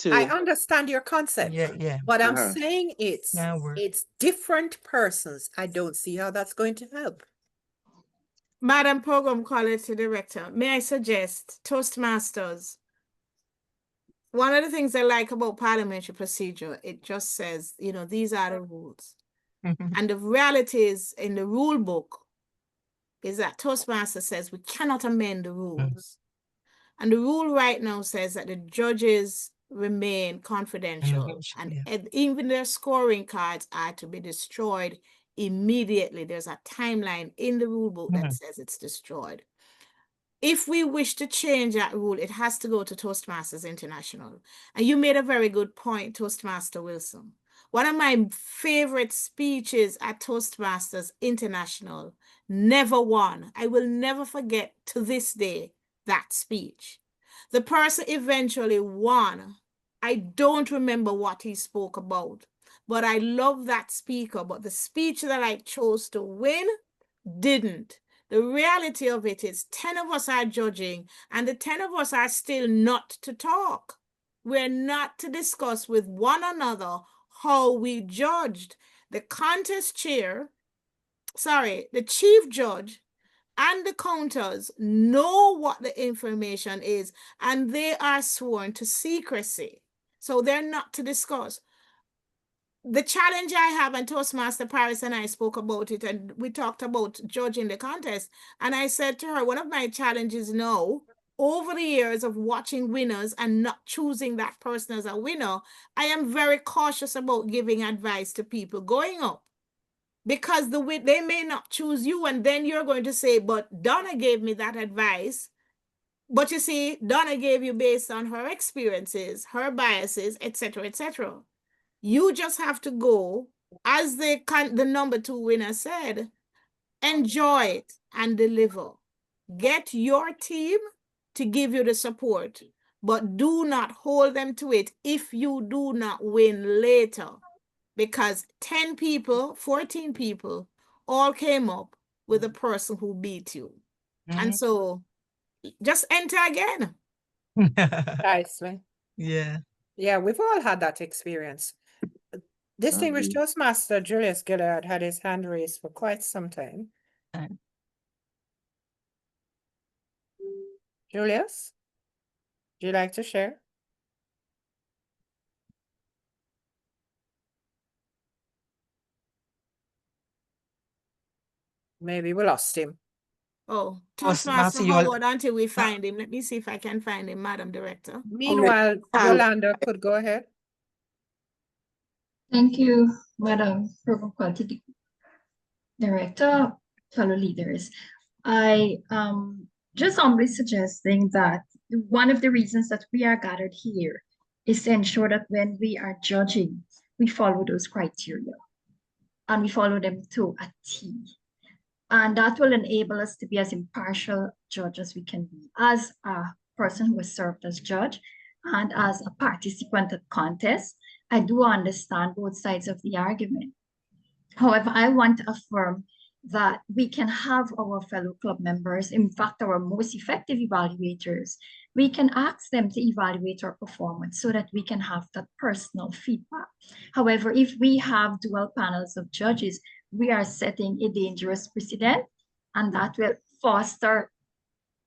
I understand your concept. But I'm Uh-huh. saying it's different persons. I don't see how that's going to help. Madam Program Quality Director, may I suggest Toastmasters one of the things I like about parliamentary procedure, it just says, these are the rules. And the reality is, in the rule book, is that Toastmaster says we cannot amend the rules. And the rule right now says that the judges remain confidential, and even their scoring cards are to be destroyed immediately. There's a timeline in the rule book that says it's destroyed. If we wish to change that rule, it has to go to Toastmasters International. And you made a very good point, Toastmaster Wilson. One of my favorite speeches at Toastmasters International never won. I will never forget to this day that speech. The person eventually won. I don't remember what he spoke about, but I love that speaker. But the speech that I chose to win didn't. The reality of it is 10 of us are judging, and the 10 of us are still not to talk. We're not to discuss with one another how we judged. The contest chair, the chief judge and the counters know what the information is, and they are sworn to secrecy. So they're not to discuss. The challenge I have, and Toastmaster Paris and I spoke about it, and we talked about judging the contest. And I said to her, one of my challenges now, over the years of watching winners and not choosing that person as a winner, I am very cautious about giving advice to people going up, because they may not choose you, and then you're going to say, but Donna gave me that advice. But you see, Donna gave you based on her experiences, her biases, etc., etc. You just have to go, as the number 2 winner said, enjoy it and deliver. Get your team to give you the support, but do not hold them to it if you do not win later, because 10 people, 14 people all came up with a person who beat you. And so just enter again. Precisely. Yeah. Yeah, we've all had that experience. Distinguished Toastmaster Julius Gillard had his hand raised for quite some time. Julius, would you like to share? Maybe we lost him. Oh, Toastmaster, Toastmaster Howard, until we find him. Let me see if I can find him, Madam Director. Meanwhile, Yolanda could go ahead. Thank you, Madam Program Quality Director, fellow leaders. I just humbly suggesting that one of the reasons that we are gathered here is to ensure that when we are judging, we follow those criteria and we follow them to a T. And that will enable us to be as impartial judge as we can be. As a person who has served as judge and as a participant at contest, I do understand both sides of the argument. However, I want to affirm that we can have our fellow club members, in fact, our most effective evaluators, we can ask them to evaluate our performance so that we can have that personal feedback. However, if we have dual panels of judges, we are setting a dangerous precedent, and that will foster,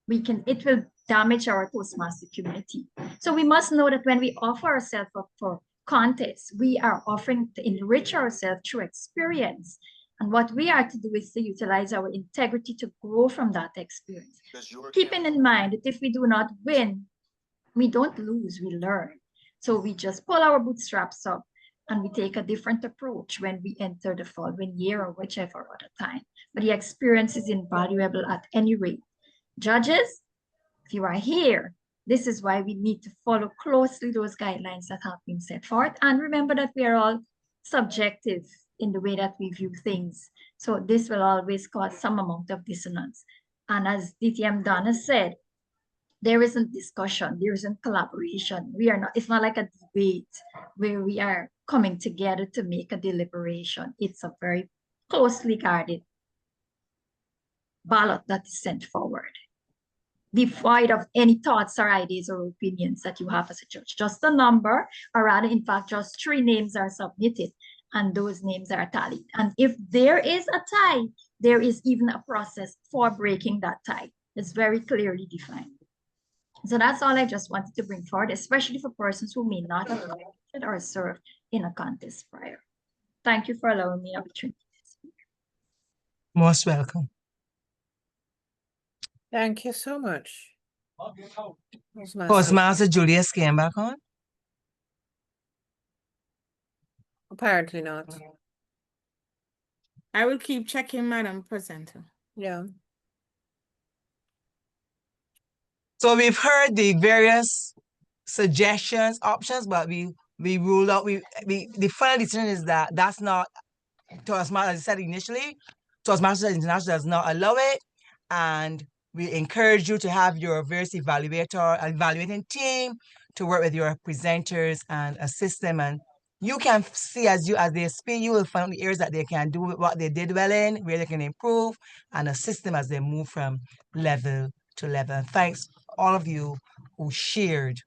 it will damage our Toastmaster community. So we must know that when we offer ourselves up for contests, we are offering to enrich ourselves through experience. And what we are to do is to utilize our integrity to grow from that experience. Keeping in mind that if we do not win, we don't lose, we learn. So we just pull our bootstraps up and we take a different approach when we enter the following year or whichever other time. But the experience is invaluable at any rate. Judges, if you are here, this is why we need to follow closely those guidelines that have been set forth. And remember that we are all subjective in the way that we view things. So this will always cause some amount of dissonance. And as DTM Donna said, there isn't discussion, there isn't collaboration. It's not like a debate where we are coming together to make a deliberation. It's a very closely guarded ballot that is sent forward, devoid of any thoughts or ideas or opinions that you have as a judge. Just a number, or rather, in fact, just 3 names are submitted, and those names are tallied. And if there is a tie, there is even a process for breaking that tie. It's very clearly defined. So that's all I just wanted to bring forward, especially for persons who may not have competed or served in a contest prior. Thank you for allowing me the opportunity. Most welcome. Thank you so much. Toastmaster Julius came back on? Apparently not. I will keep checking, Madam Presenter. Yeah. So we've heard the various suggestions, options, but we ruled out, the final decision is that that's not, Toastmaster, as I said initially, Toastmasters International does not allow it, and we encourage you to have your various evaluating team to work with your presenters and assist them. And you can see as they speak, you will find the areas that they can do what they did well in, where they can improve, and assist them as they move from level to level. And thanks all of you who shared.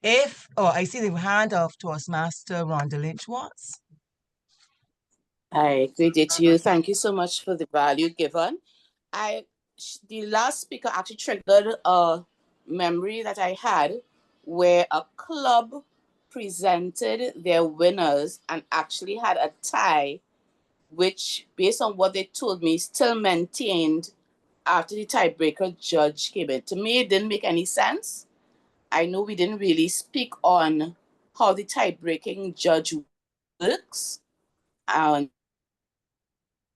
I see the hand of Toastmaster Rhonda Lynch Watts. I greet it to you. Thank you so much for the value given. The last speaker actually triggered a memory that I had where a club presented their winners and actually had a tie, which, based on what they told me, still maintained after the tiebreaker judge came in. To me, it didn't make any sense. I know we didn't really speak on how the tie-breaking judge works. And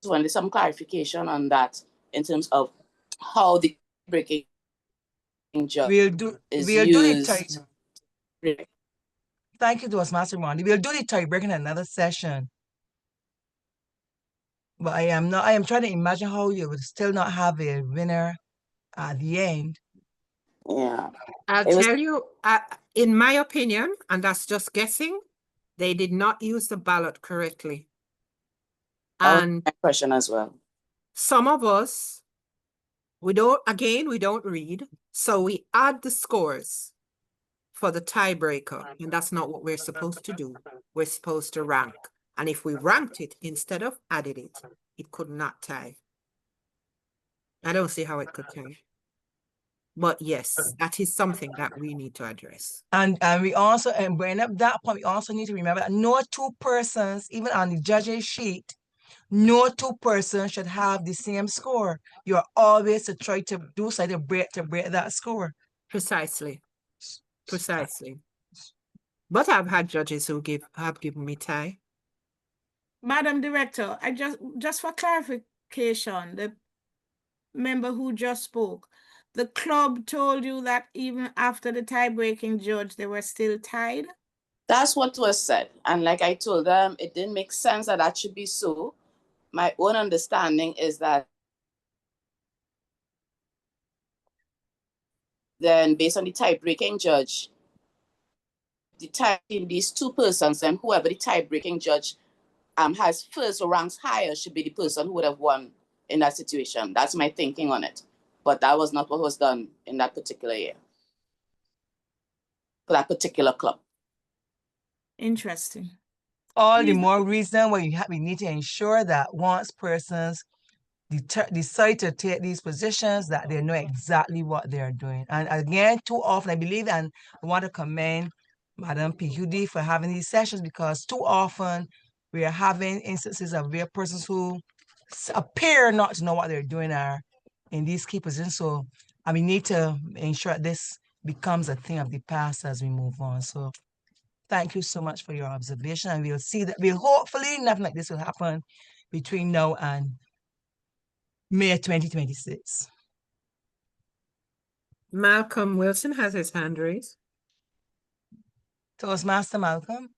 so wanted some clarification on that in terms of how the breaking judge is used. Thank you, Toastmaster Ronnie. We'll do the tiebreaking in another session. But I am trying to imagine how you would still not have a winner at the end. Yeah. I'll tell you, in my opinion, and that's just guessing, they did not use the ballot correctly. And my question as well. Some of us, we don't read, so we add the scores for the tiebreaker, and that's not what we're supposed to do. We're supposed to rank. And if we ranked it instead of added it, it could not tie. I don't see how it could tie. But yes, that is something that we need to address. And we also, and bring up that point, we also need to remember that no two persons, even on the judge's sheet, no two persons should have the same score. You're always to try to do something to break that score. Precisely. But I've had judges who have given me tie. Madam Director, I just for clarification, the member who just spoke, the club told you that even after the tie-breaking judge, they were still tied? That's what was said. And like I told them, it didn't make sense that that should be so. My own understanding is that then based on the tie-breaking judge, the tie in these two persons, and whoever the tie-breaking judge has first or ranks higher should be the person who would have won in that situation. That's my thinking on it. But that was not what was done in that particular year for that particular club. Interesting. All the more reason why we need to ensure that once persons decide to take these positions, that they know exactly what they are doing. And again, too often, I believe, and I want to commend Madam PUD for having these sessions, because too often we are having instances of where persons who appear not to know what they're doing are in these key positions. So we need to ensure that this becomes a thing of the past as we move on. So thank you so much for your observation. And we'll see that hopefully nothing like this will happen between now and May 2026. Malcolm Wilson has his hand raised. Toastmaster Malcolm.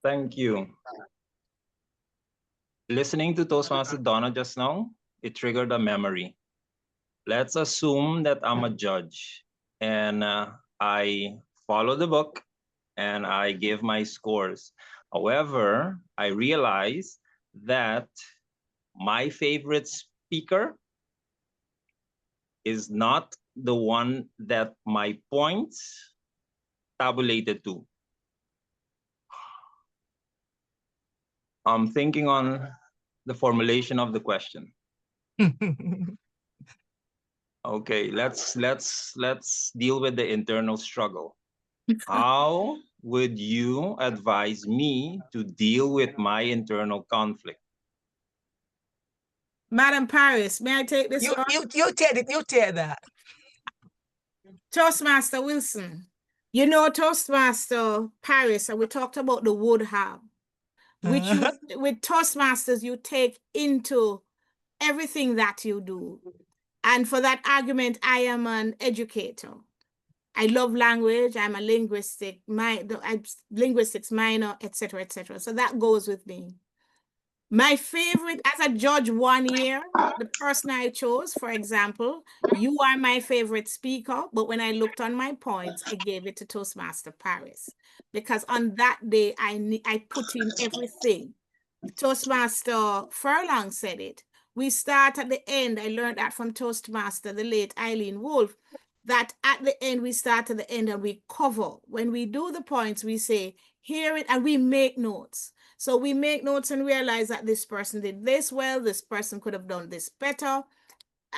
Thank you. Listening to Toastmaster Donna just now, it triggered a memory. Let's assume that I'm a judge and I follow the book and I give my scores. However, I realize that my favorite speaker is not the one that my points tabulated to. I'm thinking on the formulation of the question. Okay, let's deal with the internal struggle. How would you advise me to deal with my internal conflict? Madam Paris, may I take this one? You take it, you take that. Toastmaster Wilson, you know Toastmaster Paris, and we talked about the would have, which you, with Toastmasters, you take into everything that you do. And for that argument, I am an educator. I love language. I'm a linguistics minor, etc., etc. So that goes with me. My favorite, as a judge 1 year, the person I chose, for example, you are my favorite speaker, but when I looked on my points, I gave it to Toastmaster Paris because on that day, I put in everything. Toastmaster Furlong said it. We start at the end. I learned that from Toastmaster, the late Eileen Wolf, that at the end, we start at the end and we cover. When we do the points, we say, hear it, and we make notes. So we make notes and realize that this person did this well, this person could have done this better.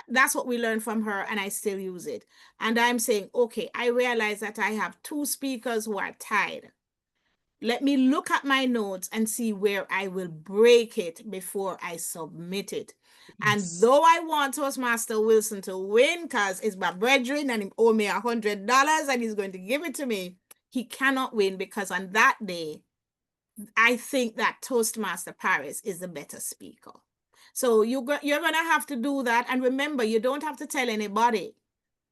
That's what we learned from her, and I still use it. And I'm saying, okay, I realize that I have 2 speakers who are tied. Let me look at my notes and see where I will break it before I submit it. And though I want Toastmaster Wilson to win because it's my brethren and he owe me $100 and he's going to give it to me, he cannot win because on that day, I think that Toastmaster Paris is the better speaker. So you're going to have to do that. And remember, you don't have to tell anybody.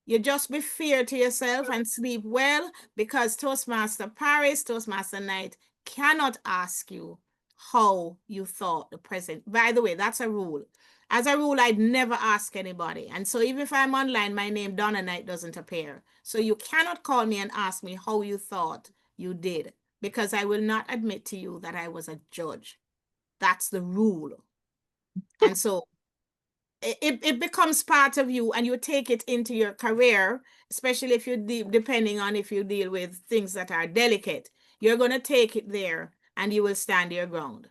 You just be fair to yourself and sleep well because Toastmaster Paris, Toastmaster Knight cannot ask you how you thought the present. By the way, that's a rule. As a rule, I'd never ask anybody. And so even if I'm online, my name Donna Knight doesn't appear. So you cannot call me and ask me how you thought you did because I will not admit to you that I was a judge. That's the rule. And so it becomes part of you and you take it into your career, especially if you depending on if you deal with things that are delicate. You're going to take it there and you will stand your ground.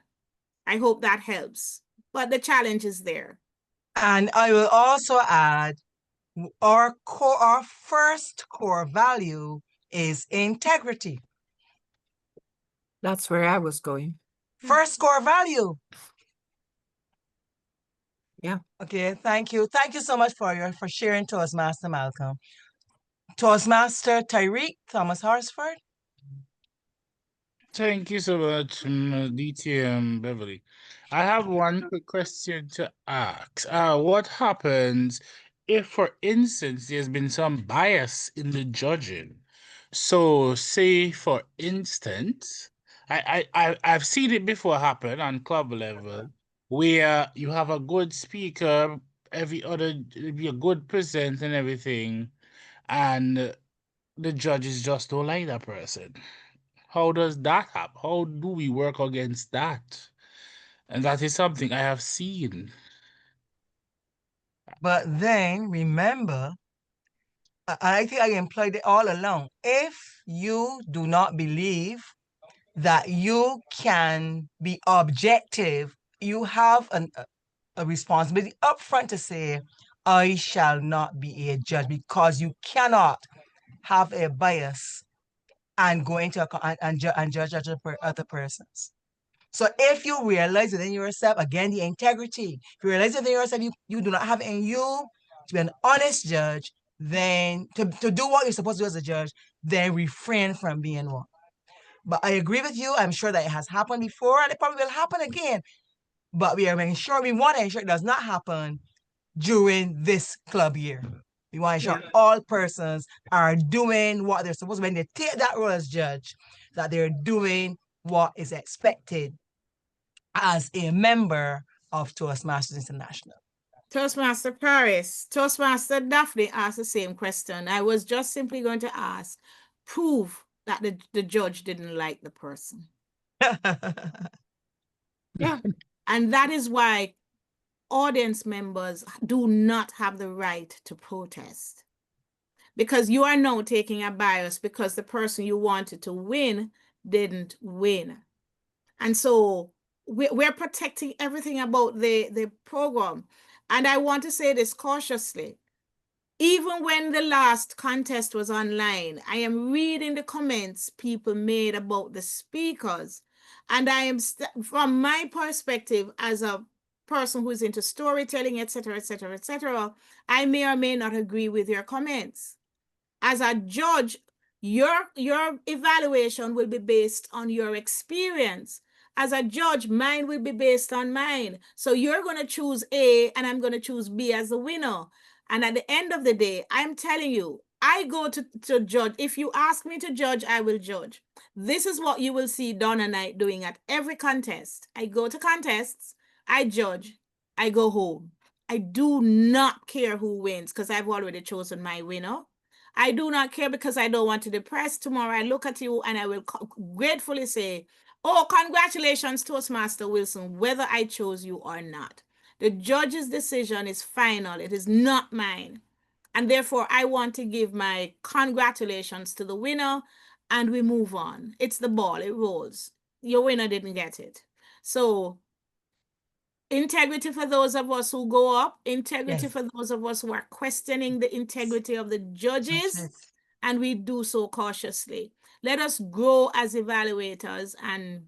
I hope that helps. But the challenge is there. And I will also add our first core value is integrity. That's where I was going. First core value. Yeah. Okay, thank you. Thank you so much for sharing Toastmaster Malcolm. Toastmaster Tyreek Thomas Horsford. Thank you so much, DT Beverly. I have one quick question to ask. What happens if, for instance, there's been some bias in the judging? So, say, for instance, I've seen it before happen on club level, where you have a good speaker, every other, be a good present and everything, and the judges just don't like that person. How does that happen? How do we work against that? And that is something I have seen. But then remember, I think I employed it all along. If you do not believe that you can be objective, you have a responsibility upfront to say, I shall not be a judge, because you cannot have a bias and go into and judge other persons. So if you realize within yourself, again, the integrity, if you realize within yourself you do not have in you to be an honest judge, then to do what you're supposed to do as a judge, then refrain from being one. But I agree with you. I'm sure that it has happened before and it probably will happen again. But we want to ensure it does not happen during this club year. We want to ensure all persons are doing what they're supposed to when they take that role as judge, that they're doing what is expected as a member of Toastmasters International. Toastmaster Paris, Toastmaster Daphne asked the same question. I was just simply going to ask, prove that the judge didn't like the person. Yeah. And that is why audience members do not have the right to protest. Because you are now taking a bias because the person you wanted to win didn't win. And so we're protecting everything about the program. And I want to say this cautiously. Even when the last contest was online, I am reading the comments people made about the speakers. And I am, from my perspective as a person who is into storytelling, etc., etc., etc., I may or may not agree with your comments. As a judge, your evaluation will be based on your experience. As a judge, mine will be based on mine. So you're going to choose A and I'm going to choose B as the winner. And at the end of the day, I'm telling you, I go to judge. If you ask me to judge, I will judge. This is what you will see Donna and I doing at every contest. I go to contests, I judge, I go home. I do not care who wins because I've already chosen my winner. I do not care because I don't want to depress. Tomorrow I look at you and I will gratefully say, oh, congratulations, Toastmaster Wilson, whether I chose you or not. The judge's decision is final. It is not mine. And therefore, I want to give my congratulations to the winner and we move on. It's the ball, it rolls. Your winner didn't get it. So integrity for those of us who go up, integrity for those of us who are questioning the integrity of the judges, and we do so cautiously. Let us grow as evaluators. And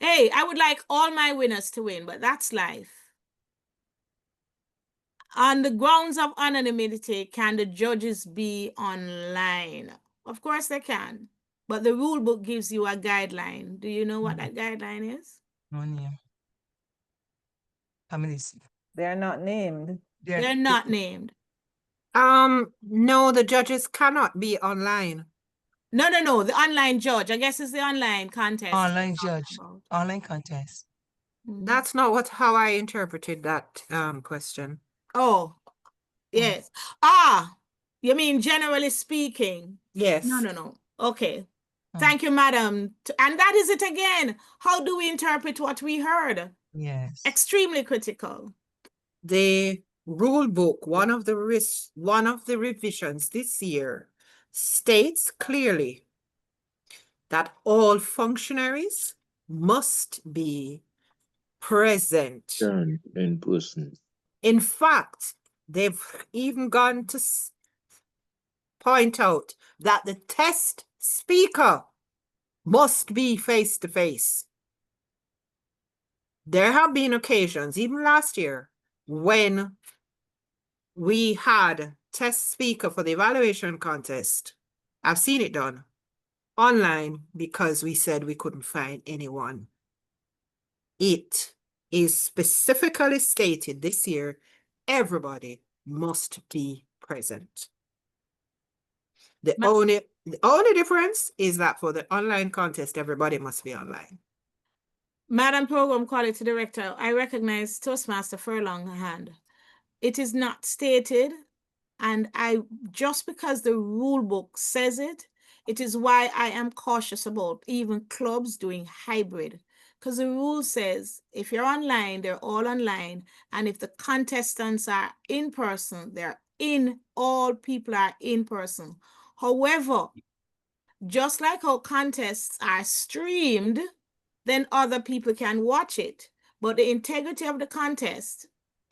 hey, I would like all my winners to win, but that's life. On the grounds of anonymity, can the judges be online? Of course they can, but the rule book gives you a guideline. Do you know what that guideline is? No name. How many? They are not named. They're not named. No, the judges cannot be online. No. The online judge. I guess it's the online contest. Online judge. Online contest. That's not how I interpreted that question. Oh, yes. You mean generally speaking? Yes. No. Okay. Thank you, madam. And that is it again. How do we interpret what we heard? Yes. Extremely critical. The rule book, one of the revisions this year, states clearly that all functionaries must be present. In person. In fact, they've even gone to point out that the test speaker must be face to face. There have been occasions, even last year, when we had test speaker for the evaluation contest. I've seen it done online because we said we couldn't find anyone. It is specifically stated this year, everybody must be present. The only difference is that for the online contest, everybody must be online. Madam Program Quality Director, I recognize Toastmaster Furlong hand. It is not stated, and just because the rule book says it, it is why I am cautious about even clubs doing hybrid. Because the rule says if you're online, they're all online. And if the contestants are in person, all people are in person. However, just like how contests are streamed, then other people can watch it. But the integrity of the contest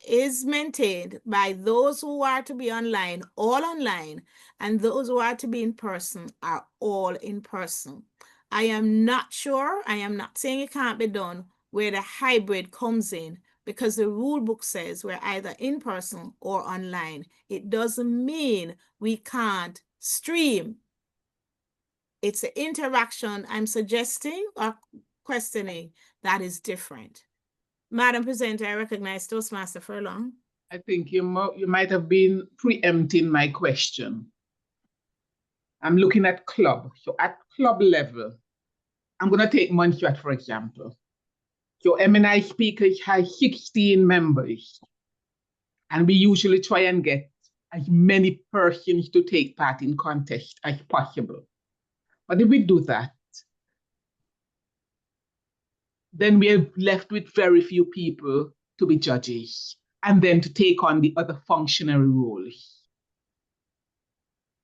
is maintained by those who are to be online, all online, and those who are to be in person are all in person. I am not sure, I am not saying it can't be done, where the hybrid comes in, because the rule book says we're either in person or online. It doesn't mean we can't stream. It's the interaction I'm suggesting or questioning that is different. Madam Presenter, I recognize Toastmaster Furlong. I think you might have been preempting my question. I'm looking at club. So at club level, I'm going to take Montserrat, for example. So MNI speakers has 16 members. And we usually try and get as many persons to take part in contest as possible. But if we do that, then we are left with very few people to be judges and then to take on the other functionary roles.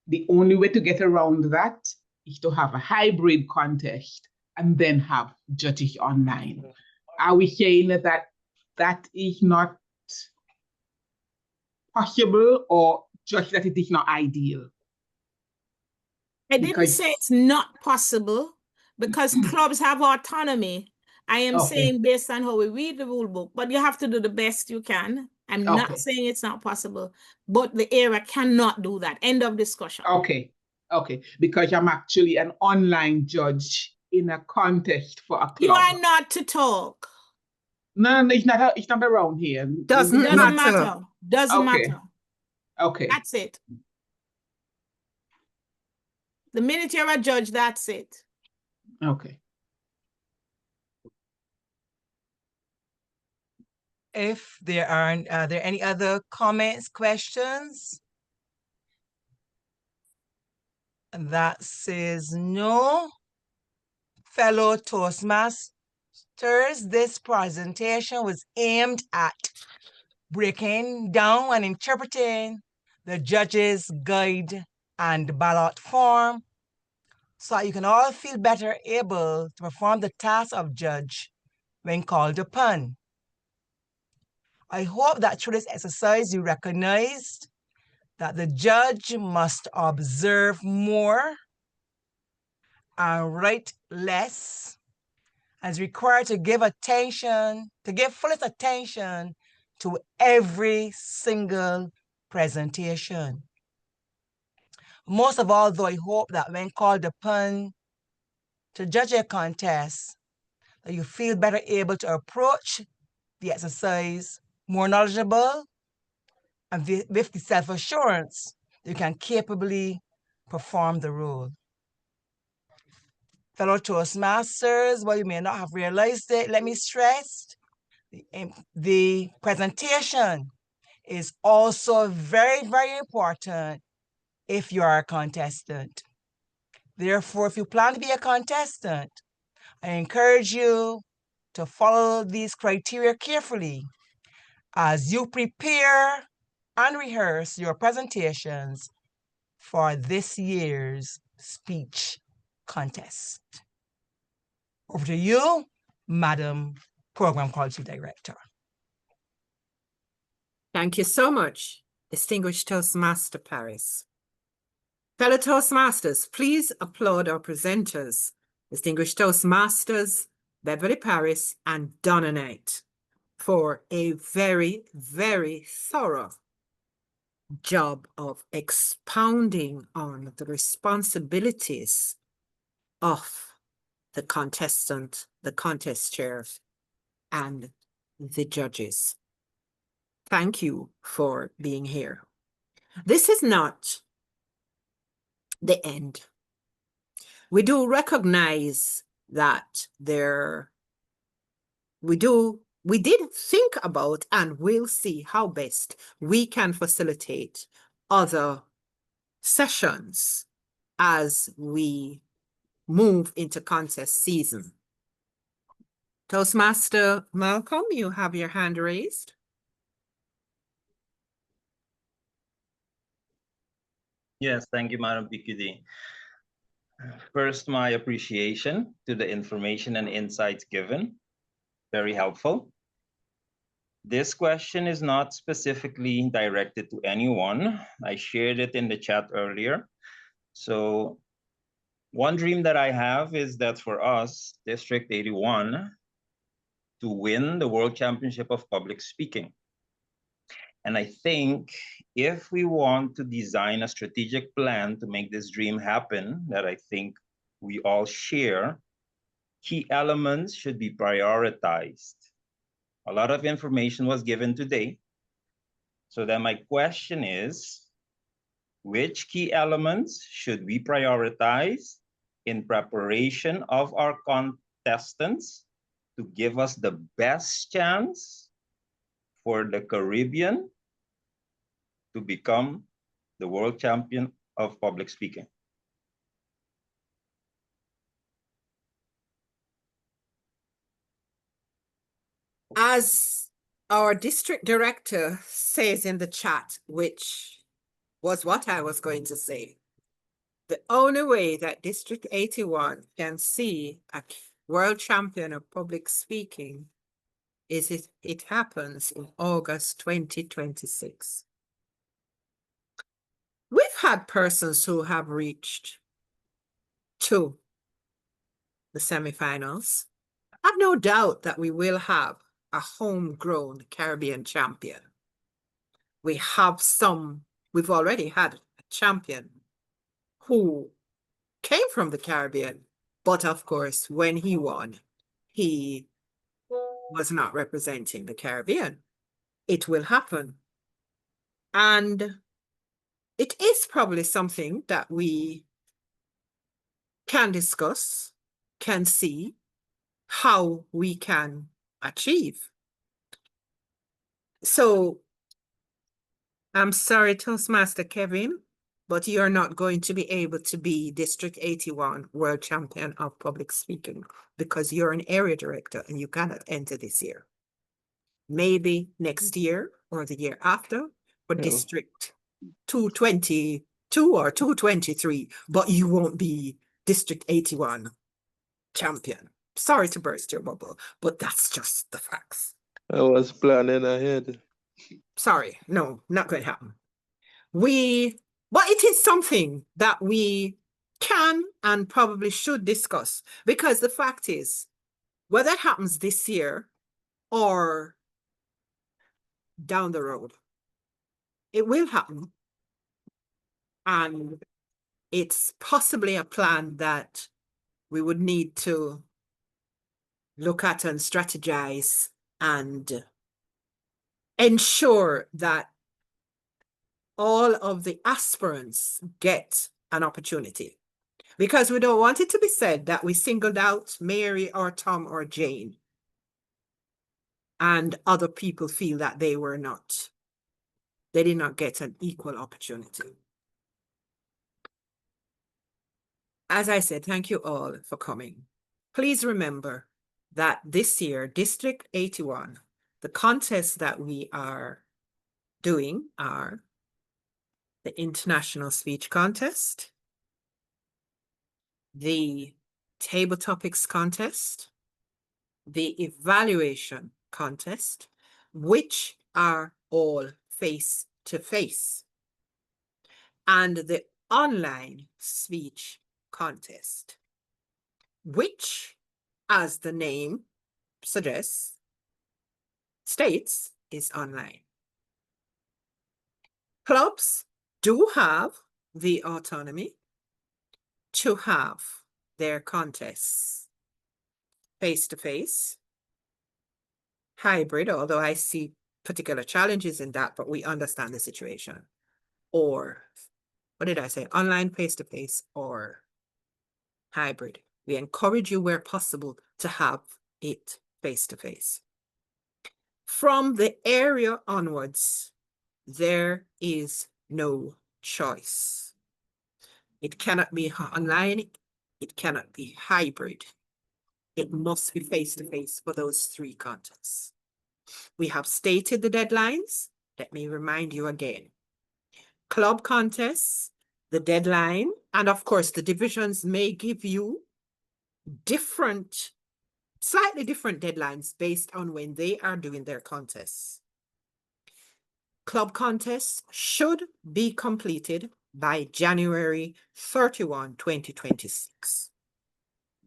The only way to get around that is to have a hybrid contest and then have judges online. Are we saying that that is not possible, or judge that it is not ideal. I didn't say it's not possible because clubs have autonomy. I am saying based on how we read the rule book, but you have to do the best you can. I'm not saying it's not possible, but the area cannot do that. End of discussion. Okay, because I'm actually an online judge in a contest for a club. You are not to talk. No, it's not around here. Doesn't matter. Doesn't matter. Okay. That's it. The minute you're a judge, that's it. Okay. If there are there any other comments, questions? And that says no. Fellow Toastmasters, this presentation was aimed at breaking down and interpreting the judge's guide and ballot form so that you can all feel better able to perform the task of judge when called upon. I hope that through this exercise you recognized that the judge must observe more and write less, and is required to give fullest attention to every single presentation. Most of all, though, I hope that when called upon to judge a contest, that you feel better able to approach the exercise more knowledgeable and with the self-assurance you can capably perform the role. Fellow Toastmasters, while you may not have realized it, let me stress the presentation is also very, very important if you are a contestant. Therefore, if you plan to be a contestant, I encourage you to follow these criteria carefully as you prepare and rehearse your presentations for this year's speech contest. Over to you, Madam Program Quality Director. Thank you so much, distinguished Toastmaster Paris. Fellow Toastmasters, please applaud our presenters, distinguished Toastmasters Beverly Paris and Donna Knight, for a very, very thorough job of expounding on the responsibilities of the contestant, the contest chair, and the judges. Thank you for being here. This is not the end. We do recognize that we did think about and will see how best we can facilitate other sessions as we move into contest season. Toastmaster Malcolm, you have your hand raised. Yes, thank you, Madam PQD. First, my appreciation to the information and insights given. Very helpful. This question is not specifically directed to anyone. I shared it in the chat earlier. So one dream that I have is that for us, District 81, to win the World Championship of Public Speaking. And I think if we want to design a strategic plan to make this dream happen, that I think we all share, key elements should be prioritized. A lot of information was given today. So then my question is, which key elements should we prioritize in preparation of our contestants to give us the best chance for the Caribbean to become the world champion of public speaking? As our district director says in the chat, which was what I was going to say, the only way that District 81 can see a world champion of public speaking is if it happens in August 2026. had persons who have reached to the semifinals. I've no doubt that we will have a homegrown Caribbean champion. We've already had a champion who came from the Caribbean, but of course, when he won, he was not representing the Caribbean. It will happen. And it is probably something that we can discuss, can see how we can achieve. So I'm sorry, Toastmaster Kevin, but you're not going to be able to be District 81 World Champion of Public Speaking because you're an area director and you cannot enter this year. Maybe next year or the year after for District 222 or 223, but you won't be District 81 champion. Sorry to burst your bubble, but that's just the facts. I was planning ahead. Sorry, no, not going to happen. But it is something that we can and probably should discuss, because the fact is, whether it happens this year or down the road, it will happen. And it's possibly a plan that we would need to look at and strategize and ensure that all of the aspirants get an opportunity. Because we don't want it to be said that we singled out Mary or Tom or Jane and other people feel that they did not get an equal opportunity. As I said, thank you all for coming. Please remember that this year, District 81, the contests that we are doing are the International Speech Contest, the Table Topics Contest, the Evaluation Contest, which are all face-to-face, and the Online Speech Contest, which, as the name suggests, states, is online. Clubs do have the autonomy to have their contests face-to-face, hybrid, although I see particular challenges in that, but we understand the situation. Or, what did I say? Online face-to-face or hybrid. We encourage you where possible to have it face-to-face. From the area onwards, there is no choice. It cannot be online. It cannot be hybrid. It must be face-to-face for those three contests. We have stated the deadlines. Let me remind you again. Club contests, the deadline, and of course the divisions may give you slightly different deadlines based on when they are doing their contests. Club contests should be completed by January 31, 2026.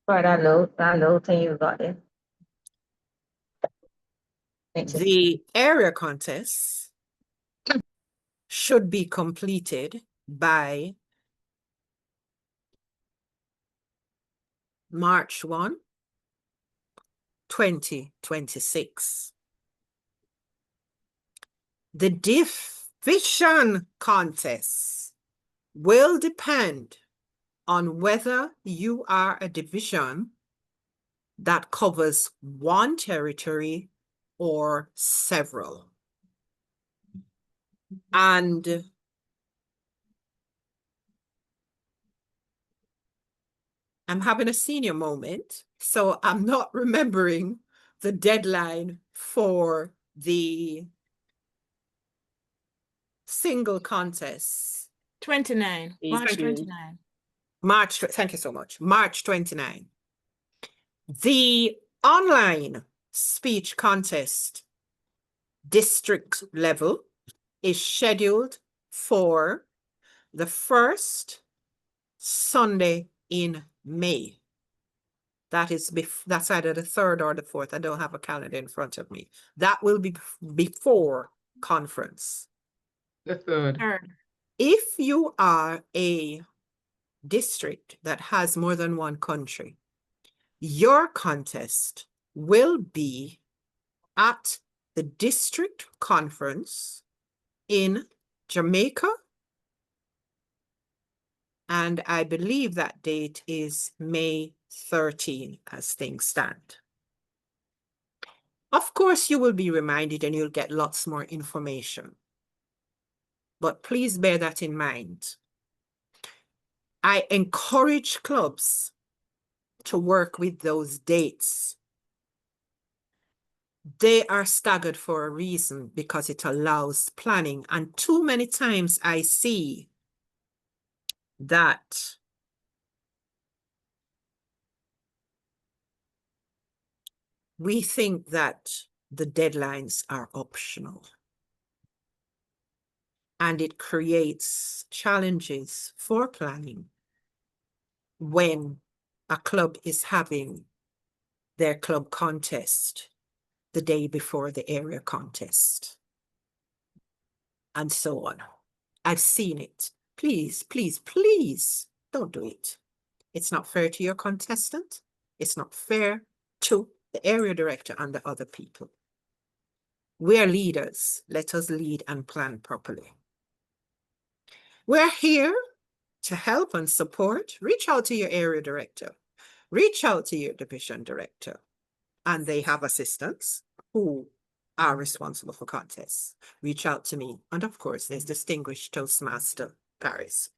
Right, I know, you got it. The area contests should be completed by March 1, 2026. The division contests will depend on whether you are a division that covers one territory or several. And I'm having a senior moment, so I'm not remembering the deadline for the single contests. 29, March 29. Thank you so much. March 29. The online speech contest district level is scheduled for the first Sunday in May. That's either the 3rd or the 4th. I don't have a calendar in front of me. That will be before conference. The 3rd. If you are a district that has more than one country, your contest will be at the district conference in Jamaica. And I believe that date is May 13 as things stand. Of course, you will be reminded and you'll get lots more information. But please bear that in mind. I encourage clubs to work with those dates. They are staggered for a reason because it allows planning. And too many times I see that we think that the deadlines are optional. And it creates challenges for planning when a club is having their club contest the day before the area contest, and so on. I've seen it. Please, please, please don't do it. It's not fair to your contestant. It's not fair to the area director and the other people. We are leaders. Let us lead and plan properly. We're here to help and support. Reach out to your area director. Reach out to your division director. And they have assistants who are responsible for contests. Reach out to me. And of course, there's distinguished Toastmaster Paris.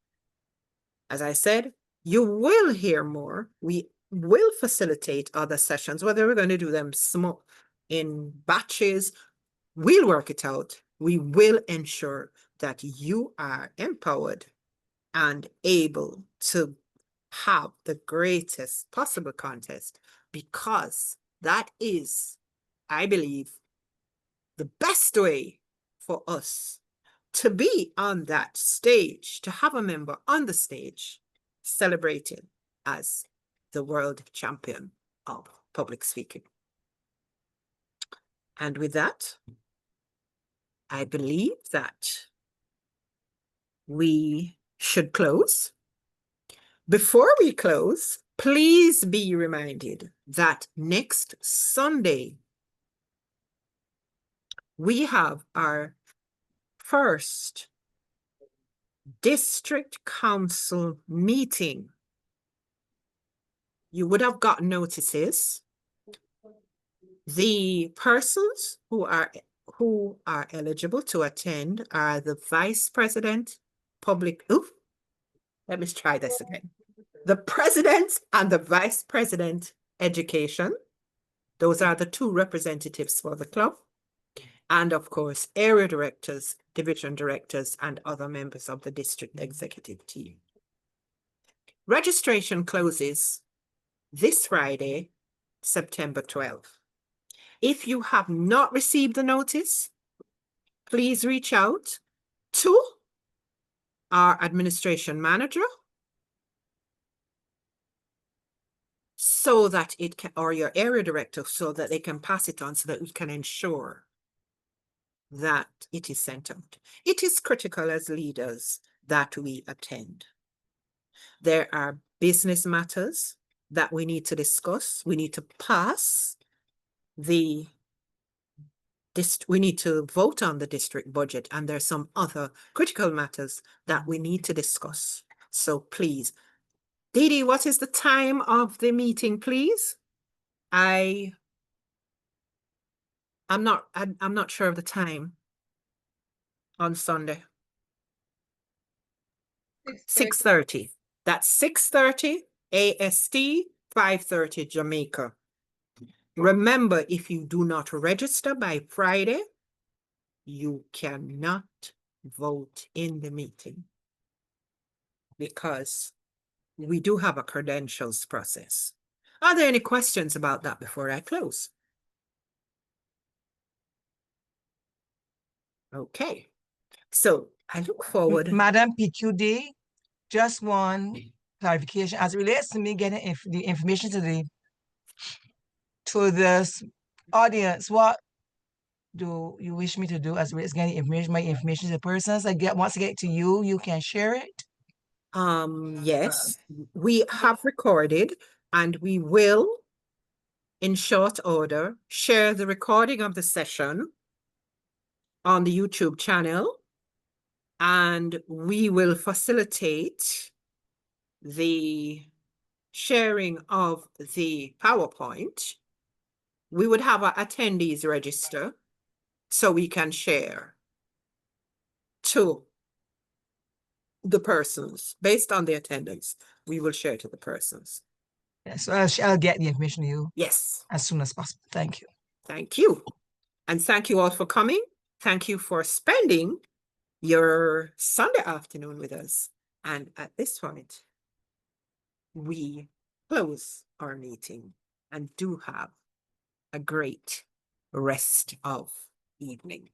As I said, you will hear more. We will facilitate other sessions, whether we're going to do them small in batches. We'll work it out. We will ensure that you are empowered and able to have the greatest possible contest, because that is, I believe, the best way for us to be on that stage, to have a member on the stage celebrating as the world champion of public speaking. And with that, I believe that we should close. Before we close, please be reminded that next Sunday, we have our first district council meeting. You would have gotten notices. The persons who are eligible to attend are the vice president, let me try this again. The president and the vice president education. Those are the two representatives for the club. And of course, area directors, division directors, and other members of the district executive team. Registration closes this Friday, September 12th. If you have not received the notice, please reach out to our administration manager so that it can, or your area director, so that they can pass it on, so that we can ensure that it is sent out. It is critical as leaders that we attend. There are business matters that we need to discuss. We need to pass we need to vote on the district budget, and there's some other critical matters that we need to discuss. So please, Didi, what is the time of the meeting, please? I'm not sure of the time on Sunday. 6:30. That's 6:30 AST, 5:30 Jamaica. Remember, if you do not register by Friday, you cannot vote in the meeting, because we do have a credentials process. Are there any questions about that before I close? Okay, so I look forward. Madam PQD, just one clarification as it relates to me getting the information to this audience. What do you wish me to do as it relates to getting information, my information to the persons? Once I get to you, you can share it. Yes, we have recorded and we will, in short order, share the recording of the session on the YouTube channel, and we will facilitate the sharing of the PowerPoint. We would have an attendees register so we can share to the persons based on the attendance. We will share to the persons. Yes, I'll get the information to you. Yes. As soon as possible. Thank you. Thank you. And thank you all for coming. Thank you for spending your Sunday afternoon with us. And at this point, we close our meeting and do have a great rest of evening.